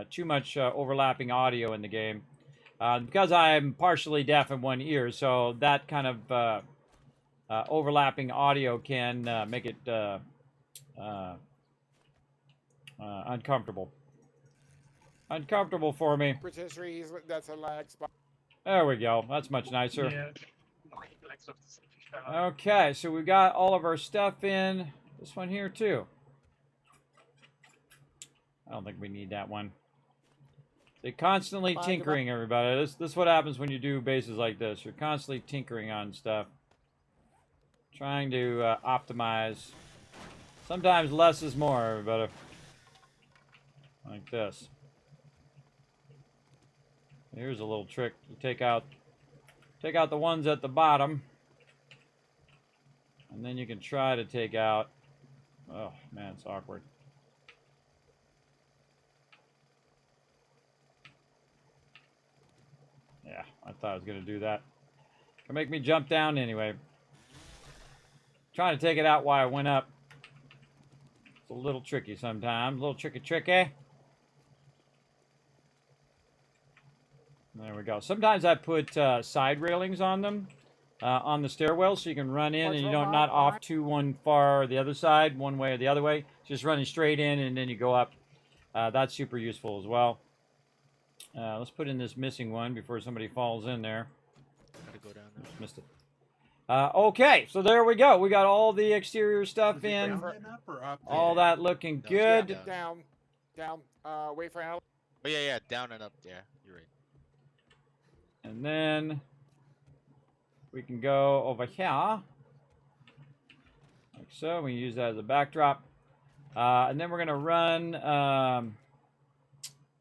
too much overlapping audio in the game. Because I'm partially deaf in one ear, so that kind of overlapping audio can make it uncomfortable. Uncomfortable for me. Patisserie, that's a lag spot. There we go. That's much nicer. Yeah. Knock your legs off to see if you fell over. Okay, so we got all of our stuff in. This one here too. I don't think we need that one. They're constantly tinkering, everybody. This is what happens when you do bases like this. You're constantly tinkering on stuff. Trying to optimize. Sometimes less is more, everybody. Like this. Here's a little trick. You take out the ones at the bottom. And then you can try to take out... Oh, man, it's awkward. Yeah, I thought I was going to do that. Can make me jump down anyway. Trying to take it out while I went up. It's a little tricky sometimes. A little tricky. There we go. Sometimes I put side railings on them. On the stairwell, so you can run in and you don't not off to one far or the other side, one way or the other way. Just running straight in and then you go up. That's super useful as well. Let's put in this missing one before somebody falls in there. Gotta go down there. Just missed it. Okay, so there we go. We got all the exterior stuff Is it in. down and up or up All there? that looking No, good. yeah. Down. Wait for Alex. Oh yeah, down and up. Yeah, you're right. And then we can go over here. Like so. We can use that as a backdrop. And then we're going to run...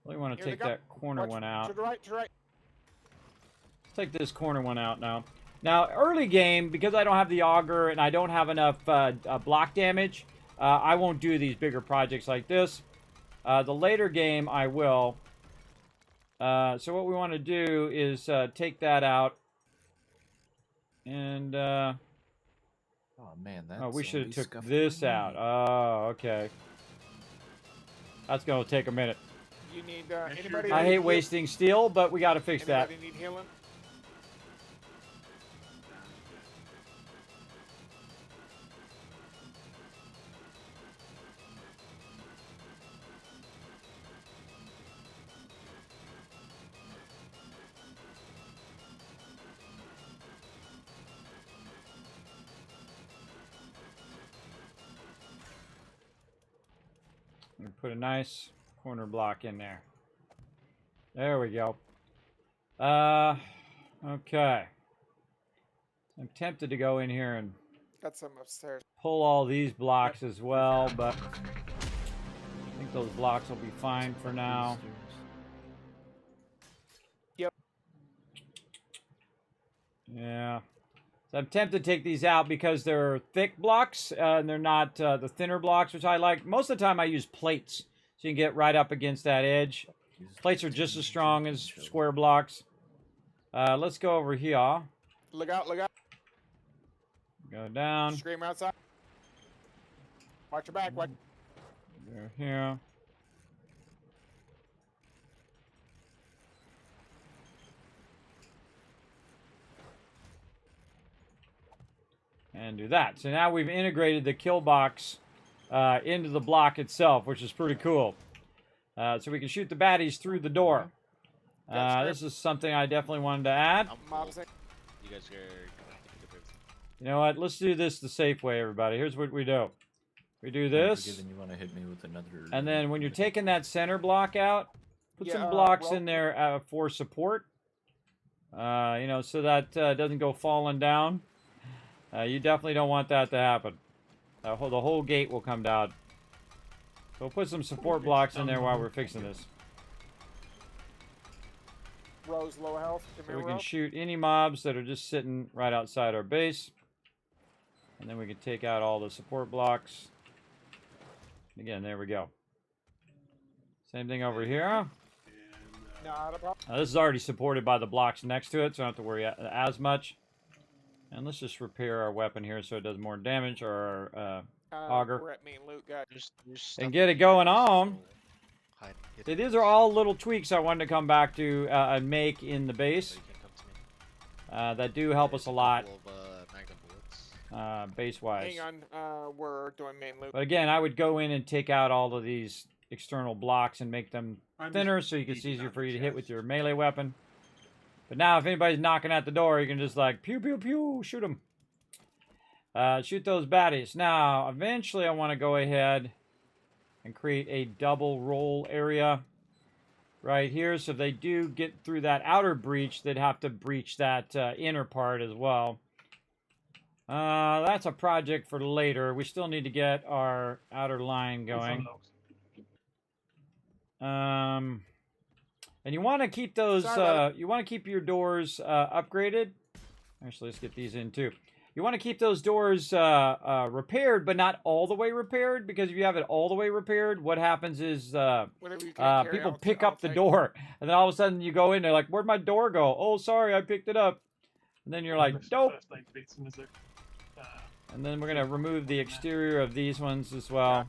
we want to Here they take go. that corner Watch one out. To the right, to the right. Let's take this corner one out now. Now, early game, because I don't have the auger and I don't have enough block damage, I won't do these bigger projects like this. The later game, I will. So what we want to do is take that out. And, Oh man, that's we should have only took scuffed this my out. knee. Oh, okay. That's going to take a minute. You need sure anybody. do. I that hate need wasting steel, but we got to fix that. Anybody need healing? can put a nice corner block in there. There we go. Okay. I'm tempted to go in here and Got some upstairs. pull all these blocks as well, but I think those blocks will be fine for now. Yep. Yeah. So I'm tempted to take these out because they're thick blocks and they're not the thinner blocks, which I like. Most of the time I use plates so you can get right up against that edge. Plates are just as strong as square blocks. Let's go over here. Look out, look out. Go down. Scream outside. Watch your back. Watch. Go here. And do that. So now we've integrated the kill box into the block itself, which is pretty cool. So we can shoot the baddies through the door. This is something I definitely wanted to add. You guys are. You know what? Let's do this the safe way, everybody. Here's what we do. We do this. You want to hit me with another. And then when you're taking that center block out, put some blocks in there for support. You know, so that doesn't go falling down. You definitely don't want that to happen. The whole gate will come down. So we'll put some support blocks in there while we're fixing this. Rose low health. So we can shoot any mobs that are just sitting right outside our base. And then we can take out all the support blocks. Again, there we go. Same thing over here. Not a problem. This is already supported by the blocks next to it, so I don't have to worry as much. And let's just repair our weapon here so it does more damage, or our auger. We're at main loot, guys. And get it going on. So these are all little tweaks I wanted to come back to and make in the base. That do help us a lot. Base-wise. Hang on, we're doing main loot. But again, I would go in and take out all of these external blocks and make them thinner so it's easier for you to hit with your melee weapon. But now if anybody's knocking at the door, you can just like pew pew pew shoot them. Shoot those baddies. Now, eventually I want to go ahead and create a double roll area right here. So if they do get through that outer breach, they'd have to breach that inner part as well. That's a project for later. We still need to get our outer line going. And you want to keep those, you want to keep your doors upgraded. Actually, let's get these in too. You want to keep those doors repaired, but not all the way repaired, because if you have it all the way repaired, what happens is people pick up the door, and then all of a sudden you go in, they're like, where'd my door go? Oh, sorry, I picked it up. And then you're like, nope. And then we're going to remove the exterior of these ones as well.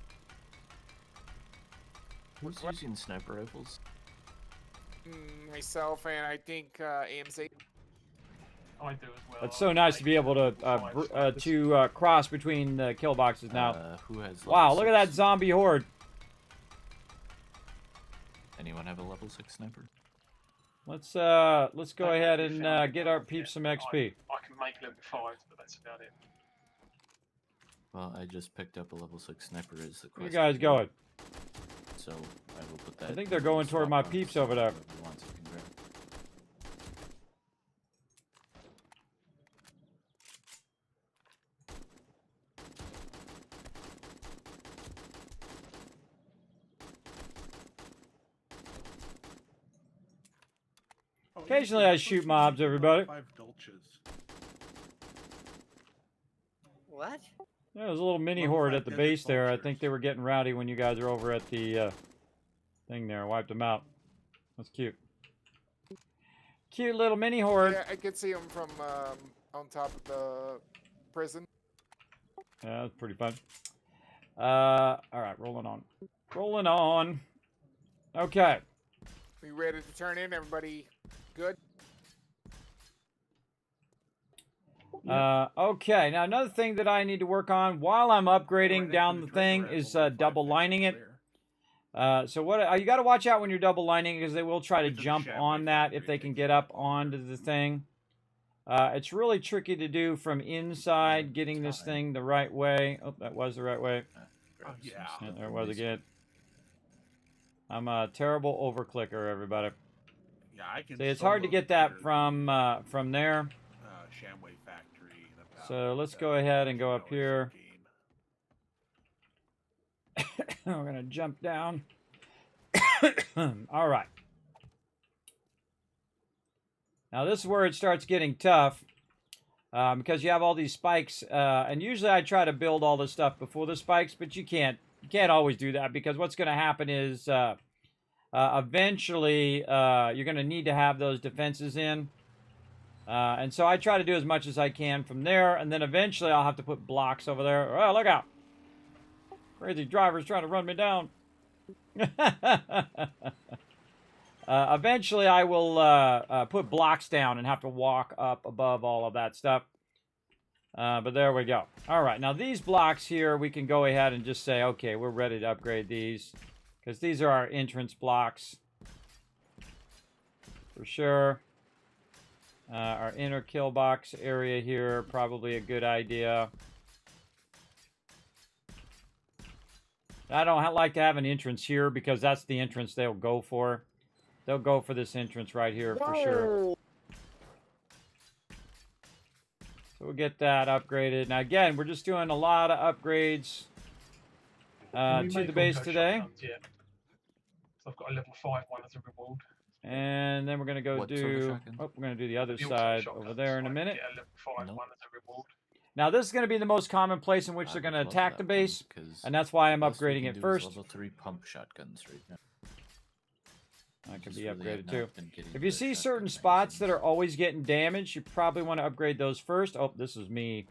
Who's using sniper rifles? Myself and I think AMC. I do as well. It's so nice to be able to cross between the kill boxes now. Who has wow, look at that zombie horde. Anyone have a level 6 sniper? Let's go ahead and get our peeps some XP. I can make level 5, but that's about it. Well, I just picked up a level 6 sniper as the quest. Where you guys going? So I will put that. I think they're going toward my peeps over there. Occasionally I shoot mobs, everybody. 5 dolces. What? Yeah, there's a little mini horde at the base there. I think they were getting rowdy when you guys were over at the thing there. I wiped them out. That's cute. Cute little mini horde. Yeah, I could see them from on top of the prison. Yeah, that's pretty fun. All right, rolling on. Rolling on. Okay. We ready to turn in? Everybody good? Okay, now another thing that I need to work on while I'm upgrading down the thing is double lining it. So what you got to watch out when you're double lining, because they will try to jump on that if they can get up onto the thing. It's really tricky to do from inside, getting this thing the right way. Oh, that was the right way. Oh, yeah. There it was again. I'm a terrible overclicker, everybody. Yeah, I can. See, it's hard to solo get that clear from there. Shamway Factory in about, So let's go ahead and 2 go up hours here. in-game. We're gonna jump down. All right. Now this is where it starts getting tough because you have all these spikes, and usually I try to build all this stuff before the spikes, but you can't always do that because what's going to happen is eventually you're going to need to have those defenses in, and so I try to do as much as I can from there, and then eventually I'll have to put blocks over there. Oh, look out! Crazy driver's trying to run me down. Eventually, I will put blocks down and have to walk up above all of that stuff. But there we go. All right, now these blocks here, we can go ahead and just say, okay, we're ready to upgrade these. Because these are our entrance blocks. For sure. Our inner kill box area here, probably a good idea. I don't like to have an entrance here because that's the entrance they'll go for. They'll go for this entrance right here for sure. So we'll get that upgraded. Now again, we're just doing a lot of upgrades Can we to make the base auto today. shotguns yet? So I've got a level 5 one as a reward. And then we're going to go What sort of do... shotgun? Oh, we're going to do the other The auto side shotguns, over there in a I minute. Get a level 5 Nope. one as a reward. Now this is going to be the most common place in which I they're would going to love attack the that one, base. 'cause And that's why I'm the best we upgrading can it do is first. Level 3 pump shotguns right now. That could Just be really have upgraded not too. been getting If you the see shotgun certain spots that magazines. are always getting damaged, you probably want to upgrade those first. Oh, this is me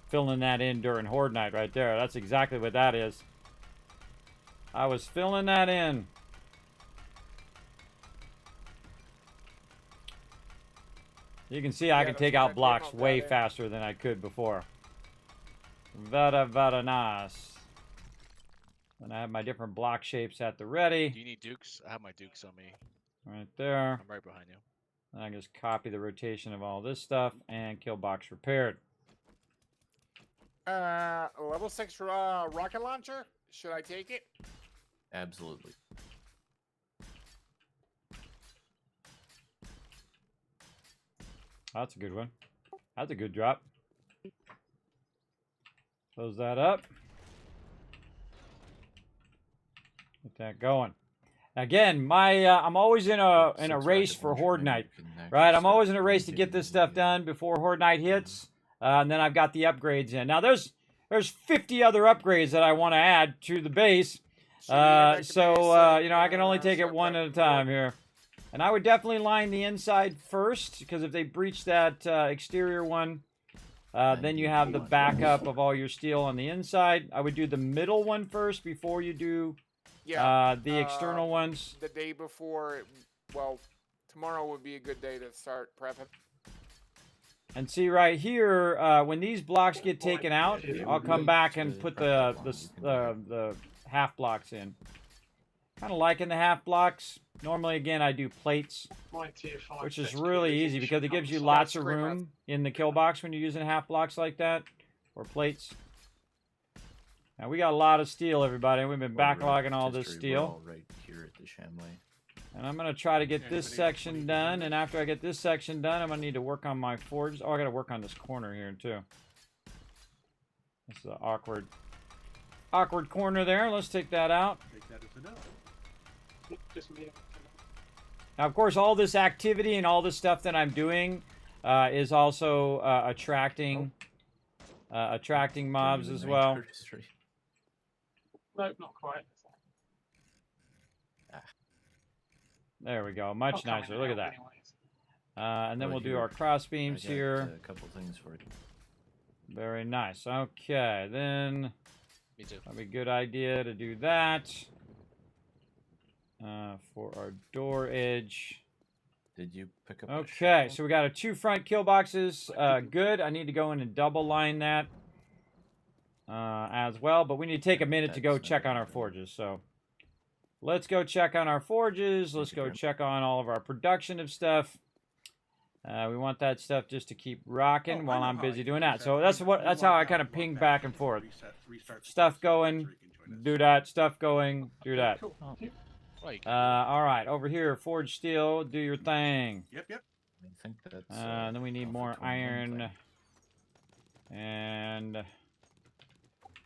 filling that in during Horde Night right there. That's exactly what that is. I was filling that in. You can see I Yeah, can that's take what I out came blocks out way that in. faster than I could before. Very nice. And I have my different block shapes at the Do ready. you need dukes? I have my dukes on me. Right there. I'm right behind you. And I can just copy the rotation of all this stuff and kill box repaired. Level 6 rocket launcher. Should I take it? Absolutely. That's a good one. That's a good drop. Close that up. Get that going. Again, I'm always in a Six race rocket for launcher, Horde then Night, you can actually right? I'm start always in a race to get rotating this stuff the, done before Horde Night hits, and then I've got the upgrades in. Now there's 50 other upgrades that I want to add to the base, Should we head back to so base you know I can only take it start one at a prepping time for- here. And I would definitely line the inside first because if they breach that exterior one, then you have the backup of all your steel on the inside. I would do the middle one first before you do Yeah. the external ones. The day before, well, tomorrow would be a good day to start prepping. And see right here, when these blocks get taken out, I'll come back and put the half blocks in. Kind of liking the half blocks. Normally, again, I do plates, My tier 5 which is set's really good. easy because it gives you comes- lots of Scream out. room in the kill box when you're using half blocks like that, or plates. Now, we got a lot of steel, everybody. We've been backlogging all this steel. Right here at the Shamway. And I'm going to try to get Yeah, this anybody got section 20 done. minutes? And after I get this section done, I'm going to need to work on my forge. Oh, I got to work on this corner here, too. This is an awkward corner there. Let's take that out. Take that as a no. Just me. Now, of course, all this activity and all this stuff that I'm doing is also attracting mobs Doing as the well. night artistry. No, not quite. There we go. Much I'll come in nicer. and Look at out that. anyways. And then Right we'll do here. our cross I beams got here. a couple things for you. Very nice. Okay, then Me too. that'd be a good idea to do that. For our door edge. Did you pick up? a Okay, shotgun? so we got our 2 front kill boxes. Good. I need to go in and double line that as well. But we need to take a minute to go That's not check gonna on our happen. forges. So let's go check on our forges. Let's you go very much. check on all of our production of stuff. We want that stuff just to keep rocking Oh, I while know I'm how busy I doing can that. reset. So that's You how I log kind out, of ping log back and forth. restart the Stuff system going, so you can join us. do that. Stuff going, do that. Cool. Oh. Thank you. Well, you can All right, over here, forge steel. Do your thing. Yep. I think that's. Then we need Alpha more 21 iron thing. and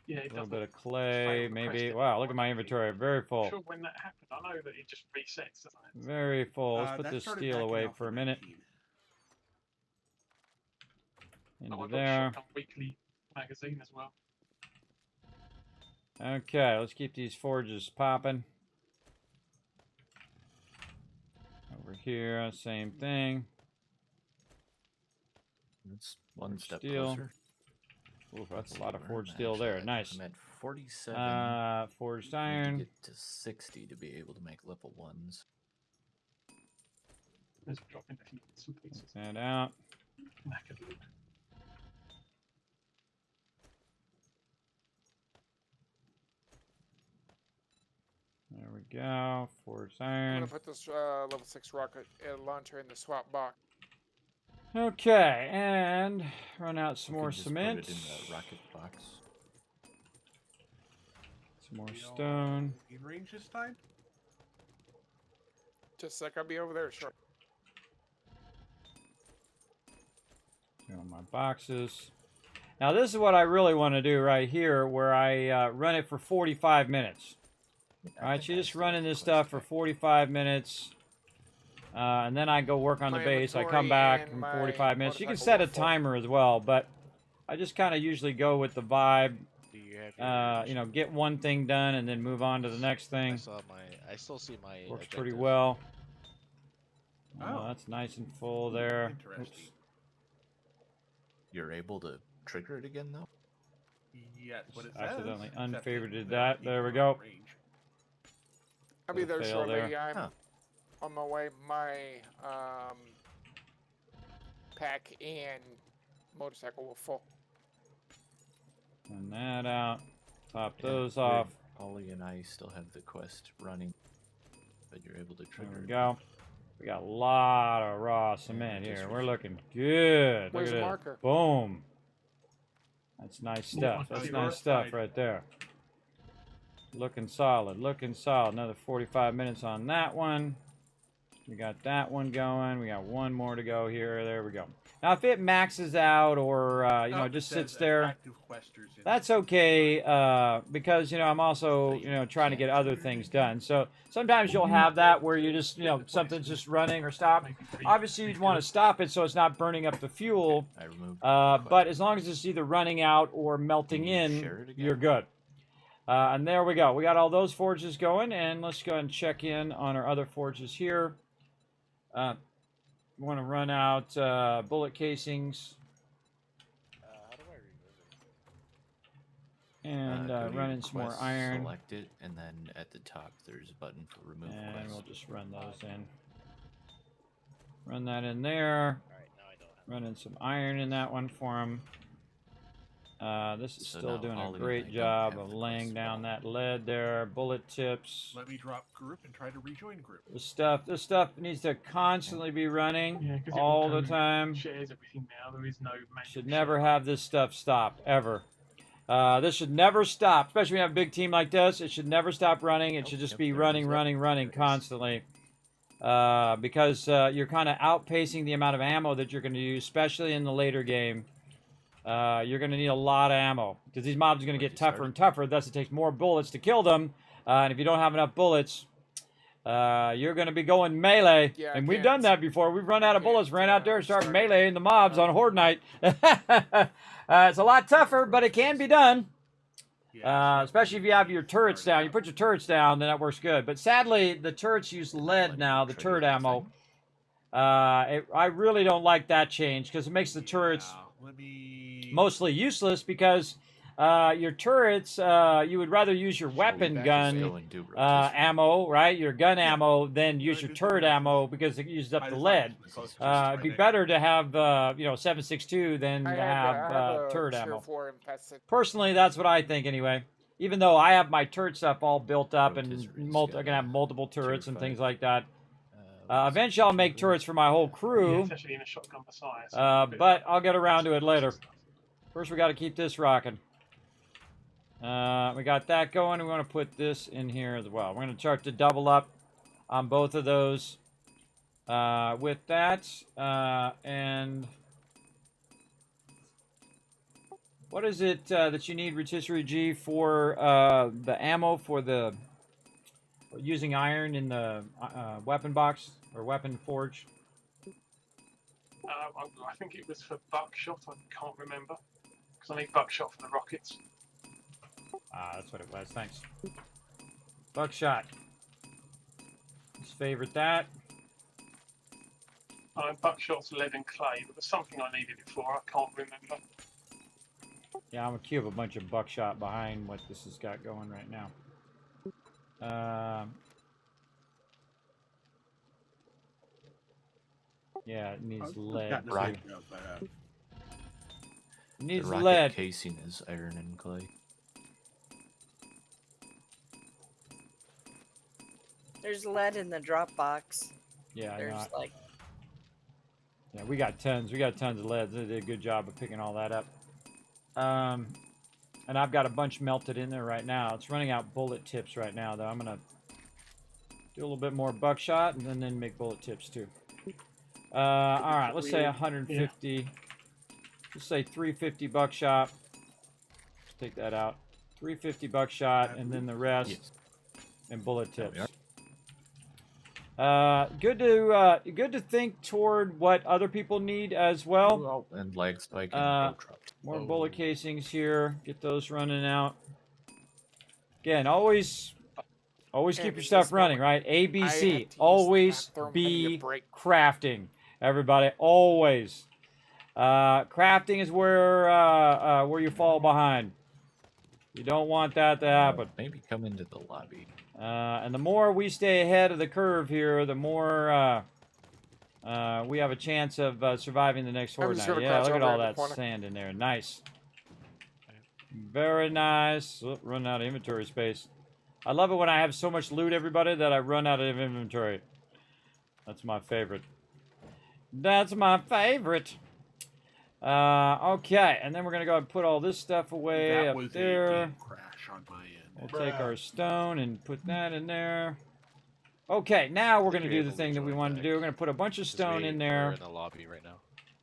Yeah, a it little doesn't. bit of clay, fail the quest maybe. every Wow, look at time, my actually. inventory, very I'm full. sure when that happened, I know that it just resets, doesn't it? Very full. Let's put that this started steel back in away Alpha for a minute. 19. Into I've got there. Shotgun Weekly magazine as well. Okay, let's keep these forges popping. Over here, same thing. That's one Forge step steel. closer. Ooh, that's Let's a see lot of where forge I'm steel actually there. at. Nice. I'm at 47. Forged I need to iron. get to 60 to be able to make level 1s. There's a drop in a few some pieces. Take that out. Knackered. There we go. Forged I'm iron. gonna put this level 6 rocket launcher in the swap box. Okay, and run out some You more could just cement. Put it in the rocket box. Some more We all stone. in range this time? Just a sec, I'll be over there. Sure. On my boxes. Now this is what I really want to do right here, where I run it for 45 minutes. All right, you're just running this stuff for 45 minutes, and then I go work on the My base. I come inventory back and in my 45 minutes. You can motorcycle set were a full. timer as well, but I just kind of usually go with the vibe. Do you have your Get one thing done and then move on to the next I thing. still see my Works pretty objectives. well. Oh. That's nice and full there. Interesting. Oops. You're able to trigger it again, though? Yes, what it Accidentally says, except unfavorited that that. There you we are go. in range. I'll be Little there fail shortly. there. I'm Huh. on my way. My pack and motorcycle were full. Run that out. Top Yeah, those weird. off. Ollie and I still have the quest running, but you're able to There trigger we it. go. We got a lot of raw cement just here. We're refused. looking good. Where's Look the at marker? this. Boom. That's nice Yeah, stuff. on That's your nice right stuff side. right there. Looking solid. Looking solid. Another 45 minutes on that one. We got that one going. We got one more to go here. There we go. Now, if it maxes out or, Oh, it just says sits there, active questers in that's it. okay, because, I'm also, trying to get other things done. So sometimes you'll have that where you just, something's just running or stop. Maybe Obviously, you'd want to stop it so it's not burning up the fuel. I removed But as long as it's either running out or melting Can you in, share it again? you're good. And there we go. We got all those forges going, and let's go ahead and check in on our other forges here. We want to run out bullet casings How do I remove it? and go to run your in some more quest, iron. Select it, and then at the top there's a button for remove And quest. we'll just run those in. Run that in there. Alright, now I don't have Run in some iron in that one for him. This is So still now doing a Ollie and I great don't job have of the laying quest down button. that lead there. Bullet tips. Let me drop group and try to rejoin group. This stuff needs to constantly be running Yeah, because all the time. shares everything now. There is no manual Should share never button. have this stuff stop ever. This should never stop, especially when you have a big team like this. It should never stop running. It should just Yep, be there it running, is. running, running There it is. constantly. Because you're kind of outpacing the amount of ammo that you're going to use, especially in the later game. You're going to need a lot of ammo because these mobs are going to get tougher and tougher. Thus, it takes more bullets to kill them. And if you don't have enough bullets, you're going to be going melee. Yeah, I and we've can't- done that before. We've run I out of bullets, can't, ran out there and started start- meleeing the mobs on Horde Night. It's a lot tougher, but it can be done. Yeah, Especially if you have your turrets down. You put your turrets down, then that works good. But sadly, the turrets use lead now, the turret ammo. I really don't like that change because it makes the turrets Let me... mostly useless because your turrets, you would rather use your weapon Just gun go and do rotation. ammo, right? Your gun ammo, than use your turret ammo because it uses up the lead. It'd be better to have, 7.62 than I to have have a turret tier ammo. 4 infested. Personally, that's what I think anyway. Even though I have my turret stuff all built up and Rotisserie's I got can have a multiple turrets tier and things 5. like that. What was Eventually, I'll it? make turrets for my whole Yeah, crew, it's actually in a shotgun Messiah. but I'll get around to it later. First, we got to keep this rocking. We got that going. We want to put this in here as well. We're going to start to double up on both of those. With that, and what is it that you need rotisserie G for the ammo for the using iron in the weapon box or weapon forge? I think it was for buckshot. I can't remember because I need buckshot for the rockets. Ah, that's what it was. Thanks. Buckshot. Let's favorite that. Buckshot's lead and clay, but there's something I needed it for. I can't remember. Yeah, I'm gonna queue up a bunch of buckshot behind what this has got going right now. Yeah, it needs lead. Right. It needs the rocket lead. casing is iron and clay. There's lead in the drop box. Yeah, I know. There's like Yeah, we got tons. We got tons of lead. They did a good job of picking all that up. And I've got a bunch melted in there right now. It's running out bullet tips right now, though. I'm gonna do a little bit more buckshot and then make bullet tips too. All right, let's say 150. Yeah. Let's say 350 buckshot. Let's take that out. 350 buckshot, and then the rest and bullet tips. Good to think toward what other people need as well. And lag spike and more bullet casings here. Get those running out. Again, always keep your stuff running, right? ABC. Always be crafting, everybody. Always. Crafting is where you fall behind. You don't want that to happen. Maybe come into the lobby. And the more we stay ahead of the curve here, the more we have a chance of surviving the next horde night. Yeah, look at all that sand in there. Nice. Very nice. Oh, running out of inventory space. I love it when I have so much loot, everybody, that I run out of inventory. That's my favorite. That's my favorite. Okay, and then we're going to go and put all this stuff away up there. Crash on my end. We'll take our stone and put that in there. Okay, now we're going to do the thing that we wanted to do. We're going to put a bunch of stone in there. We're in the lobby right now.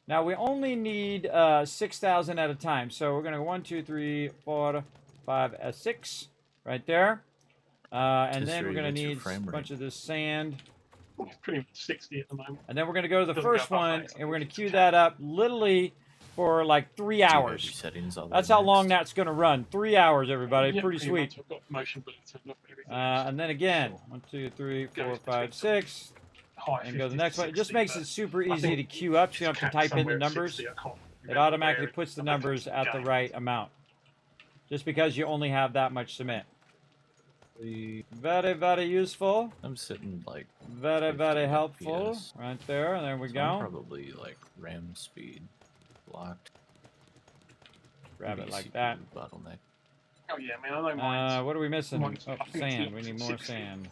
Now, we only need 6,000 at a time. So we're going to go 1, 2, 3, 4, 5, 6 right there. And then we're going to need a bunch of this sand. It's pretty much 60 at the moment. And then we're going to go to the first one, and we're going to queue that up literally for like 3 hours. That's how long that's going to run. 3 hours, everybody. Yeah, pretty sweet. I've got motion bullets and everything. And then again, 1, 2, 3, 4, 5, 6. And go to the next one. It just makes it super easy to queue up, so you don't have to type in the numbers. It automatically puts the numbers at the right amount. Just because you only have that much cement. Very, very useful. I'm sitting like very, very helpful. FPS. Right there. There we go. I'm probably like RAM speed blocked. Grab it like that. Bottleneck. Oh yeah, I mean I don't mind. What are we missing? Oh, sand. We need more sand.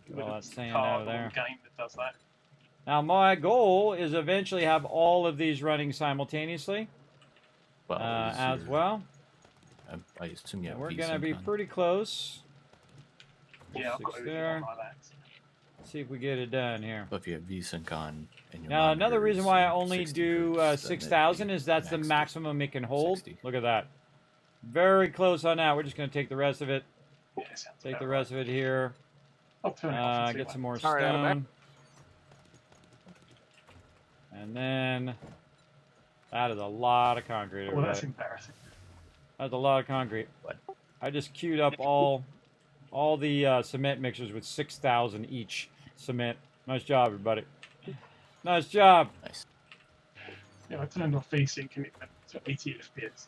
Get all that sand out of there. Game that does that. Now my goal is eventually have all of these running simultaneously. Well, as well. I assume you have we're gonna be pretty close. Yeah, I've got there. Let's see if we get it done here. But if you have VSync on, and now another reason why I only do 6,000 is that's the maximum it can hold. 60. Look at that. Very close on that. We're just gonna take the rest of it. Yeah, take the rest of it here. Get some more stone. And then that is a lot of concrete. Well, that's embarrassing. That's a lot of concrete. I just queued up all the cement mixers with 6,000 each cement. Nice job, everybody. Nice job. Nice. Yeah, I turned off VSync and it went to 80 FPS.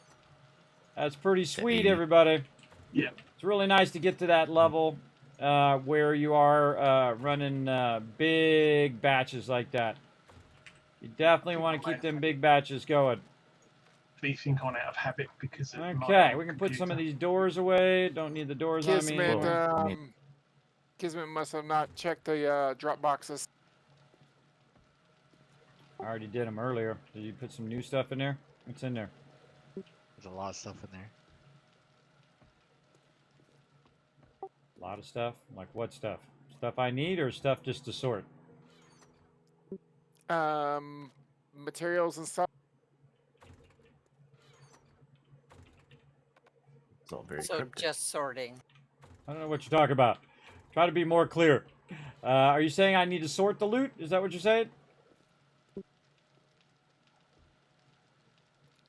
That's pretty sweet, everybody. Yeah. It's really nice to get to that level where you are running big batches like that. You definitely want to keep them big batches going. VSync on out of habit because of okay, we can put some of these doors away. Don't need the doors on me anymore. Kismet must have not checked the drop boxes. I already did them earlier. Did you put some new stuff in there? What's in there? There's a lot of stuff in there. A lot of stuff? Like what stuff? Stuff I need or stuff just to sort? Materials and stuff. It's all very So cryptic. just sorting. I don't know what you're talking about. Try to be more clear. Are you saying I need to sort the loot? Is that what you're saying?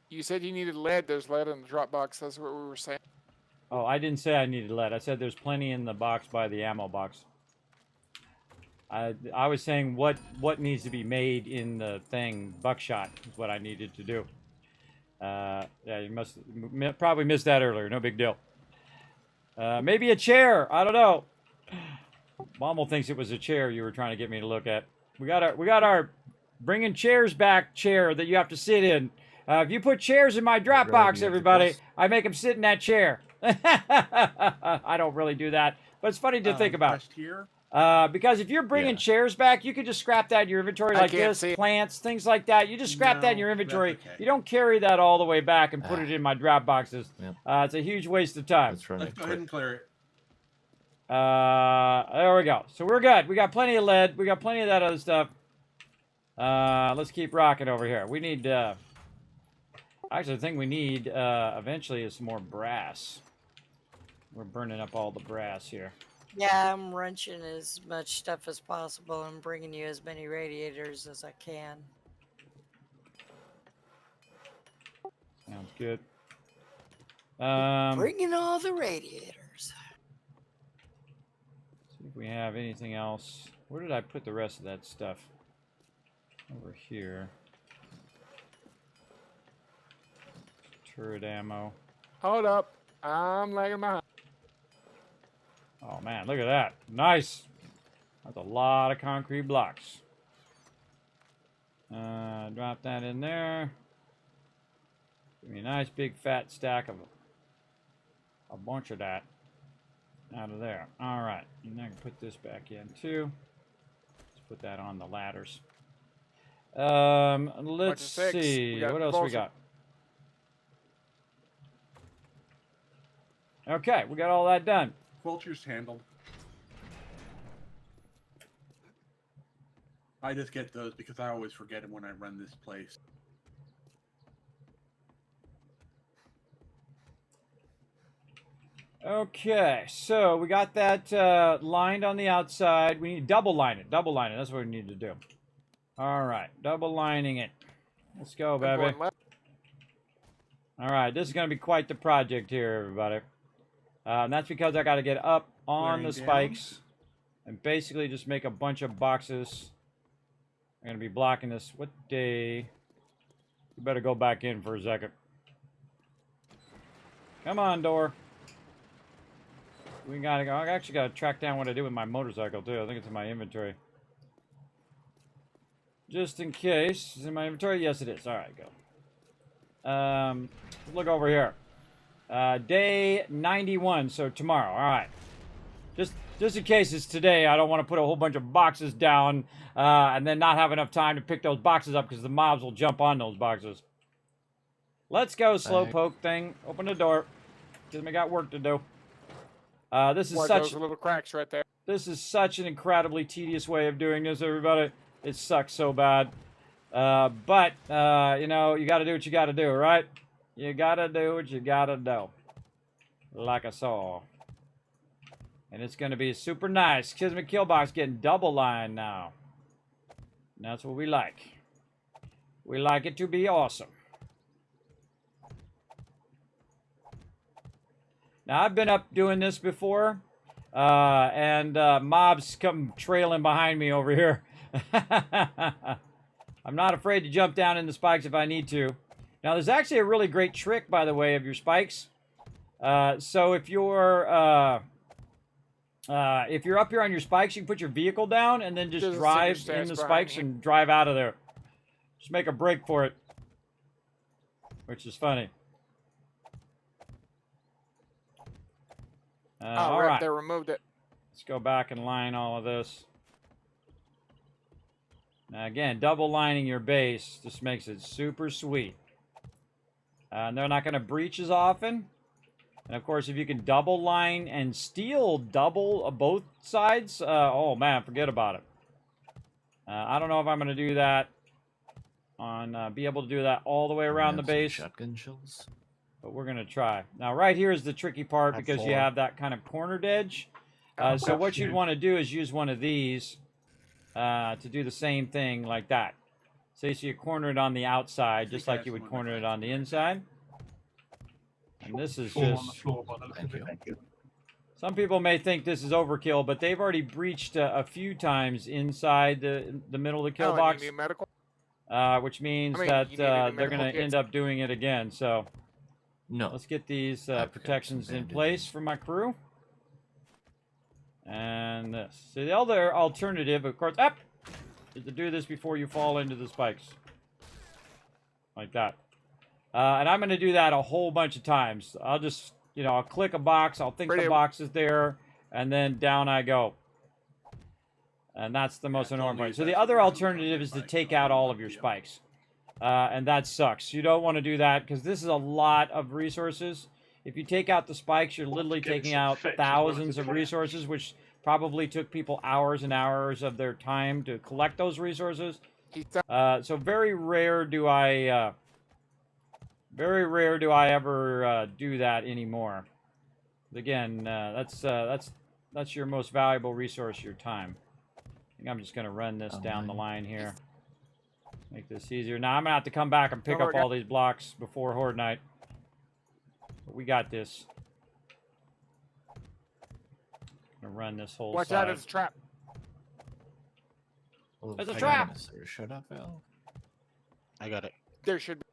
You said you needed lead. There's lead in the drop box. That's what we were saying. Oh, I didn't say I needed lead. I said there's plenty in the box by the ammo box. I was saying what needs to be made in the thing. Buckshot is what I needed to do. Yeah, you probably missed that earlier. No big deal. Maybe a chair. I don't know. Mommel thinks it was a chair you were trying to get me to look at. We got our bringing chairs back chair that you have to sit in. If you put chairs in my drop box, everybody, I make them sit in that chair. I don't really do that, but it's funny to think about. Here. Because if you're bringing chairs back, you can just scrap that in your inventory like this, plants, things like that. You just scrap that in your inventory. Okay. You don't carry that all the way back and put it in my drop boxes. Yep. It's a huge waste of time. Let's run Let's it go ahead quick. and clear it. There we go. So we're good. We got plenty of lead. We got plenty of that other stuff. Let's keep rocking over here. We need, actually, the thing we need, eventually is some more brass. We're burning up all the brass here. Yeah, I'm wrenching as much stuff as possible and bringing you as many radiators as I can. Sounds good. Bringing all the radiators. See if we have anything else. Where did I put the rest of that stuff? Over here. Turret ammo. Hold up. I'm lagging behind. Oh man, look at that. Nice. That's a lot of concrete blocks. Drop that in there. Give me a nice big fat stack of a bunch of that out of there. All right, and I can put this back in too. Let's put that on the ladders. Let's see. What else we got? Okay, we got all that done. Vulture's handled. I just get those because I always forget them when I run this place. Okay, so we got that lined on the outside. We need to double line it. Double line it. That's what we need to do. All right, double lining it. Let's go, baby. All right, this is going to be quite the project here, everybody. And that's because I got to get up on the spikes and basically just make a bunch of boxes. I'm going to be blocking this. What day? You better go back in for a second. Come on, door. We gotta go. I actually got to track down what I do with my motorcycle, too. I think it's in my inventory. Just in case. Is it in my inventory? Yes, it is. All right, go. Look over here. Day 91, so tomorrow. All right. Just in case it's today, I don't want to put a whole bunch of boxes down and then not have enough time to pick those boxes up because the mobs will jump on those boxes. Let's go, slowpoke thing. Open the door. Because we got work to do. This is such little cracks right there. This is such an incredibly tedious way of doing this, everybody. It sucks so bad. But you know, you got to do what you got to do, right? You got to do what you got to do. Like I saw. And it's going to be super nice. Kismet Killbox getting double line now. And that's what we like. We like it to be awesome. Now, I've been up doing this before. And mobs come trailing behind me over here. I'm not afraid to jump down in the spikes if I need to. Now, there's actually a really great trick, by the way, of your spikes. So if you're up here on your spikes, you can put your vehicle down and then just drive in the spikes and drive out of there. Just make a break for it, which is funny. All right, they removed it. Let's go back and line all of this. Now, again, double lining your base just makes it super sweet. And they're not going to breach as often. And of course, if you can double line and steal double both sides, oh man, forget about it. I don't know if I'm going to do that on be able to do that all the way around the base. Shotgun shells. But we're going to try. Now, right here is the tricky part Have because you 4. have that kind of cornered edge. So what you'd want to do is use one of these to do the same thing like that. Say so you corner it on the outside, just like you would corner it on the inside. And this is 4 on the just... floor by the look of it. Thank you. Some people may think this is overkill, but they've already breached a few times inside the middle of the kill Oh, and box, you need medical? which means I mean, that you need any they're going medical to kits? end up doing it again. So No. let's get these I've got protections some in bandages. place for my crew. And this. So the other alternative, of course, is to do this before you fall into the spikes. Like that. And I'm going to do that a whole bunch of times. I'll just, I'll click a box, I'll think the box is there, and then down I go. And that's the most annoying part. So the other alternative is to take out all of your spikes. And that sucks. You don't want to do that because this is a lot of resources. If you take out the spikes, you're literally taking out thousands of resources, which probably took people hours and hours of their time to collect those resources. So very rare do I ever do that anymore. Again, that's your most valuable resource, your time. I think I'm just going to run this down the line here. Make this easier. Now I'm going to have to come back and pick up all these blocks before Horde Night. But we got this. I'm going to run this whole Watch side. out, it's a trap. Well, There's a I trap! got it. Is there a shut-off valve? I got it. There should be.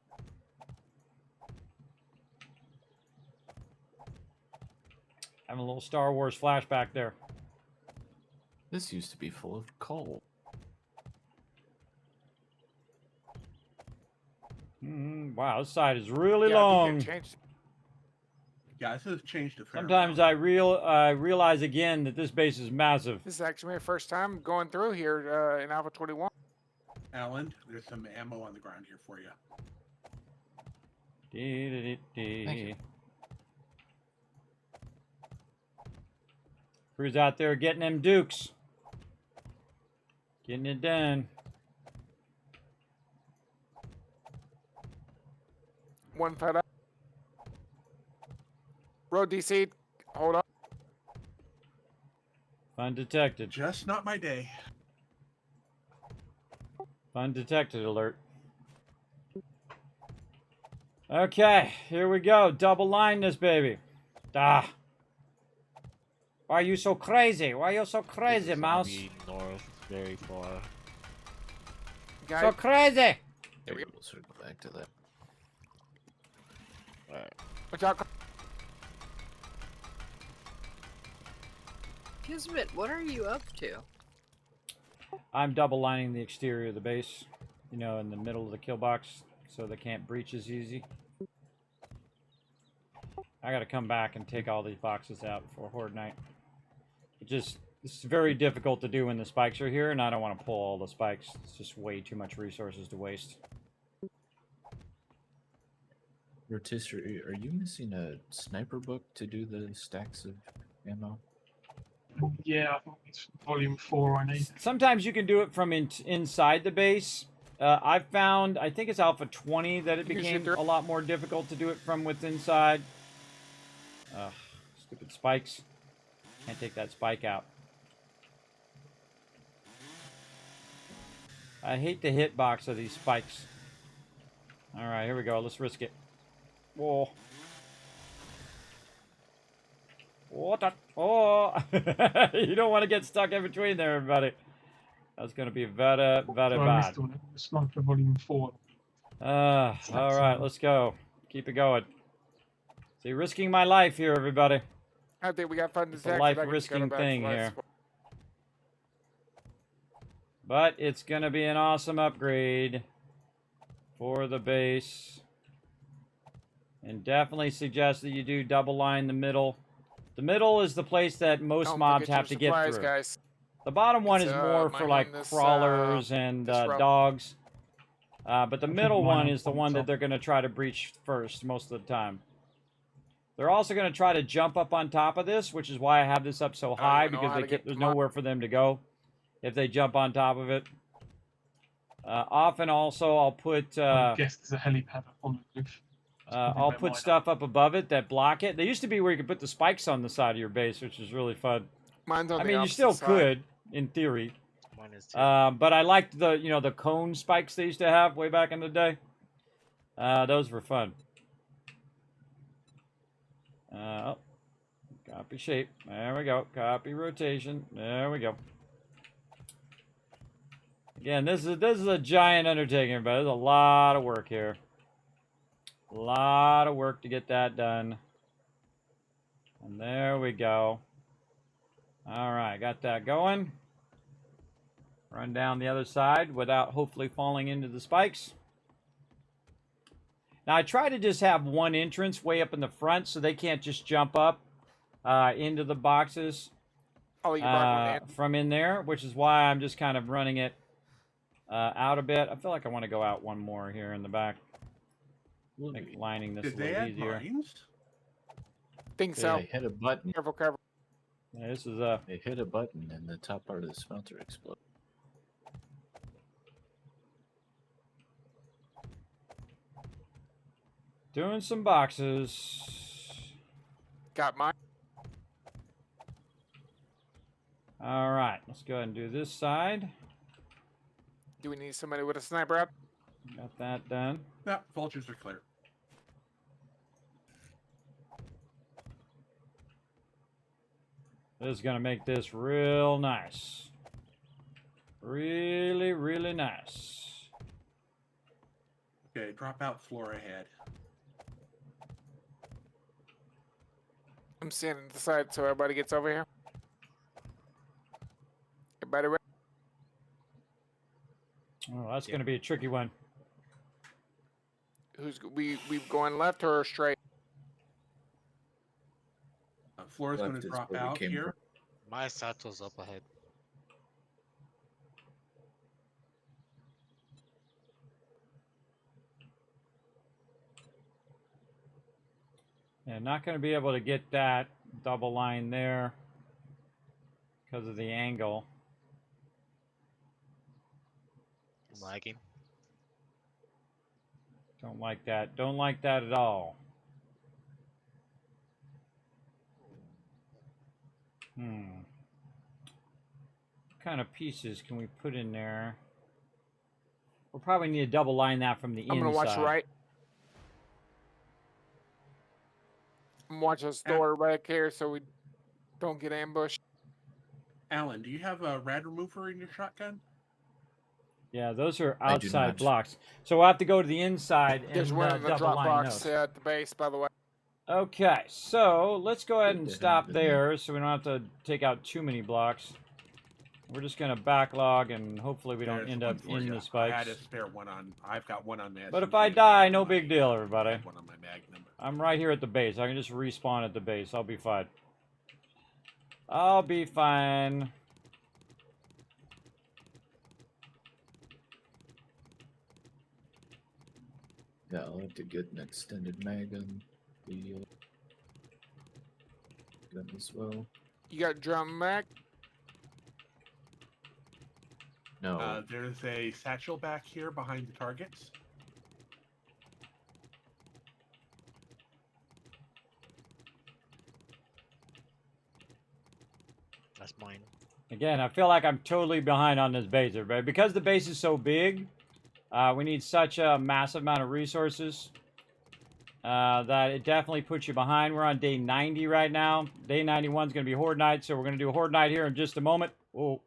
Having a little Star Wars flashback there. This used to be full of coal. Wow, this side is really Yeah, I think long. they've changed. Yeah, this has changed a fair Sometimes amount. I realize again that this base is massive. This is actually my first time going through here in Alpha 21. Alan, there's some ammo on the ground here for you. Thank you. Crew's out there getting them dukes. Getting it done. One fed up. Road DC, hold up. Fun detected. Just not my day. Fun detected alert. Okay, here we go. Double line this baby. Ah. Why are you so crazy? Why are you so crazy, mouse? North, very far. Guy, So crazy! Maybe we'll circle back to that. Alright. watch out. Kismet, what are you up to? I'm double lining the exterior of the base, in the middle of the kill box, so they can't breach as easy. I gotta come back and take all these boxes out before Horde Night. This is very difficult to do when the spikes are here, and I don't want to pull all the spikes. It's just way too much resources to waste. Rotisserie, are you missing a sniper book to do the stacks of ammo? Yeah, I think it's volume 4 I need. Sometimes you can do it from inside the base. I've found, I think it's Alpha 20, that it You can shoot became through- a lot more difficult to do it from within inside. Ugh, stupid spikes. Can't take that spike out. I hate the hitbox of these spikes. Alright, here we go. Let's risk it. Whoa. What the? Oh! You don't want to get stuck in between there, everybody. That's going to be very, very So I bad. missed on it. Sniper volume 4. Alright, let's go. Keep it going. See, risking my life here, everybody. I think we got fun It's a detected. life-risking thing here. But it's going to be an awesome upgrade for the base. And definitely suggest that you do double line the middle. The middle is the place that most Don't mobs forget have to your get supplies, through. guys. The bottom one It's, is more for mine like on this, crawlers and this route. dogs. But the middle mine one on is the top. one that they're going to try to breach first most of the time. They're also going to try to jump up on top of this, which is why I have this up so don't high, even know because how to get there's them up. nowhere for them to go if they jump on top of it. Often also I'll put I guess there's a helipad up on the roof. I'll put stuff up above it that block it. There used to be where you could put the spikes on the side of your base, which is really fun. Mine's on I the mean, you opposite still side. could, in theory. Mine is too. But I liked the the cone spikes they used to have way back in the day. Those were fun. Oh, copy shape. There we go. Copy rotation. There we go. Again, this is a giant undertaking, but there's a lot of work here. A lot of work to get that done. And there we go. All right, got that going. Run down the other side without hopefully falling into the spikes. Now, I try to just have one entrance way up in the front so they can't just jump up into the boxes Oh, you brought one from in there, which is why I'm just kind of running it out a bit. I feel like I want to go out one more here in the back. Make lining this Did a they little add easier. mines? Think Yeah, so. I hit a button. Careful, careful. Yeah, this is They hit a button and the top part of the smelter exploded. doing some boxes. Got mine. All right, let's go ahead and do this side. Do we need somebody with a sniper up? Got that done. No, vultures are clear. This is going to make this real nice. Really, really nice. Okay, drop out floor ahead. I'm standing at the side so everybody gets over here. Everybody ready? Oh, that's going to be a tricky one. Who's we going left or straight? Floor is going Left to is drop where we out came here. My satchel's up ahead. Yeah, not going to be able to get that double line there because of the angle. I'm lagging. Don't like that. Don't like that at all. What kind of pieces can we put in there? We'll probably need to double line that from the inside. I'm gonna watch right. I'm watching the door back here so we don't get ambushed. Alan, do you have a rad remover in your shotgun? Yeah, those are I do outside not. blocks. So we'll have to go to the inside There's and one in the double drop line box those. at the base, by the way. Okay, so let's go ahead and Good to stop have it in. there so we don't have to take out too many blocks. We're just going to backlog and hopefully we don't There's end one up for in you. the I spikes. had a spare one on. I've got one on that. But if I die, no big deal, everybody. I have one on my Magnum. I'm right here at the base. I can just respawn at the base. I'll be fine. I'll be fine. Yeah, I'll have to get an extended mag on the gun as well. You got drum mag? No, There's a satchel back here behind the targets. That's mine. Again, I feel like I'm totally behind on this base, everybody. Because the base is so big, we need such a massive amount of resources that it definitely puts you behind. We're on day 90 right now. Day 91 is going to be Horde Night, so we're going to do Horde Night here in just a moment. Whoa,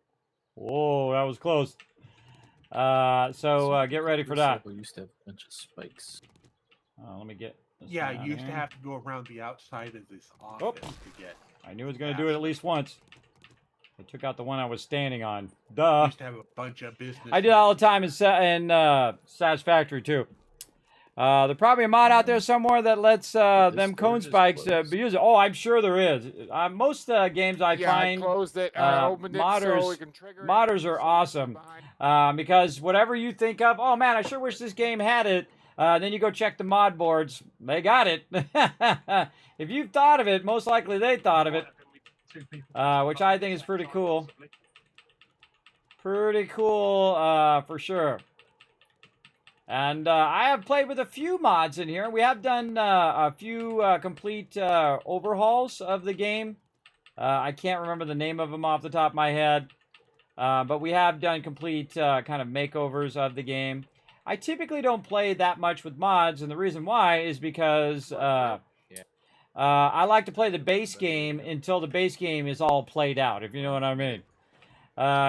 whoa, that was close. So get ready for that. We used to have a bunch of spikes. Let me get this Yeah, one out you used to here. have to go around the outside of this office Oh. to get. I knew it was going to do it at least once. I took out the one I was standing on. Duh. Used to have a bunch of business. I do that all the time in Satisfactory too. There's probably a mod out there somewhere that lets them door cone just spikes closed. be used. Oh, I'm sure there is. Most games I Yeah, find I closed it. I opened it so modders- we can trigger it. modders are So awesome. behind. because whatever you think of, oh man, I sure wish this game had it. Then you go check the mod boards. They got it. If you've thought of it, most likely they thought of it, Two people which I think is pretty cool. Pretty cool for sure. And I have played with a few mods in here. We have done a few complete overhauls of the game. I can't remember the name of them off the top of my head. But we have done complete kind of makeovers of the game. I typically don't play that much with mods, and the reason why is because I like to play the base game until the base game is all played out, if you know what I mean.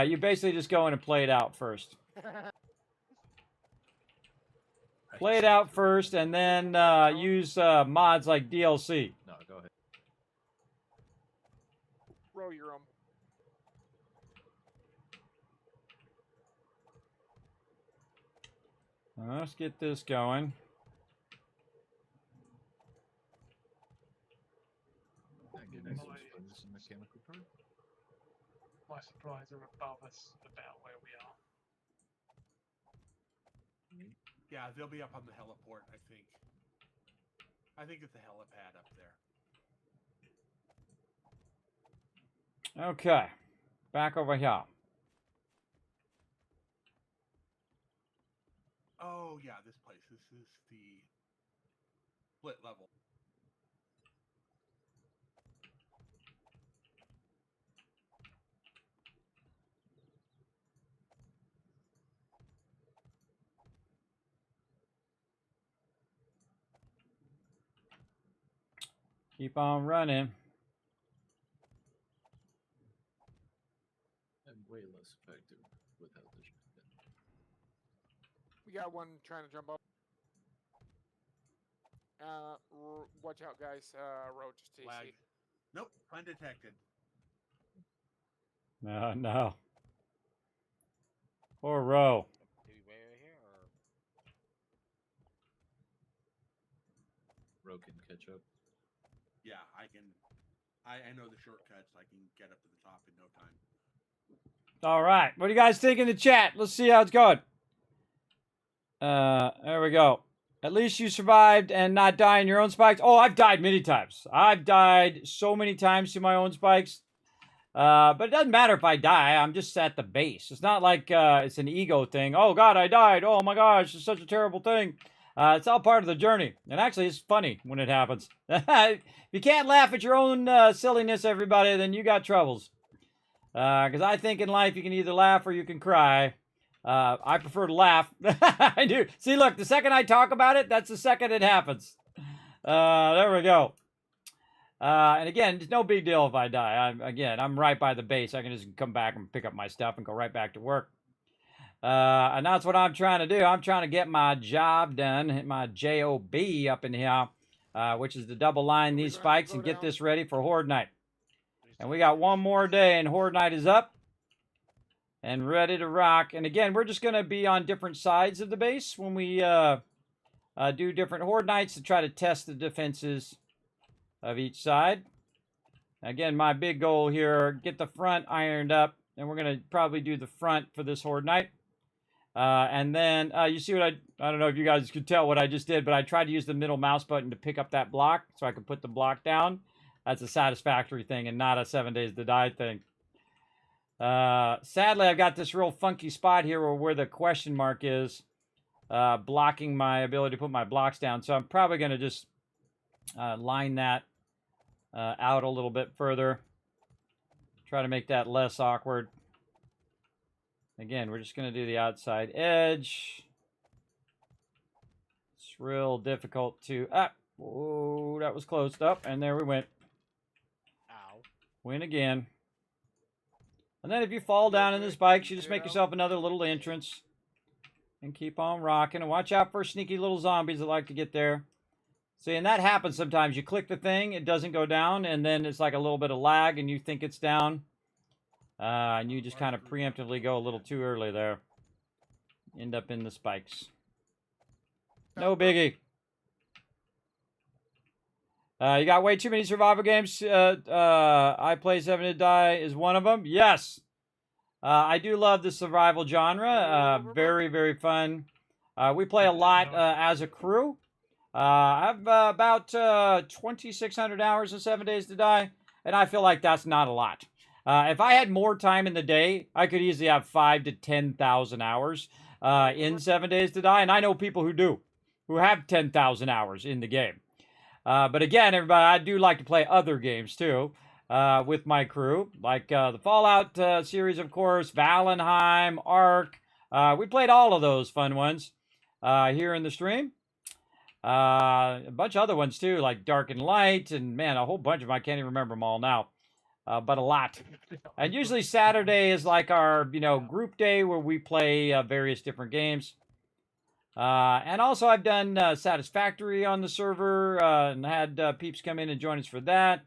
You basically just go in and play it out first. Play it out first, and then use mods like DLC. No, go ahead. Row your own. Let's get this going. Mechanical part. My supplies are above us about where we are. Yeah, they'll be up on the heliport, I think. I think it's a helipad up there. Okay. Back over here. Oh, yeah, this place. This is the split level. Keep on running. And way less effective without the shotgun. We got one trying to jump up. Watch out, guys. Roach, TC. Lag. Nope, undetected. No, no. Poor Row. Do we wait right here or? Ro can catch up. Yeah, I can. I know the shortcuts. I can get up to the top in no time. All right. What do you guys think in the chat? Let's see how it's going. There we go. At least you survived and not die in your own spikes. Oh, I've died many times. I've died so many times to my own spikes. But it doesn't matter if I die. I'm just at the base. It's not like it's an ego thing. Oh, God, I died. Oh, my gosh, it's such a terrible thing. It's all part of the journey. And actually, it's funny when it happens. If you can't laugh at your own silliness, everybody, then you got troubles. Because I think in life you can either laugh or you can cry. I prefer to laugh. I do. See, look, the second I talk about it, that's the second it happens. There we go. And again, it's no big deal if I die. I'm right by the base. I can just come back and pick up my stuff and go right back to work. And that's what I'm trying to do. I'm trying to get my job done, hit my job up in here, which is to double line these spikes and get this ready for Horde Night. And we got one more day, and Horde Night is up and ready to rock. And again, we're just going to be on different sides of the base when we do different Horde Nights to try to test the defenses of each side. Again, my big goal here, get the front ironed up, and we're going to probably do the front for this Horde Night. And then you see what I don't know if you guys could tell what I just did, but I tried to use the middle mouse button to pick up that block so I could put the block down. That's a satisfactory thing and not a 7 days to die thing. Sadly, I've got this real funky spot here where the question mark is blocking my ability to put my blocks down. So I'm probably going to just line that out a little bit further. Try to make that less awkward. Again, we're just going to do the outside edge. It's real difficult to... Oh, that was closed up, and there we went. Ow. Win again. And then if you fall down in the spikes, you just make yourself another little entrance. And keep on rocking. And watch out for sneaky little zombies that like to get there. See, and that happens sometimes. You click the thing, it doesn't go down, and then it's like a little bit of lag, and you think it's down. And you just kind of preemptively go a little too early there. End up in the spikes. No biggie. You got way too many survival games. I Play 7 to Die is one of them. Yes. I do love the survival genre. Very, very fun. We play a lot as a crew. I have about 2,600 hours in 7 Days to Die, and I feel like that's not a lot. If I had more time in the day, I could easily have 5,000 to 10,000 hours in 7 Days to Die, and I know people who do, who have 10,000 hours in the game. But again, everybody, I do like to play other games too with my crew, like the Fallout series, of course, Valheim, Ark. We played all of those fun ones here in the stream. A bunch of other ones too, like Dark and Light, and man, a whole bunch of them. I can't even remember them all now, but a lot. And usually Saturday is like our, group day where we play various different games. And also I've done Satisfactory on the server and had peeps come in and join us for that.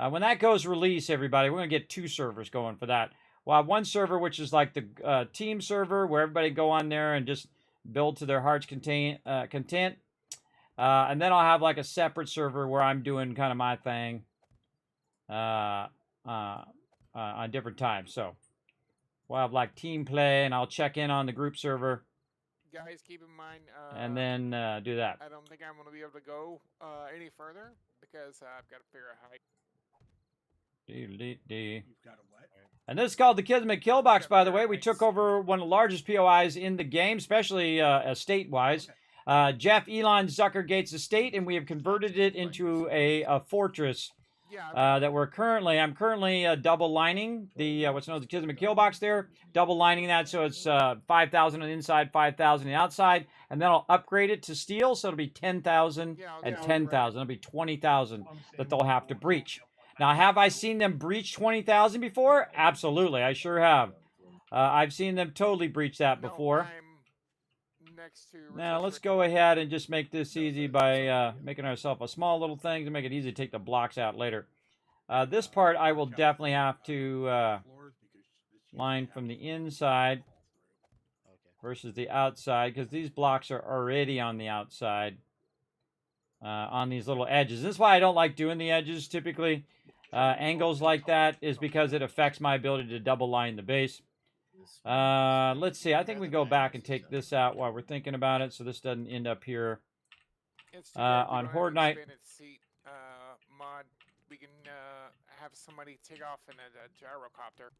When that goes release, everybody, we're going to get 2 servers going for that. We'll have one server, which is like the team server, where everybody go on there and just build to their heart's content. And then I'll have like a separate server where I'm doing kind of my thing on different times. So we'll have like team play, and I'll check in on the group server. Guys, keep in mind. And then do that. I don't think I'm going to be able to go any further because I've got to figure out how. You've got a what? And this is called the Kismet Killbox, by the way. We took over one of the largest POIs in the game, especially estate-wise. Jeff Elon Zuckergate's estate, and we have converted it into a fortress that I'm currently double lining the what's known as the Kismet Killbox there, double lining that so it's 5,000 on the inside, 5,000 on the outside, and then I'll upgrade it to steel, so it'll be 10,000 and 10,000. It'll be 20,000 that they'll have to breach. Now, have I seen them breach 20,000 before? Absolutely, I sure have. I've seen them totally breach that before. Now, let's go ahead and just make this easy by making ourselves a small little thing to make it easy to take the blocks out later. This part I will definitely have to line from the inside versus the outside, because these blocks are already on the outside on these little edges. This is why I don't like doing the edges typically. Angles like that is because it affects my ability to double line the base. Let's see. I think we go back and take this out while we're thinking about it, so this doesn't end up here on Horde Night. Mod, we can have somebody take off in a gyrocopter.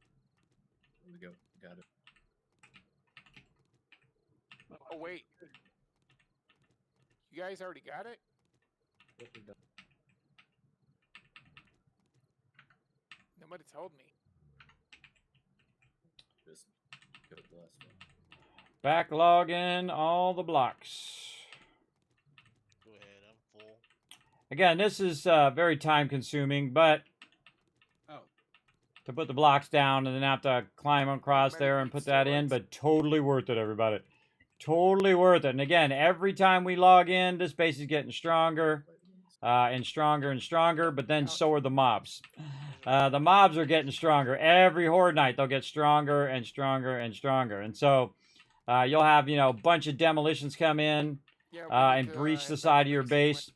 There we go. Got it. Oh wait, you guys already got it? Nobody told me. Just go to the last one. Backlogging all the blocks. Go ahead, I'm full. Again, this is very time consuming, but to put the blocks down and then have to climb across there and put that in, but totally worth it, everybody. Totally worth it. And again, every time we log in, this base is getting stronger and stronger and stronger, but then so are the mobs. The mobs are getting stronger. Every Horde Night, they'll get stronger and stronger and stronger. And so you'll have, a bunch of demolitions come in and breach the side of your base.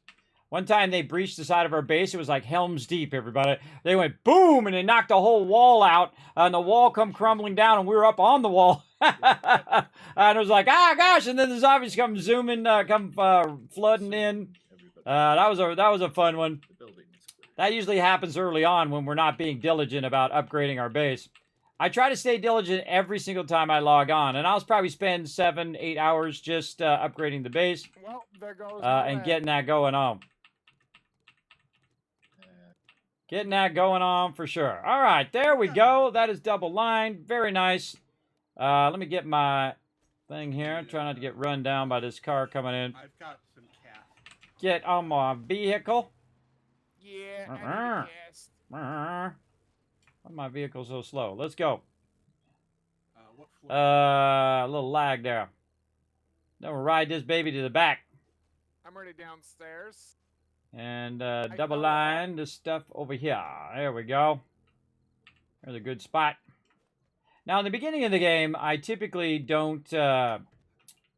One time they breached the side of our base. It was like Helm's Deep, everybody. They went boom, and they knocked the whole wall out, and the wall come crumbling down, and we were up on the wall. And it was like, gosh, and then the zombies come zooming, flooding in. That was a fun one. That usually happens early on when we're not being diligent about upgrading our base. I try to stay diligent every single time I log on, and I'll probably spend 7-8 hours just upgrading the base. Well, there goes and getting that going on. Getting that going on for sure. All right, there we go. That is double lined. Very nice. Let me get my thing here. Try not to get run down by this car coming in. I've got some cash. Get on my vehicle. Yeah, I guessed. Why my vehicle so slow? Let's go. What floor? A little lag there. Then we'll ride this baby to the back. I'm already downstairs. And double line this stuff over here. There we go. There's a good spot. Now, in the beginning of the game, I typically don't go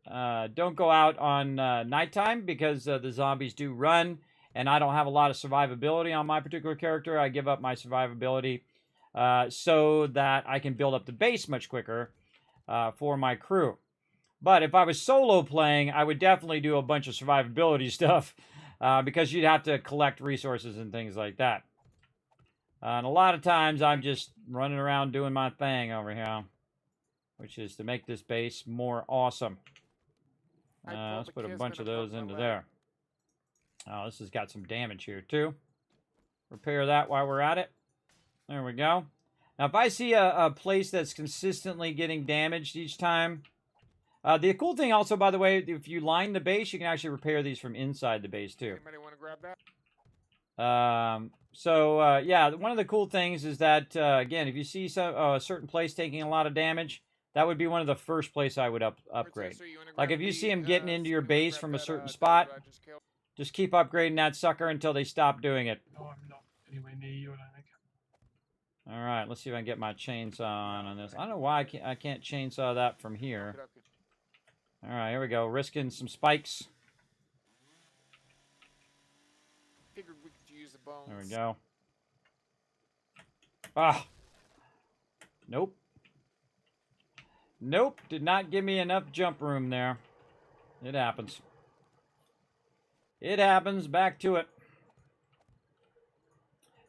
out on nighttime because the zombies do run, and I don't have a lot of survivability on my particular character. I give up my survivability so that I can build up the base much quicker for my crew. But if I was solo playing, I would definitely do a bunch of survivability stuff because you'd have to collect resources and things like that. And a lot of times I'm just running around doing my thing over here, which is to make this base more awesome. Let's put a bunch of those into there. Oh, this has got some damage here too. Repair that while we're at it. There we go. Now, if I see a place that's consistently getting damaged each time, the cool thing also, by the way, if you line the base, you can actually repair these from inside the base too. Anybody want to grab that? Yeah, one of the cool things is that, again, if you see a certain place taking a lot of damage, that would be one of the first place I would upgrade. Like if you see them getting into your base from a certain spot, just keep upgrading that sucker until they stop doing it. No, I'm not anywhere near you, I don't think. All right, let's see if I can get my chainsaw on this. I don't know why I can't chainsaw that from here. All right, here we go. Risking some spikes. Figured we could use the bones. There we go. Ah. Nope. Nope. Did not give me enough jump room there. It happens. It happens. Back to it.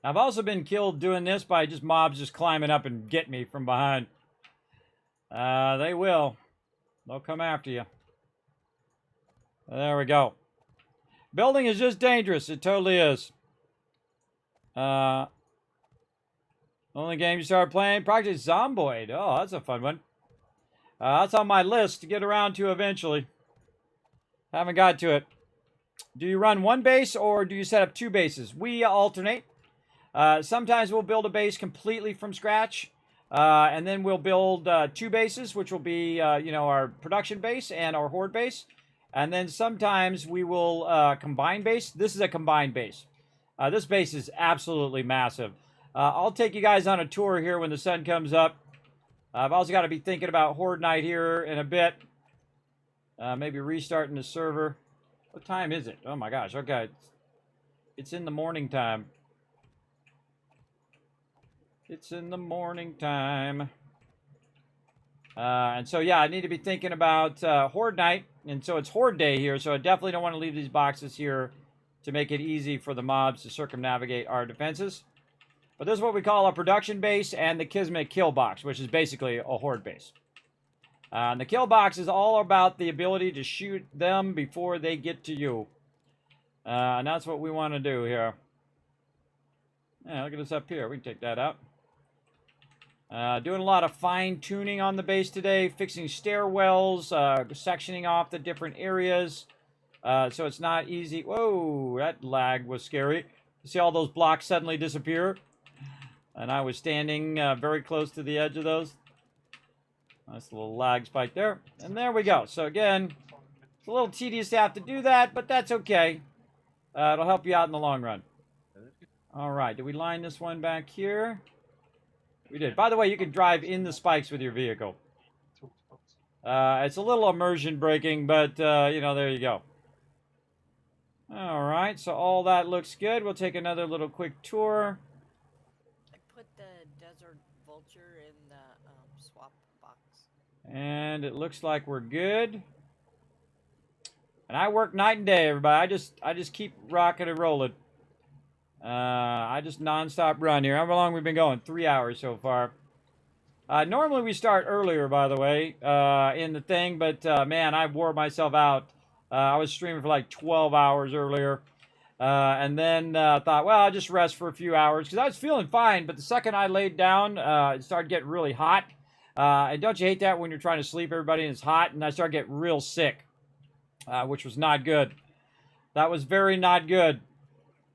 I've also been killed doing this by just mobs just climbing up and get me from behind. They will. They'll come after you. There we go. Building is just dangerous. It totally is. Only game you started playing? Project Zomboid. Oh, that's a fun one. That's on my list to get around to eventually. Haven't got to it. Do you run one base or do you set up two bases? We alternate. Sometimes we'll build a base completely from scratch. And then we'll build two bases, which will be, our production base and our horde base. And then sometimes we will combine base. This is a combined base. This base is absolutely massive. I'll take you guys on a tour here when the sun comes up. I've also got to be thinking about Horde Night here in a bit. Maybe restarting the server. What time is it? Oh my gosh, okay. It's in the morning time. It's in the morning time. And so, yeah, I need to be thinking about Horde Night. And so it's Horde Day here, so I definitely don't want to leave these boxes here to make it easy for the mobs to circumnavigate our defenses. But this is what we call a production base and the Kismet kill box, which is basically a horde base. And the kill box is all about the ability to shoot them before they get to you. And that's what we want to do here. Yeah, look at this up here. We can take that out. Doing a lot of fine-tuning on the base today, fixing stairwells, sectioning off the different areas. So it's not easy. Whoa, that lag was scary. You see all those blocks suddenly disappear? And I was standing very close to the edge of those. Nice little lag spike there. And there we go. So again, it's a little tedious to have to do that, but that's okay. It'll help you out in the long run. All right, did we line this one back here? We did. By the way, you can drive in the spikes with your vehicle. It's a little immersion breaking, but, there you go. All right, so all that looks good. We'll take another little quick tour. I put the desert vulture in the swap box. And it looks like we're good. And I work night and day, everybody. I just keep rocking and rolling. I just non-stop run here. How long we've been going? 3 hours so far. Normally we start earlier, by the way, in the thing, but man, I wore myself out. I was streaming for like 12 hours earlier, and then thought, well, I'll just rest for a few hours because I was feeling fine. But the second I laid down, it started getting really hot. And don't you hate that when you're trying to sleep, everybody, and it's hot? And I started getting real sick, which was not good. That was very not good.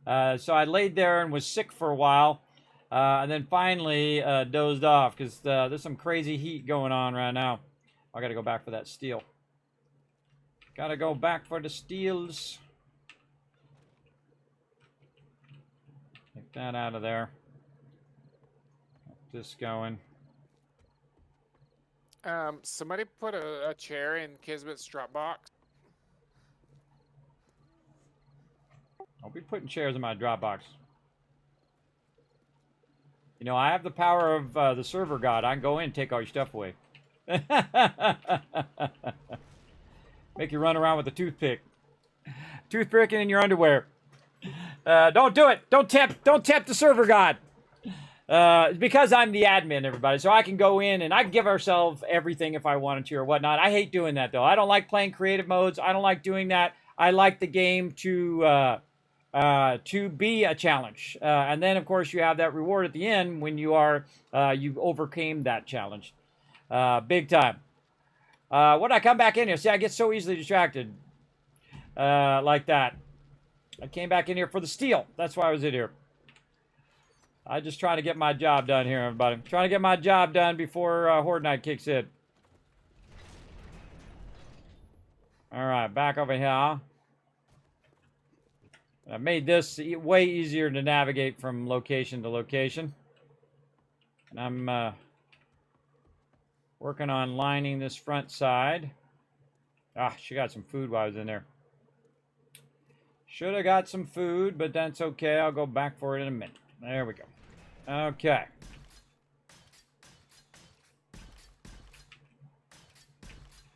So I laid there and was sick for a while, and then finally dozed off because there's some crazy heat going on right now. I got to go back for that steel. Got to go back for the steels. Take that out of there. Get this going. Somebody put a chair in Kismet's drop box. I'll be putting chairs in my Dropbox. I have the power of the server god. I can go in and take all your stuff away. Make you run around with a toothpick. Toothpick in your underwear. Don't do it. Don't tempt the server god. Because I'm the admin, everybody. So I can go in and I can give ourselves everything if I wanted to or whatnot. I hate doing that, though. I don't like playing creative modes. I don't like doing that. I like the game to be a challenge. And then, of course, you have that reward at the end when you overcame that challenge. Big time. When I come back in here, see, I get so easily distracted like that. I came back in here for the steal. That's why I was in here. I just trying to get my job done here, everybody. Trying to get my job done before Horde Night kicks in. All right, back over here. I made this way easier to navigate from location to location. And I'm working on lining this front side. Ah, she got some food while I was in there. Should have got some food, but that's okay. I'll go back for it in a minute. There we go. Okay.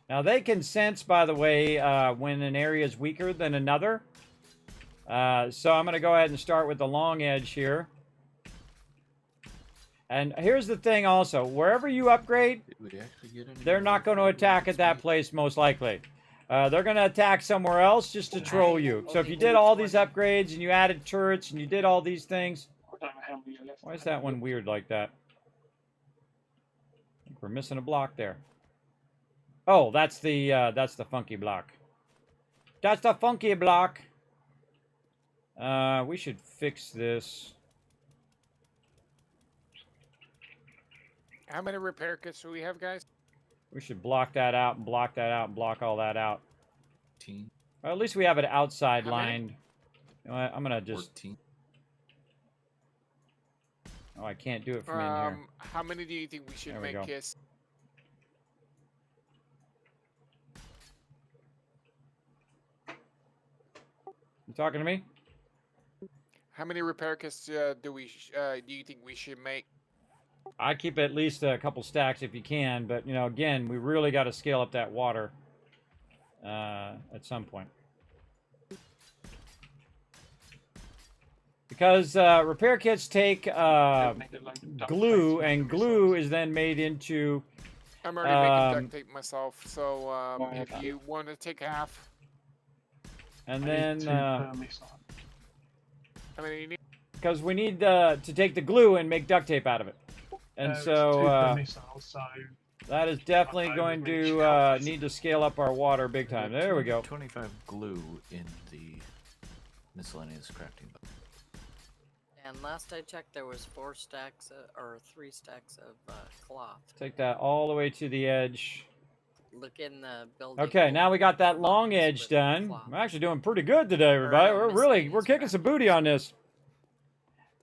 Now they can sense, by the way, when an area is weaker than another. So I'm going to go ahead and start with the long edge here. And here's the thing also. Wherever you upgrade, they're not going to attack at that place most likely. They're going to attack somewhere else just to troll you. So if you did all these upgrades and you added turrets and you did all these things... Why is that one weird like that? I think we're missing a block there. Oh, that's the funky block. That's the funky block. We should fix this. How many repair kits do we have, guys? We should block that out and block that out and block all that out. Well, at least we have it outside lined. You know what, I'm gonna just... 14. Oh, I can't do it from in here. How many do you think we should make, Kiss? You talking to me? How many repair kits do you think we should make? I keep at least a couple stacks if you can, but you know, again, we really got to scale up that water at some point. Because repair kits take glue, and glue is then made into... I'm already making duct tape myself, so if you want to take half... And then... how many you need? Because we need to take the glue and make duct tape out of it. And so... that is definitely going to need to scale up our water big time. There we go. 25 glue in the miscellaneous crafting box. And last I checked, there was 4 stacks or 3 stacks of cloth. Take that all the way to the edge. Look in the building. Okay, now we got that long edge done. We're actually doing pretty good today, everybody. We're kicking some booty on this.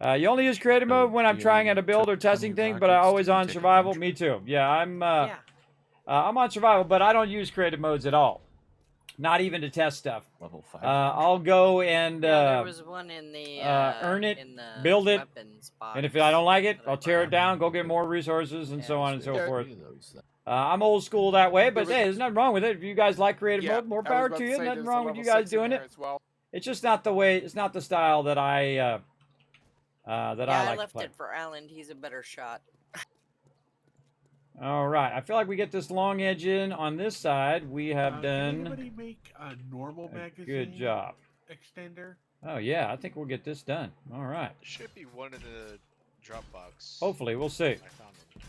You only use creative mode when I'm trying out a build or testing things, but I always on survival. Me too. Yeah, I'm on survival, but I don't use creative modes at all. Not even to test stuff. Level 5. I'll go and there was one in the earn it, in the build it, box and if I don't like it, I'll tear it down, go get more resources, and so on and so forth. I'm old school that way, but hey, there's nothing wrong with it. If you guys like creative mode, more power to you. Nothing wrong with you guys doing it. Well. It's just not the way. It's not the style that I I like to play. I left it for Alan. He's a better shot. All right, I feel like we get this long edge in on this side. We have done. Can anybody make a normal magazine? Good job. Extender. Oh yeah, I think we'll get this done. All right. Should be one in the Dropbox. Hopefully, we'll see. I found it.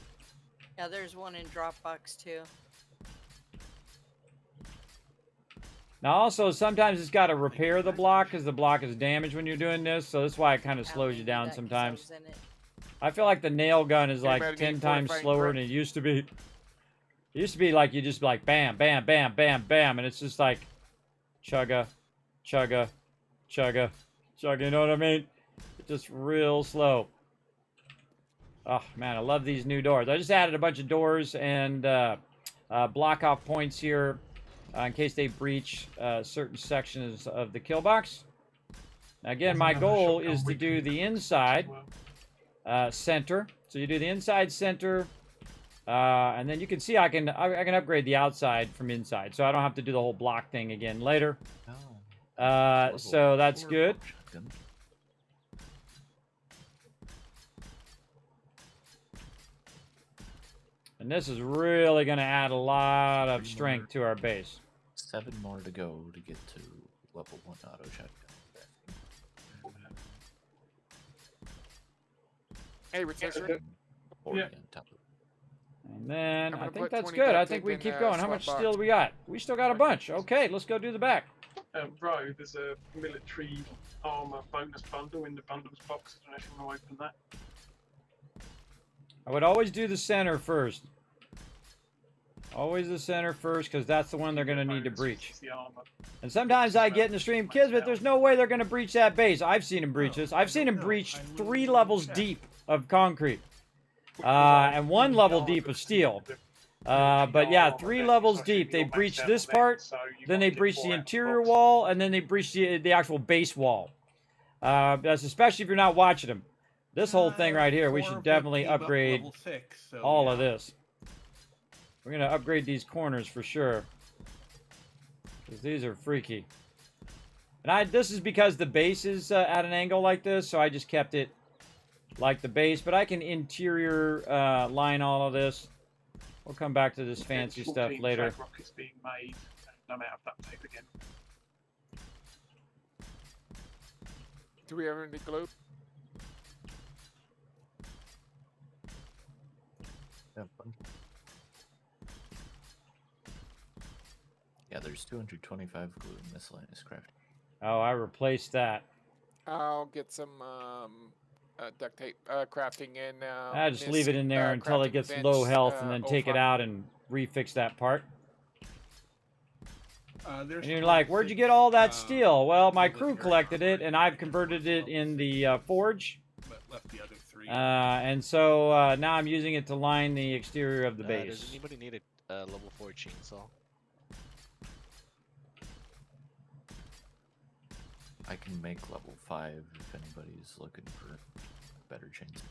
Yeah, there's one in Dropbox too. Now, also, sometimes it's got to repair the block because the block is damaged when you're doing this, so that's why it kind of slows you down sometimes. I feel like the nail gun is like 10 times slower than it used to be. It used to be like you just like bam, bam, bam, bam, bam, and it's just like chugga, chugga, chugga, chugga, you know what I mean? It's just real slow. Oh, man, I love these new doors. I just added a bunch of doors and block off points here in case they breach certain sections of the kill box. Now, again, my goal is to do the inside center. So you do the inside center And then you can see I can upgrade the outside from inside, so I don't have to do the whole block thing again later. Oh, So that's level good. 4 shotgun. And this is really going to add a lot of 3 strength to our base. 7 more to go to get to level 1 auto shotgun. Hey, Rotisserie. 40 Yeah. on top of it. And then I'm I gonna think put that's 20 good. I duct think tape we in, can keep going. How swap much box. steel do we got? We still got a bunch. Okay, let's go do the back. Right, there's a military armor bonus bundle in the bundles box. I don't know if you want to open that. I would always do the center first. Always the center first, because that's the one they're going to need to Bonus breach. is the armor. And sometimes I get in the stream, Kismet, there's no way they're going to breach that base. I've seen them breach this. I've seen them breach 3 levels deep of concrete. And 1 level deep of steel. But yeah, 3 levels deep. They breach this part, then they breach the interior wall, and then they breach the actual base wall. That's especially if you're not watching them. This whole thing right here, we should definitely upgrade level 6, so all of this. We're going to upgrade these corners for sure. Because these are freaky. And this is because the base is at an angle like this, so I just kept it like the base. But I can interior line all of this. We'll come back to this fancy stuff later. Rockets being made, and I'm out of duct tape again. Do we have any glue? Yeah, there's 225 glue in miscellaneous crafting. Oh, I replaced that. I'll get some duct tape crafting in. I just leave it in there until it crafting gets bench, low health, and then take it 05. out and refix that part. there's And you're like, where'd you get all that steel? Well, my crew military collected it, armor and I've converted it in the forge. but left the other 3. And so now I'm using it to line the exterior of the Does base. anybody need a level 4 chainsaw? I can make level 5 if anybody's looking for better chains.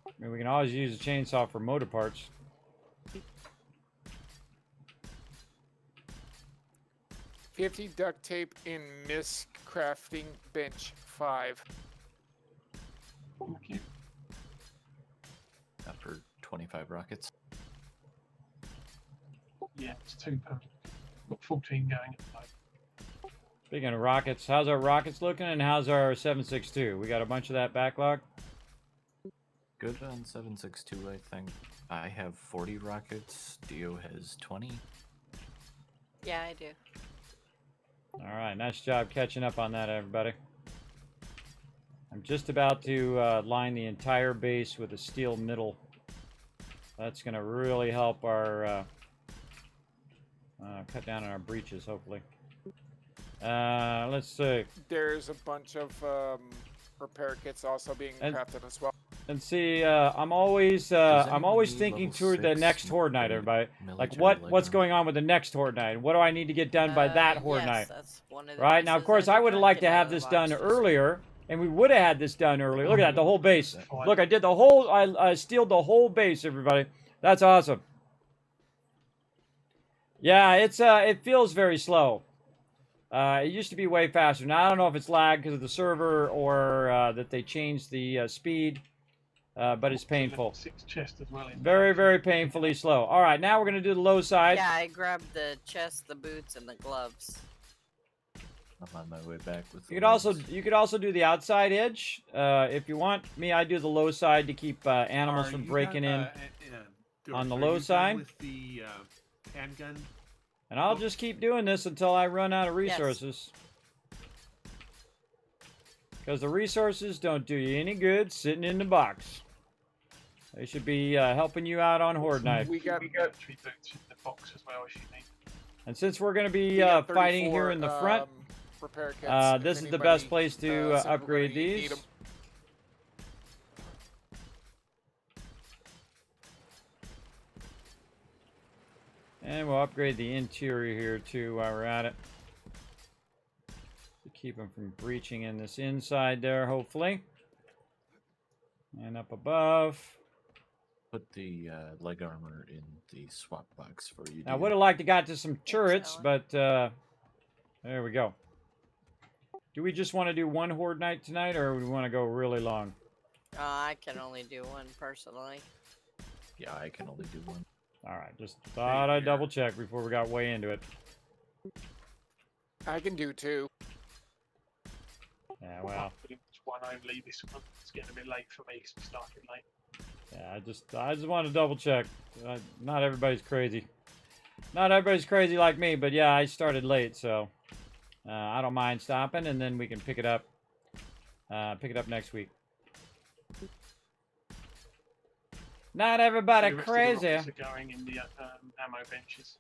I mean, we can always use a chainsaw for motor parts. $50 duct tape in misc crafting bench 5. Thank you. For 25 rockets. Yeah, it's 2 per. Got 14 going at the moment. Speaking of rockets, how's our rockets looking, and how's our 7.62? We got a bunch of that backlog? Good on 7.62, I think. I have 40 rockets. Dio has 20. Yeah, I do. All right, nice job catching up on that, everybody. I'm just about to line the entire base with a steel middle. That's going to really help our cut down on our breaches, hopefully. Let's see. There's a bunch of repair kits also being crafted as well. And see, I'm always thinking toward the next Horde Night, everybody. Like, what's going on with the next Horde Night? What do I need to get done by that Horde yes, Night? That's one of the Right now, of pieces course, that I you would have can't liked to get out have of the this done boxes. earlier, and we would have had this done earlier. Look at that, the whole base. Look, I did the whole, I steeled the whole base, everybody. That's awesome. Yeah, it feels very slow. It used to be way faster. Now, I don't know if it's lag because of the server or that they changed the speed, but it's painful. 6 chest as well. Very, very painfully slow. All right, now we're going to do the low side. Yeah, I grabbed the chest, the boots, and the gloves. I'm on my way back with the You could also do the outside edge if you want. Me, I do the low side to keep animals from breaking in on the low side. With the handgun. And I'll just keep doing this until I run out of resources. Because the resources don't do you any good sitting in the box. They should be helping you out on Horde Night. We got tree boots in the box as well if you need. And since we're going to be we got fighting 34, here in the front, repair kits, if this is the anybody, best place to said we're upgrade gonna need these. 'em. And we'll upgrade the interior here too while we're at it. To keep them from breaching in this inside there, hopefully. And up above. put the leg armor in the swap box for you. I would have liked to got to some turrets, Alan. but there we go. Do we just want to do one horde night tonight, or do we want to go really long? I can only do one personally. Yeah, I can only do one. All right, just thought I'd double check before we got way into it. I can do 2. Yeah, well, Pretty much one only this one. It's getting a bit late for me because we started late. yeah, I just want to double check. Not everybody's crazy. Not everybody's crazy like me, but yeah, I started late, so I don't mind stopping, and then we can pick it up next week. Not everybody The rest of the crazy. rockets are going in the ammo benches.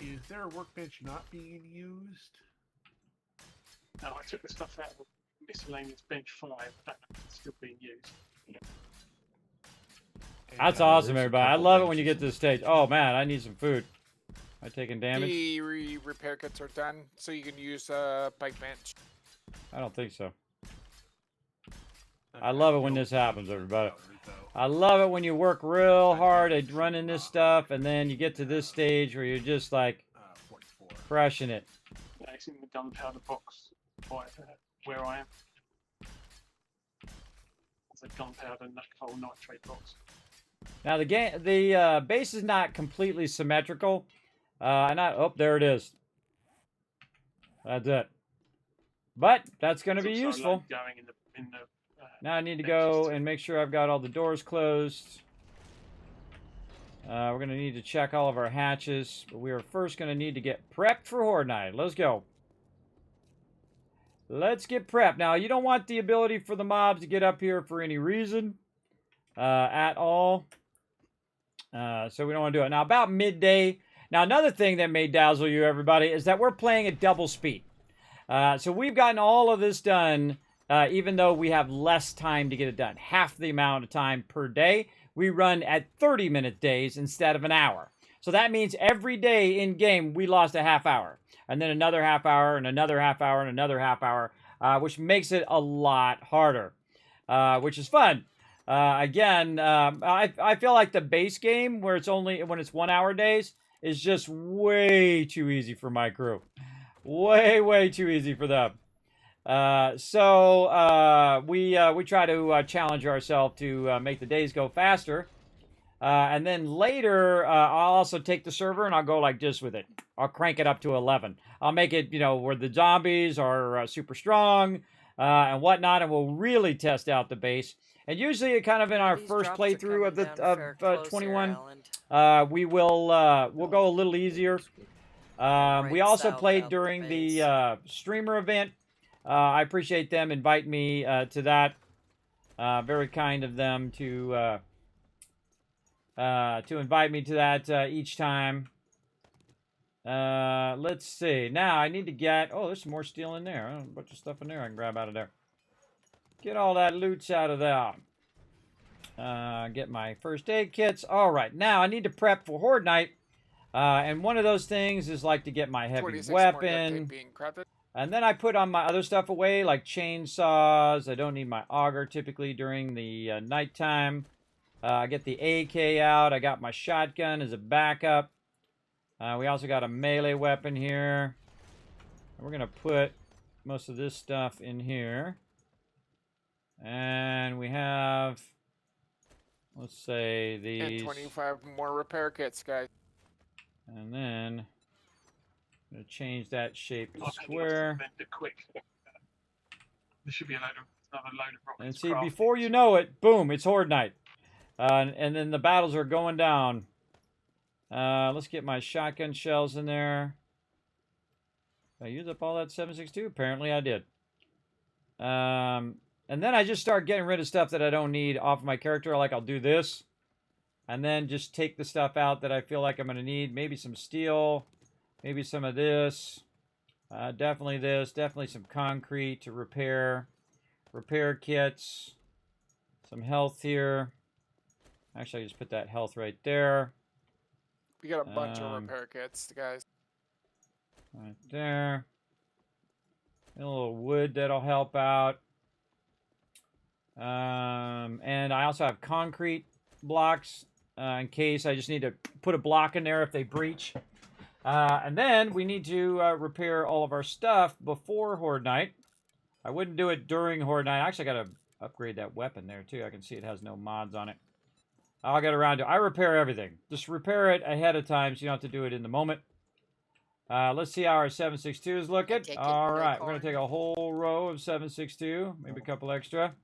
Is there a workbench not being used? No, I took the stuff out of miscellaneous bench 5. I don't know if it's still being used. That's And, awesome, there's a everybody. I couple love it when you get benches to this stage. Oh man, I need some food. Am I taking damage? The repair kits are done, so you can use pike bench. I don't think so. I've I got love it when no this happens, food everybody. powder, though. I love it when you work real hard at running this stuff, and then you get to this stage where you're just like 44. crushing it. Yeah, it's in the gunpowder box where I am. It's a gunpowder coal nitrate box. Now the base is not completely symmetrical. Oh, there it is. That's it. But that's going to be There's also a useful. load going in the Now I need to benches go too. and make sure I've got all the doors closed. We're going to need to check all of our hatches, but we are first going to need to get prepped for Horde Night. Let's go. Let's get prepped. Now, you don't want the ability for the mobs to get up here for any reason at all. So we don't want to do it. Now, about midday. Now, another thing that may dazzle you, everybody, is that we're playing at double speed. So we've gotten all of this done, even though we have less time to get it done. Half the amount of time per day. We run at 30-minute days instead of an hour. So that means every day in game, we lost a half hour. And then another half hour, and another half hour, and another half hour, which makes it a lot harder, which is fun. Again, I feel like the base game, where it's only when it's 1 hour days, is just way too easy for my crew. Way too easy for them. So we try to challenge ourselves to make the days go faster. And then later, I'll also take the server and I'll go like this with it. I'll crank it up to 11. I'll make it, where the zombies are super strong and whatnot, and we'll really test out the base. And usually, kind of in our These first drops are playthrough of coming down fair close 21, here, we'll go a little easier. We Right also south played out during the the streamer event. I appreciate them inviting me to that. Very kind of them to invite me to that each time. Let's see. Now I need to get. Oh, there's some more steel in there. A bunch of stuff in there I can grab out of there. Get all that loot out of there. Get my first aid kits. All right. Now I need to prep for Horde Night. And one of those things is like to get my heavy 26 more duct tape weapon. being crafted. And then I put on my other stuff away, like chainsaws. I don't need my auger typically during the nighttime. I get the AK out. I got my shotgun as a backup. We also got a melee weapon here. And we're going to put most of this stuff in here. And we have, let's say, these. And 25 more repair kits, guys. And then I'm going to change that shape to I've had square. it quick. There should be another load of rockets. And see, crafted. before you know it, boom, it's Horde Night. And then the battles are going down. Let's get my shotgun shells in there. Did I use up all that 7.62? Apparently I did. And then I just start getting rid of stuff that I don't need off my character. Like I'll do this. And then just take the stuff out that I feel like I'm going to need. Maybe some steel. Maybe some of this. Definitely this. Definitely some concrete to repair. Repair kits. Some health here. Actually, I just put that health right there. We got a bunch of Um, repair kits, guys. Right there. A little wood that'll help out. And I also have concrete blocks in case I just need to put a block in there if they breach. And then we need to repair all of our stuff before Horde Night. I wouldn't do it during Horde Night. Actually, I got to upgrade that weapon there, too. I can see it has no mods on it. I'll get around to it. I repair everything. Just repair it ahead of time so you don't have to do it in the moment. Let's see how our 762 is looking. take it, All no right, we're going corn. to take a whole row of 762, maybe a couple extra.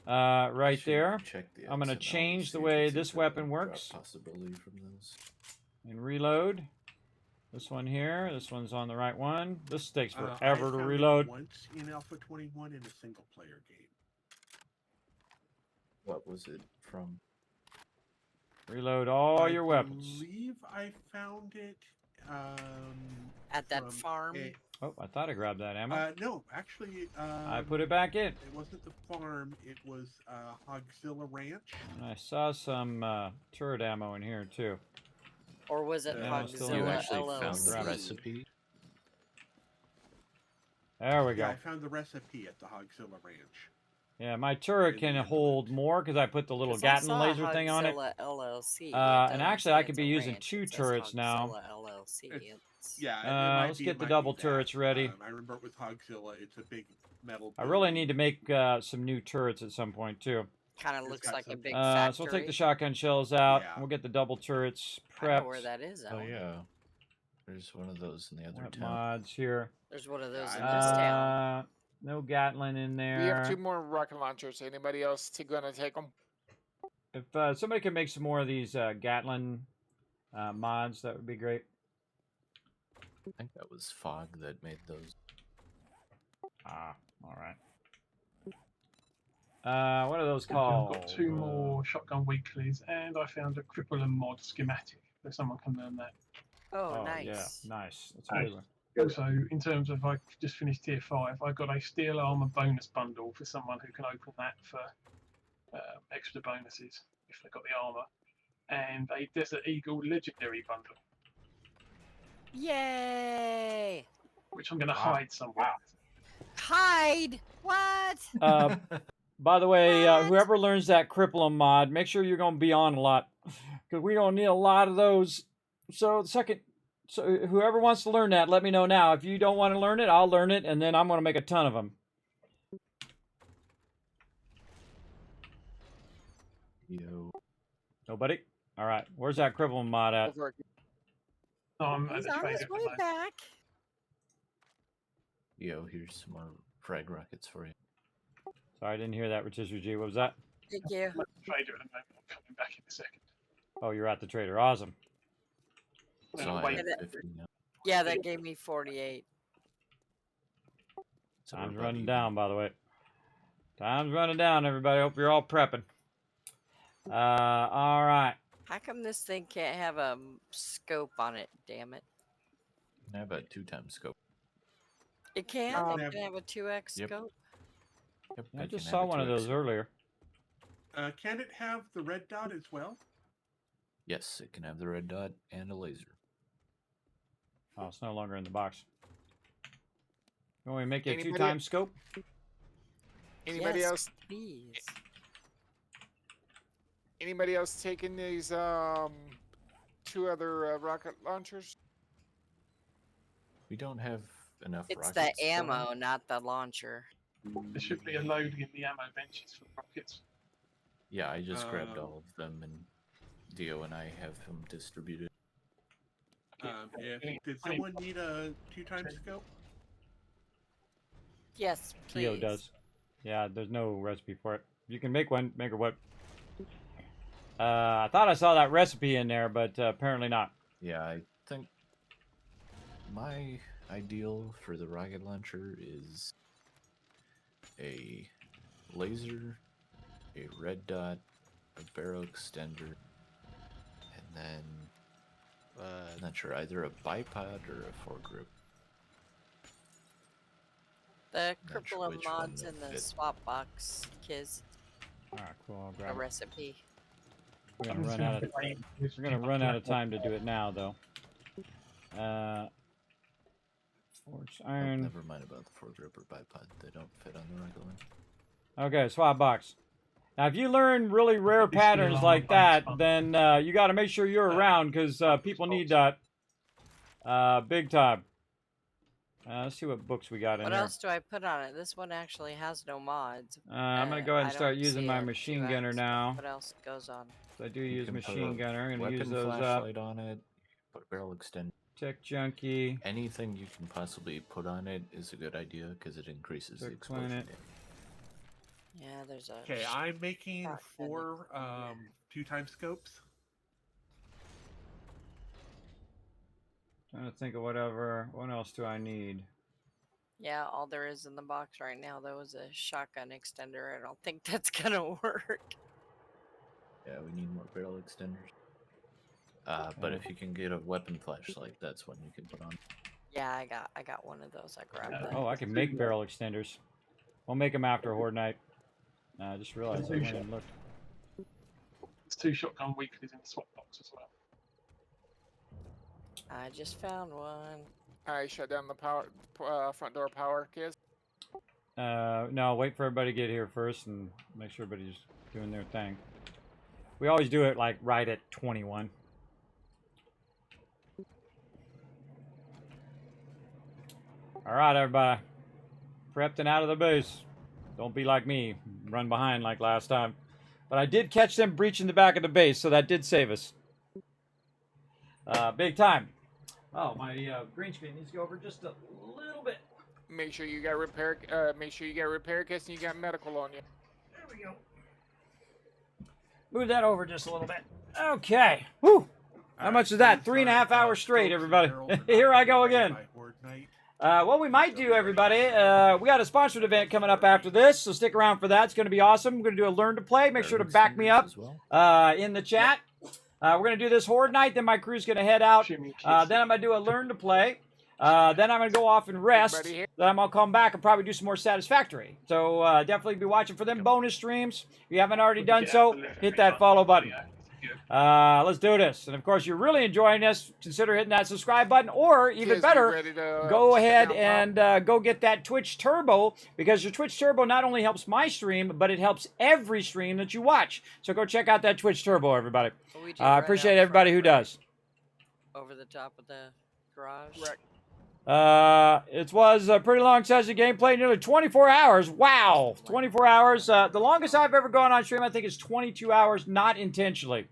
Right Should there. check the I'm gonna XML to change see the if way it's this a weapon drop works. Possibility from those. And reload. This one here. This one's on the right one. This takes I forever to found it reload. once in Alpha 21 in a single player game. What was it from? Reload all your I weapons. believe I found it At that from farm. Oh, I thought I grabbed that ammo. no, actually, I put it back in. It wasn't the farm. It was Hogzilla Ranch. And I saw some turret ammo in here too. Or was it Yeah, it's still You there. Hogzilla actually found LLC? the recipe? There we go. Yeah, I found the recipe at the Hogzilla Ranch. Yeah, my turret can hold more because I put the little 'Cause I Gatling saw laser thing on it. Hogzilla LLC. It And doesn't actually, say I could it's be a using ranch, 2 it says turrets now. Hogzilla LLC. It's... Yeah, it might let's be- get it the might double be turrets that. ready. I remember with Hogzilla, it's a big metal. I really building. need to make some new turrets at some point too. Kind of It's looks got like a some- big factory. So we'll take the shotgun shells out. Yeah. We'll get the double turrets I know prepped. where that is. Oh Alan. yeah. There's one of those in the other What town. mods here? There's one of those Yeah, in I this town. No Gatling in We there. have 2 more rocket launchers. Anybody else gonna take them? If somebody can make some more of these Gatling mods, that would be great. I think that was Fog that made those. Ah, all right. What are those I've called? got 2 more shotgun weeklies, and I found a cripple and mod schematic. If someone can learn that. Oh, Yeah, nice. nice. That's a Nice. good one. Also, in terms of I just finished tier 5, I got a steel armor bonus bundle for someone who can open that for extra bonuses if they got the armor, and a Desert Eagle legendary bundle, Yay! which I'm going to hide somewhere. Hide! What? By the way, What? whoever learns that Cripplem mod, make sure you're going to be on a lot, because we don't need a lot of those. So whoever wants to learn that, let me know now. If you don't want to learn it, I'll learn it, and then I'm going to make a ton of them. Yo. Nobody? All right. Where's that Cripplem mod at? Over. No, I'm at He's the on trade his at the way moment. back. Yo, here's some more frag rockets for you. Sorry, I didn't hear that, Rotisserie G. What was that? Thank you. I'm at the trader at the moment. I'm coming back in a second. Oh, you're at the trader. Awesome. I'm So gonna I wait. have Wait. 50 now. Yeah, that gave me 48. So we're Time's about running even. down, by the way. Time's running down, everybody. Hope you're all prepping. All right. How come this thing can't have a scope on it? Damn it! I have a 2x scope. It can. Um, It can have a 2x Yep. scope. Yep, I it just can saw have a one of 2x those scope. earlier. Can it have the red dot as well? Yes, it can have the red dot and a laser. Oh, it's no longer in the box. Can we make it a Anybody- 2x scope? Anybody Yes, else? please. Anybody else taking these 2 other rocket launchers? We don't have enough It's rockets. the for them. ammo, not the launcher. There should be a loading in the ammo benches for the rockets. Yeah, I just grabbed Um, all of them, and Dio and I have them distributed. Did someone need a 2x scope? Yes, please. Theo does. Yeah, there's no recipe for it. You can make one. Make her what? I thought I saw that recipe in there, but apparently not. Yeah, I think my ideal for the rocket launcher is a laser, a red dot, a barrel extender, and then I'm not sure, either a bipod or a foregrip. The Not sure cripple which one mods to in the fit. swap box, kids. All right, cool. I'll A grab it. recipe. We're gonna run out of. We're gonna run out of time to do it now, though. Forged Oh, iron. never mind about the forge ripper bipod. They don't fit on the regular. Okay, swap box. Now, if you learn really rare This patterns alarm like box that, fun. then you got to make sure you're around because people need that big time. Let's see what books we got in What here. else do I put on it? This one actually has no mods. I'm gonna go ahead and I start don't using see my a machine 2x, gunner but now. What else goes on? So I do You use can put machine a gunner. I'm gonna use weapon those up. flashlight on it. Put a barrel extender. Tech junkie. Anything you can possibly put on it is a good idea because it increases the Tech explosion planet. damage. Yeah, there's a. Okay, I'm making shotgun 4 2-time scopes. Trying to think of whatever. What else do I need? Yeah, all there is in the box right now though is a shotgun extender. I don't think that's gonna work. Yeah, we need more barrel extenders. But if you can get a weapon flashlight, that's when you can put on. Yeah, I got one of those. I grabbed that. Oh, I can make barrel extenders. We'll make them after Horde Night. I just realized I went and looked. There's 2 shotgun weeklies in the swap box as well. I just found one. I shut down the power front door power, kids. No, wait for everybody to get here first and make sure everybody's doing their thing. We always do it like right at 21. All right, everybody. Prepped and out of the base. Don't be like me, run behind like last time. But I did catch them breaching the back of the base, so that did save us. Big time. Oh, my green screen needs to go over just a little bit. Make sure you got repair. Make sure you got repair kits and you got medical on you. There we go. Move that over just a little bit. Okay. Whew. How much is that? 3.5 hours straight, everybody. Here I go again. What we might do, everybody, we got a sponsored event coming up after this, so stick around for that. It's going to be awesome. We're going to do a learn to play. Make sure to back me up in the chat. We're going to do this Horde Night, then my crew's going to head out. Then I'm going to do a learn to play. Then I'm going to go off and rest. Then I'm going to come back and probably do some more Satisfactory. So definitely be watching for them bonus streams. If you haven't already done so, hit that follow button. Let's do this. And of course, you're really enjoying this, consider hitting that subscribe button, or even Kids, better, be ready to go shut ahead down and go get that Twitch Turbo, because your Twitch Turbo not only helps my stream, but it helps every stream that you watch. So go check out that Twitch Turbo, everybody. We do I right appreciate out everybody who front, does. over the top of the garage. It was a pretty long session of gameplay, nearly 24 hours. Wow, 24 hours. The longest I've ever gone on stream, I think, is 22 hours, not intentionally.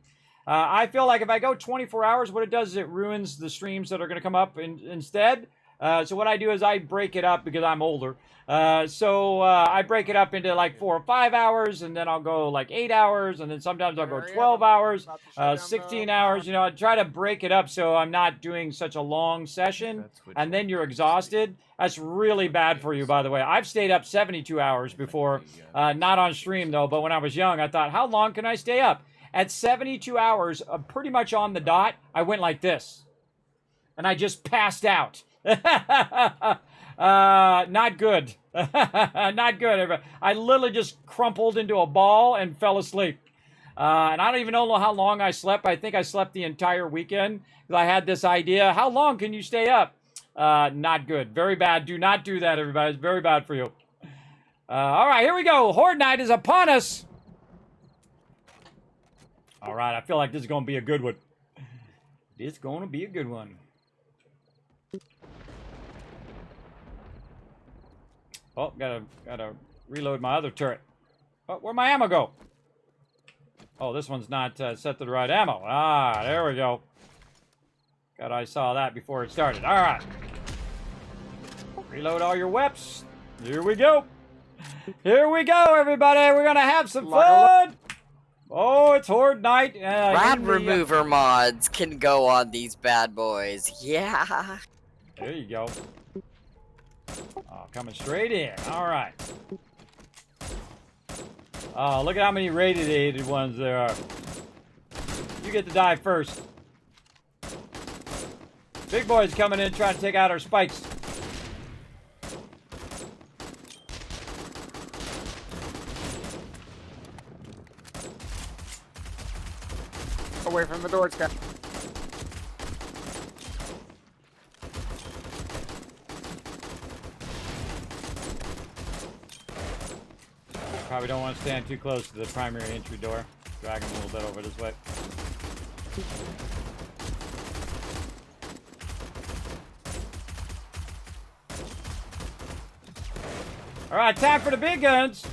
I feel like if I go 24 hours, what it does is it ruins the streams that are going to come up instead. So what I do is I break it up because I'm older. So I break it up into like 4 or 5 hours, and then I'll go like 8 hours, and then sometimes I'll go 12 hours, 16 hours. You know, I try to break it up so I'm not doing such a long session, and then you're exhausted. That's really bad for you, by the way. I've stayed up 72 hours before, not on stream though, but when I was young, I thought, how long can I stay up? At 72 hours, pretty much on the dot, I went like this. And I just passed out. Not good. Not good. I literally just crumpled into a ball and fell asleep. And I don't even know how long I slept. I think I slept the entire weekend because I had this idea. How long can you stay up? Not good. Very bad. Do not do that, everybody. It's very bad for you. All right, here we go. Horde Night is upon us. All right, I feel like this is going to be a good one. It's going to be a good one. Oh, gotta reload my other turret. Oh, where'd my ammo go? Oh, this one's not set to the right ammo. Ah, there we go. God, I saw that before it started. All right. Reload all your weaps. Here we go. Here we go, everybody. We're going to have some fun. Oh, it's Horde Night. Rad remover mods can go on these bad boys. Yeah. There you go. Oh, coming straight in. All right. Oh, look at how many radiated ones there are. You get to die first. Big boy's coming in trying to take out our spikes. Away from the doors, guys. Probably don't want to stand too close to the primary entry door. Drag him a little bit over this way. All right, time for the big guns.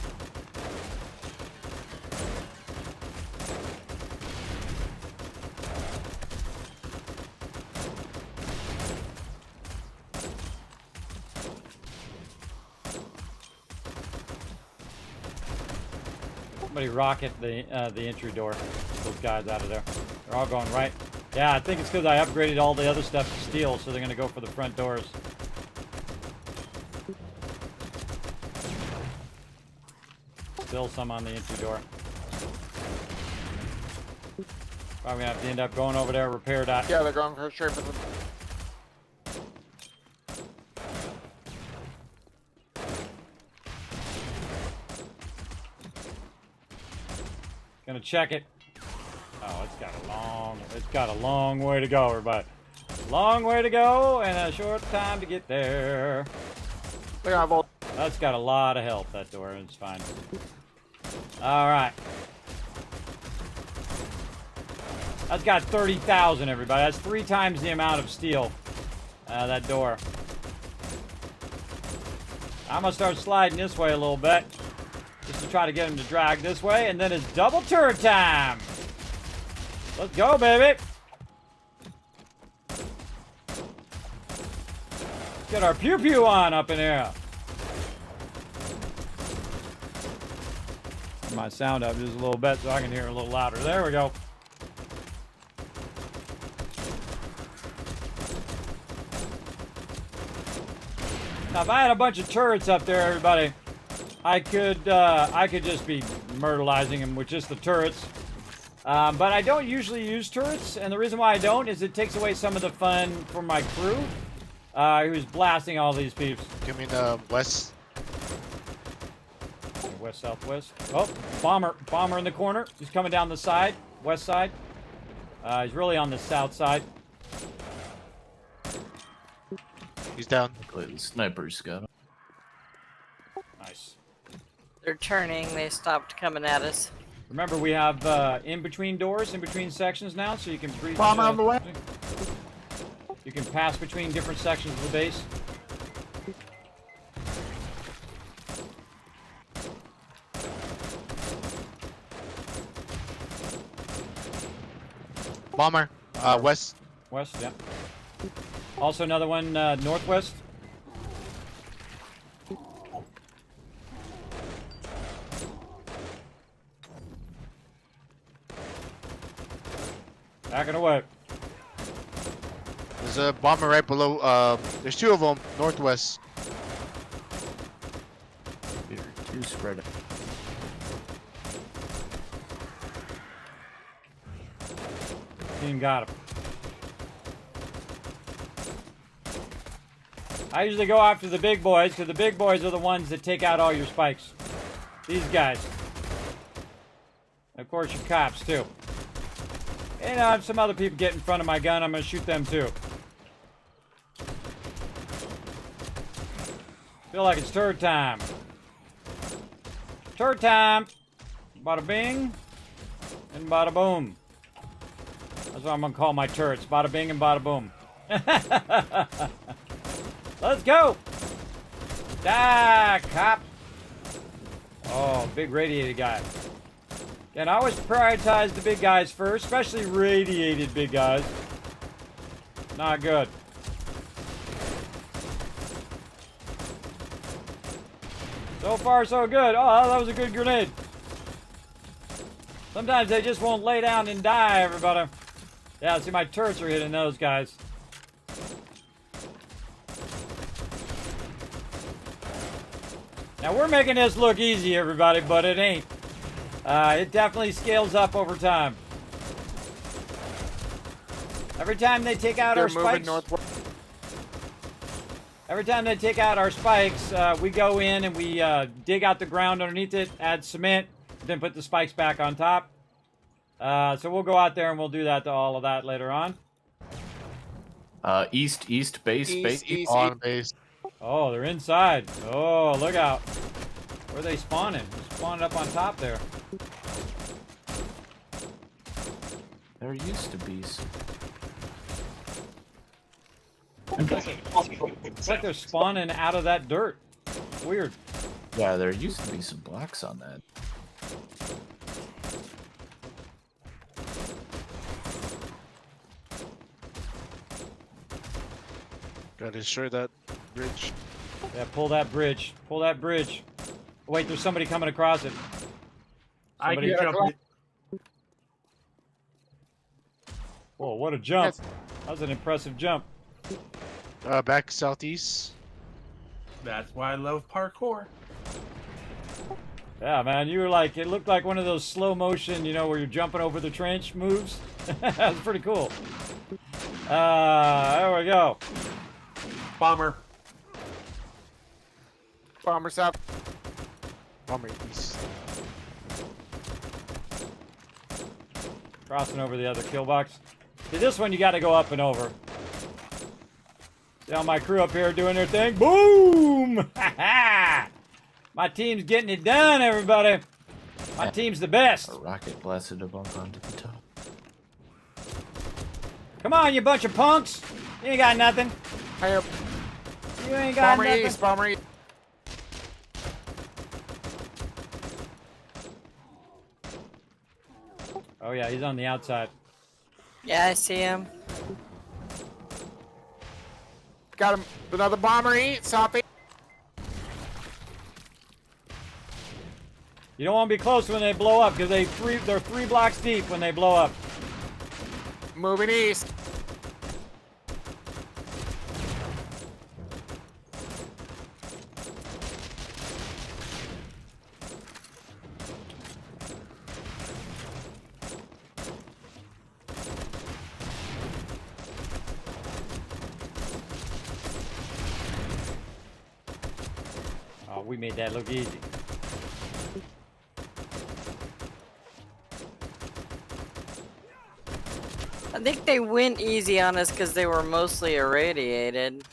Somebody rocket the entry door. Get those guys out of there. They're all going right. Yeah, I think it's because I upgraded all the other stuff to steel, so they're gonna go for the front doors. Still some on the entry door. Probably gonna have to end up going over there, repair that. Yeah, they're going for straight for the. Gonna check it. Oh, it's got a long way to go, everybody. Long way to go and a short time to get there. Look at both. That's got a lot of help, that door. It's fine. All right. That's got 30,000, everybody. That's 3 times the amount of steel. That door. I'm gonna start sliding this way a little bit, just to try to get him to drag this way, and then it's double turret time. Let's go, baby. Get our pew pew on up in here. Turn my sound up just a little bit so I can hear it a little louder. There we go. Now, if I had a bunch of turrets up there, everybody, I could just be myrtleizing them with just the turrets. But I don't usually use turrets, and the reason why I don't is it takes away some of the fun for my crew, who's blasting all these peeps. Give me west. West, southwest. Oh, bomber in the corner. He's coming down the side, west side. He's really on the south side. He's down. Luckily, the snipers got him. Nice. They're turning. They stopped coming at us. Remember, we have in between doors, in between sections now, so you can breach. Bomb out of the way. You can pass between different sections of the base. Bomber. West. West, yeah. Also another one northwest. Backing away. There's a bomber right below. There's 2 of them northwest. You're too spread out. Team got him. I usually go after the big boys, because the big boys are the ones that take out all your spikes. These guys. And of course, your cops, too. And if some other people get in front of my gun, I'm going to shoot them, too. Feel like it's turret time. Turret time. Bada bing and bada boom. That's what I'm going to call my turrets. Bada bing and bada boom. Let's go! Die, cop! Oh, big radiated guy. And I always prioritize the big guys first, especially radiated big guys. Not good. So far, so good. Oh, that was a good grenade. Sometimes they just won't lay down and die, everybody. Yeah, see, my turrets are hitting those guys. Now, we're making this look easy, everybody, but it ain't. It definitely scales up over time. Every time they take out our spikes... Every time they take out our spikes, we go in and we dig out the ground underneath it, add cement, then put the spikes back on top. So we'll go out there and we'll do that to all of that later on. East base. East. On base. Oh, they're inside. Oh, look out. Where are they spawning? They're spawning up on top there. There used to be some. It's like they're spawning out of that dirt. Weird. Yeah, there used to be some blacks on that. Gotta destroy that bridge. Yeah, pull that bridge. Pull that bridge. Wait, there's somebody coming across it. I Somebody- can jump it. Whoa, what a jump. Yes. That was an impressive jump. Back southeast. That's why I love parkour. Yeah, man, you were like, it looked like one of those slow motion, where you're jumping over the trench moves. That was pretty cool. There we go. Bomber. Bomber south. Bomber east. Crossing over the other kill box. See, this one you got to go up and over. See all my crew up here doing their thing? Boom! My team's getting it done, everybody. My team's the best. A rocket blasted a bump onto the top. Come on, you bunch of punks. You ain't got nothing. Hey, You ain't got bomber nothing. east. Bomber east. Oh, yeah, he's on the outside. Yeah, I see him. Got him. Another bomber east. South east. You don't want to be close when they blow up because they're 3 blocks deep when they blow up. Moving east. Oh, we made that look easy. I think they went easy on us because they were mostly irradiated.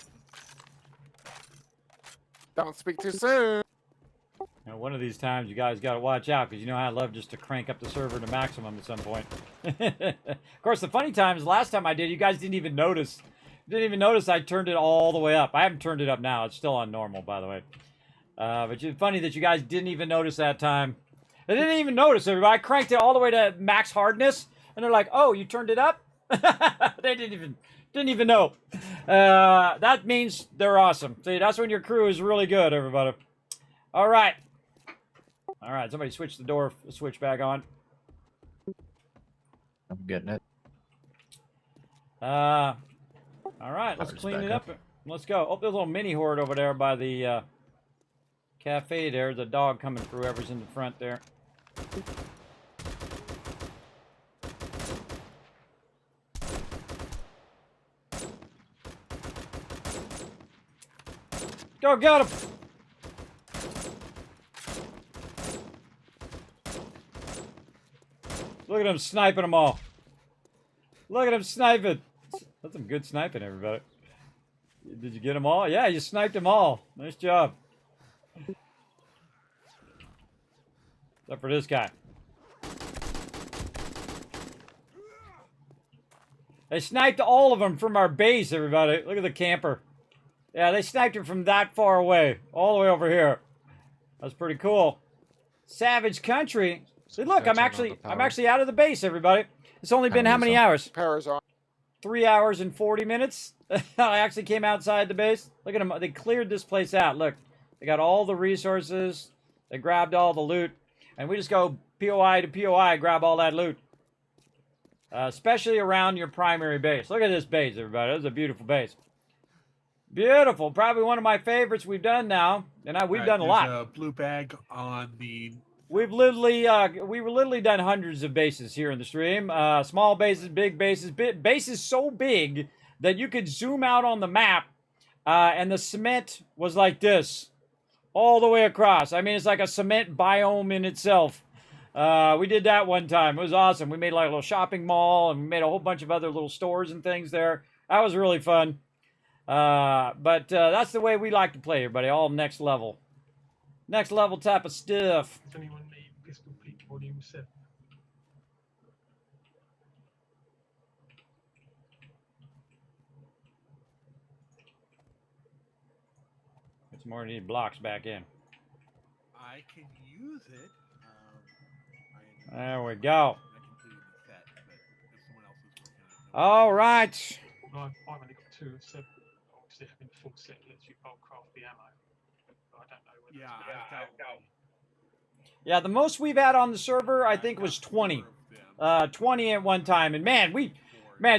Don't speak too soon. One of these times you guys got to watch out because you know how I love just to crank up the server to maximum at some point. Of course, the funny time is last time I did, you guys didn't even notice. Didn't even notice I turned it all the way up. I haven't turned it up now. It's still on normal, by the way. But it's funny that you guys didn't even notice that time. I didn't even notice, everybody. I cranked it all the way to max hardness, and they're like, "Oh, you turned it up?" They didn't even know. That means they're awesome. See, that's when your crew is really good, everybody. All right. Somebody switch the door switch back on. I'm getting it. All right, let's Power's clean back it up. Let's go. Oh, there's a little mini horde over there by the cafe there. There's a dog coming through. Whoever's in the front there. Go get him! Look at him sniping them all. Look at him sniping. That's some good sniping, everybody. Did you get them all? Yeah, you sniped them all. Nice job. Except for this guy. They sniped all of them from our base, everybody. Look at the camper. Yeah, they sniped him from that far away. All the way over here. That's pretty cool. Savage country. See, look, I'm actually out of the base, everybody. It's only been how many hours? Power's on. 3 hours and 40 minutes. I actually came outside the base. Look at them. They cleared this place out. Look, they got all the resources. They grabbed all the loot. And we just go POI to POI, grab all that loot. Especially around your primary base. Look at this base, everybody. This is a beautiful base. Beautiful. Probably one of my favorites we've done now. And we've done a lot. There's a blue bag on the... We've literally done hundreds of bases here in the stream. Small bases, big bases, bases so big that you could zoom out on the map, and the cement was like this, all the way across. I mean, it's like a cement biome in itself. We did that one time. It was awesome. We made like a little shopping mall, and we made a whole bunch of other little stores and things there. That was really fun. But that's the way we like to play, everybody. All next level. Next level type of stuff. Does anyone need Pistol Peak Volume 7? It's more need blocks back in. I can use it. There we go. I completed the set, but if someone else is working on it. All right. I've only got 2 of 7. Obviously, having the full set lets you bulk craft the ammo. But I don't know whether Yeah, I've got Yeah, the most we've had on the server, I think, was 20. 20 at one time. And man,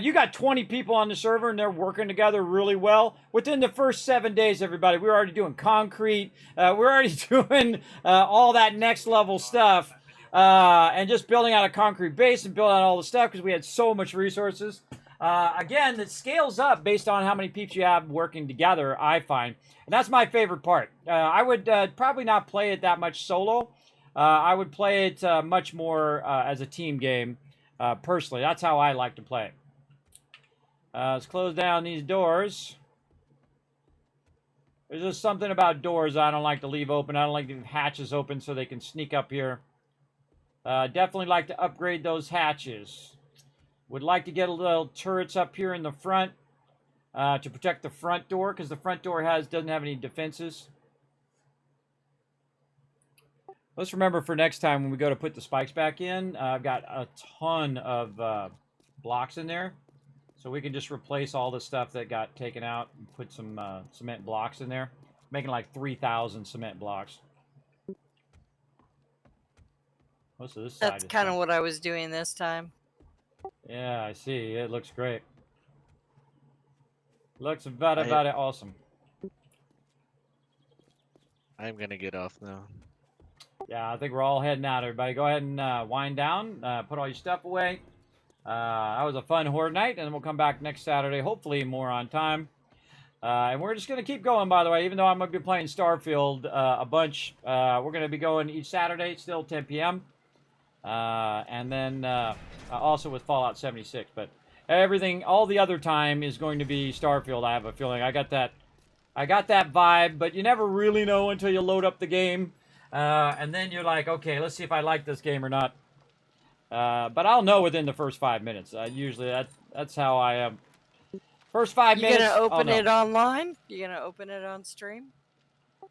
you got 20 people on the server, and they're working together really well. Within the first 7 days, everybody, we were already doing concrete. We're already doing all that next level stuff. And just building out a concrete base and building out all the stuff because we had so much resources. Again, it scales up based on how many people you have working together, I find. And that's my favorite part. I would probably not play it that much solo. I would play it much more as a team game, personally. That's how I like to play it. Let's close down these doors. There's just something about doors I don't like to leave open. I don't like to leave hatches open so they can sneak up here. Definitely like to upgrade those hatches. Would like to get a little turrets up here in the front to protect the front door, because the front door doesn't have any defenses. Let's remember for next time when we go to put the spikes back in, I've got a ton of blocks in there. So we can just replace all the stuff that got taken out and put some cement blocks in there. Making like 3,000 cement blocks. Most of this side That's is kind of done. what I was doing this time. Yeah, I see. It looks great. Looks about awesome. I'm gonna get off now. Yeah, I think we're all heading out, everybody. Go ahead and wind down. Put all your stuff away. That was a fun horde night, and then we'll come back next Saturday, hopefully more on time. And we're just going to keep going, by the way, even though I'm going to be playing Starfield a bunch. We're going to be going each Saturday, still 10 p.m. And then also with Fallout 76. But everything, all the other time is going to be Starfield, I have a feeling. I got that vibe, but you never really know until you load up the game. And then you're like, okay, let's see if I like this game or not. But I'll know within the first 5 minutes. Usually that's how I am. First 5 minutes. You gonna open I'll know. it online? You gonna open it on stream?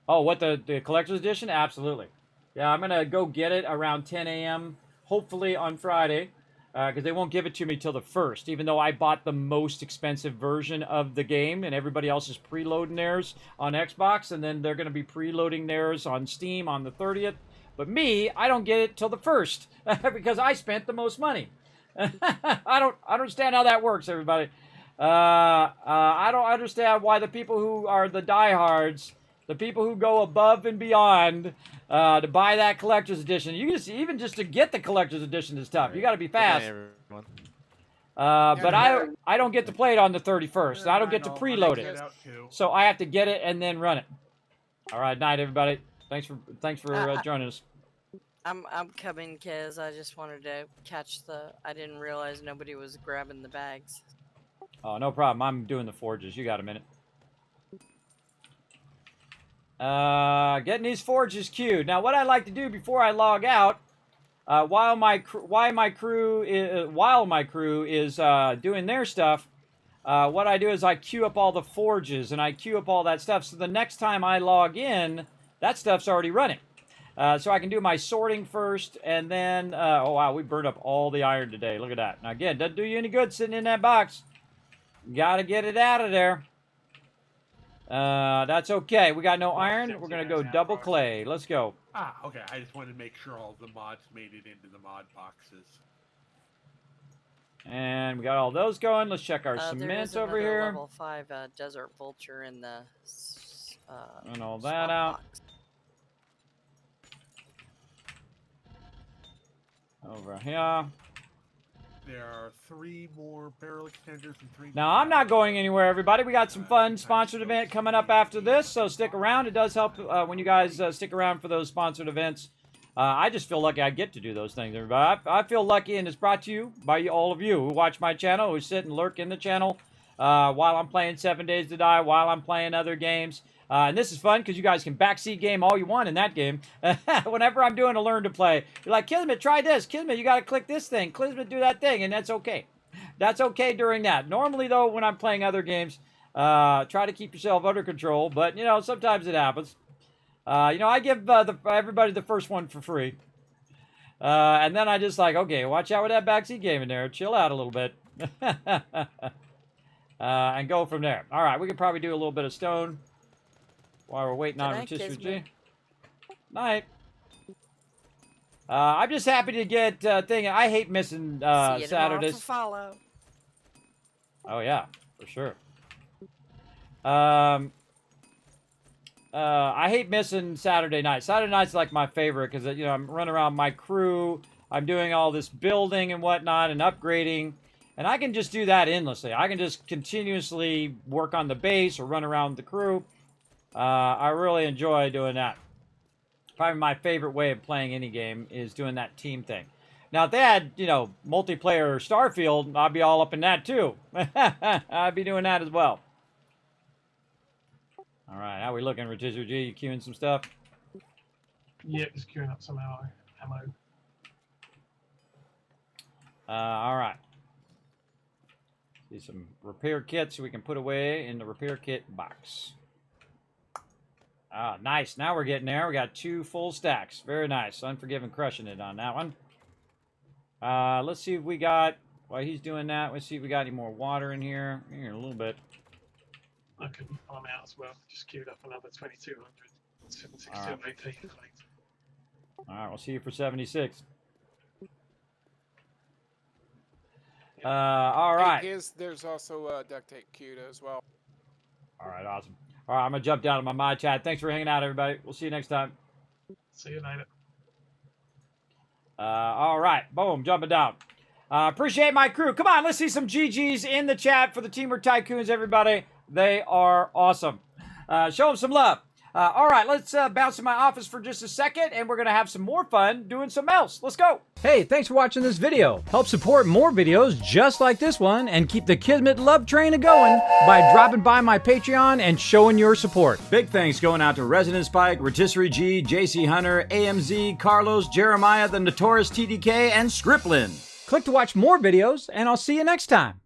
Oh, what, the collector's edition? Absolutely. Yeah, I'm gonna go get it around 10 a.m. hopefully on Friday, because they won't give it to me till the 1st. Even though I bought the most expensive version of the game, and everybody else is preloading theirs on Xbox, and then they're gonna be preloading theirs on Steam on the 30th. But me, I don't get it till the 1st because I spent the most money. I don't understand how that works, everybody. I don't understand why the people who are the diehards, the people who go above and beyond to buy that collector's edition. Even just to get the collector's edition is tough. You got to be fast. Everyone. But I don't get to play it on the 31st. I don't get to preload it. So I have to get it and then run it. All right, night everybody. Thanks for joining us. I'm coming, Kez. I just wanted to catch I didn't realize nobody was grabbing the bags. Oh, no problem. I'm doing the forges. You got a minute. Getting these forges queued. Now, what I like to do before I log out, while my crew is doing their stuff, what I do is I queue up all the forges and I queue up all that stuff. So the next time I log in, that stuff's already running. So I can do my sorting first, and then oh wow, we burned up all the iron today. Look at that. Now again, doesn't do you any good sitting in that box. Gotta get it out of there. That's okay. We got no iron. We're gonna go double clay. Let's go. Ah, okay. I just wanted to make sure all the mods made it into the mod boxes. And we got all those going. Let's check our There cement is over another here. level 5 desert vulture in the And all that swamp out. box. Over here. There are 3 more barrel extenders and 3. Now, I'm not going anywhere, everybody. We got some fun sponsored event coming up after this, so stick around. It does help when you guys stick around for those sponsored events. I just feel lucky I get to do those things, everybody. I feel lucky, and it's brought to you by all of you who watch my channel, who sit and lurk in the channel while I'm playing 7 Days to Die, while I'm playing other games. And this is fun because you guys can backseat game all you want in that game. Whenever I'm doing a learn to play, you're like, Kismet, try this. Kismet, you got to click this thing. Kismet, do that thing, and that's okay. That's okay during that. Normally, though, when I'm playing other games, try to keep yourself under control. But, you know, sometimes it happens. You know, I give everybody the first one for free. And then I just like, okay, watch out with that backseat game in there. Chill out a little bit. And go from there. All right, we could probably do a little bit of stone while we're waiting on Rotisserie G. Night. I'm just happy to get thing. I hate missing See you Saturdays. for follow. Oh yeah, for sure. I hate missing Saturday night. Saturday night's like my favorite because, you know, I'm running around my crew. I'm doing all this building and whatnot and upgrading. And I can just do that endlessly. I can just continuously work on the base or run around the crew. I really enjoy doing that. Probably my favorite way of playing any game is doing that team thing. Now, if they had, you know, multiplayer Starfield, I'd be all up in that too. I'd be doing that as well. All right, how we looking, Rotisserie G? You queuing some stuff? Yeah, just queuing up some ammo. All right. See some repair kits we can put away in the repair kit box. Ah, nice. Now we're getting there. We got 2 full stacks. Very nice. Unforgiven crushing it on that one. Let's see if we got, while he's doing that, let's see if we got any more water in here. Here, a little bit. I can farm out as well. Just queued up another 2200. 762 All right. AP. All right, we'll see you for 76. All right. There's also duct tape queued as well. All right, awesome. All right, I'm going to jump down to my chat. Thanks for hanging out, everybody. We'll see you next time. See you later. All right, boom, jumping down. Appreciate my crew. Come on, let's see some GGs in the chat for the Teamwork Tycoons, everybody. They are awesome. Show them some love. All right, let's bounce in my office for just a second, and we're going to have some more fun doing something else. Let's go. Hey, thanks for watching this video. Help support more videos just like this one and keep the Kismet love train a-going by dropping by my Patreon and showing your support. Big thanks going out to Resident Spike, Rotisserie G, JC Hunter, AMZ, Carlos, Jeremiah, the Notorious TDK, and Scriplin. Click to watch more videos, and I'll see you next time.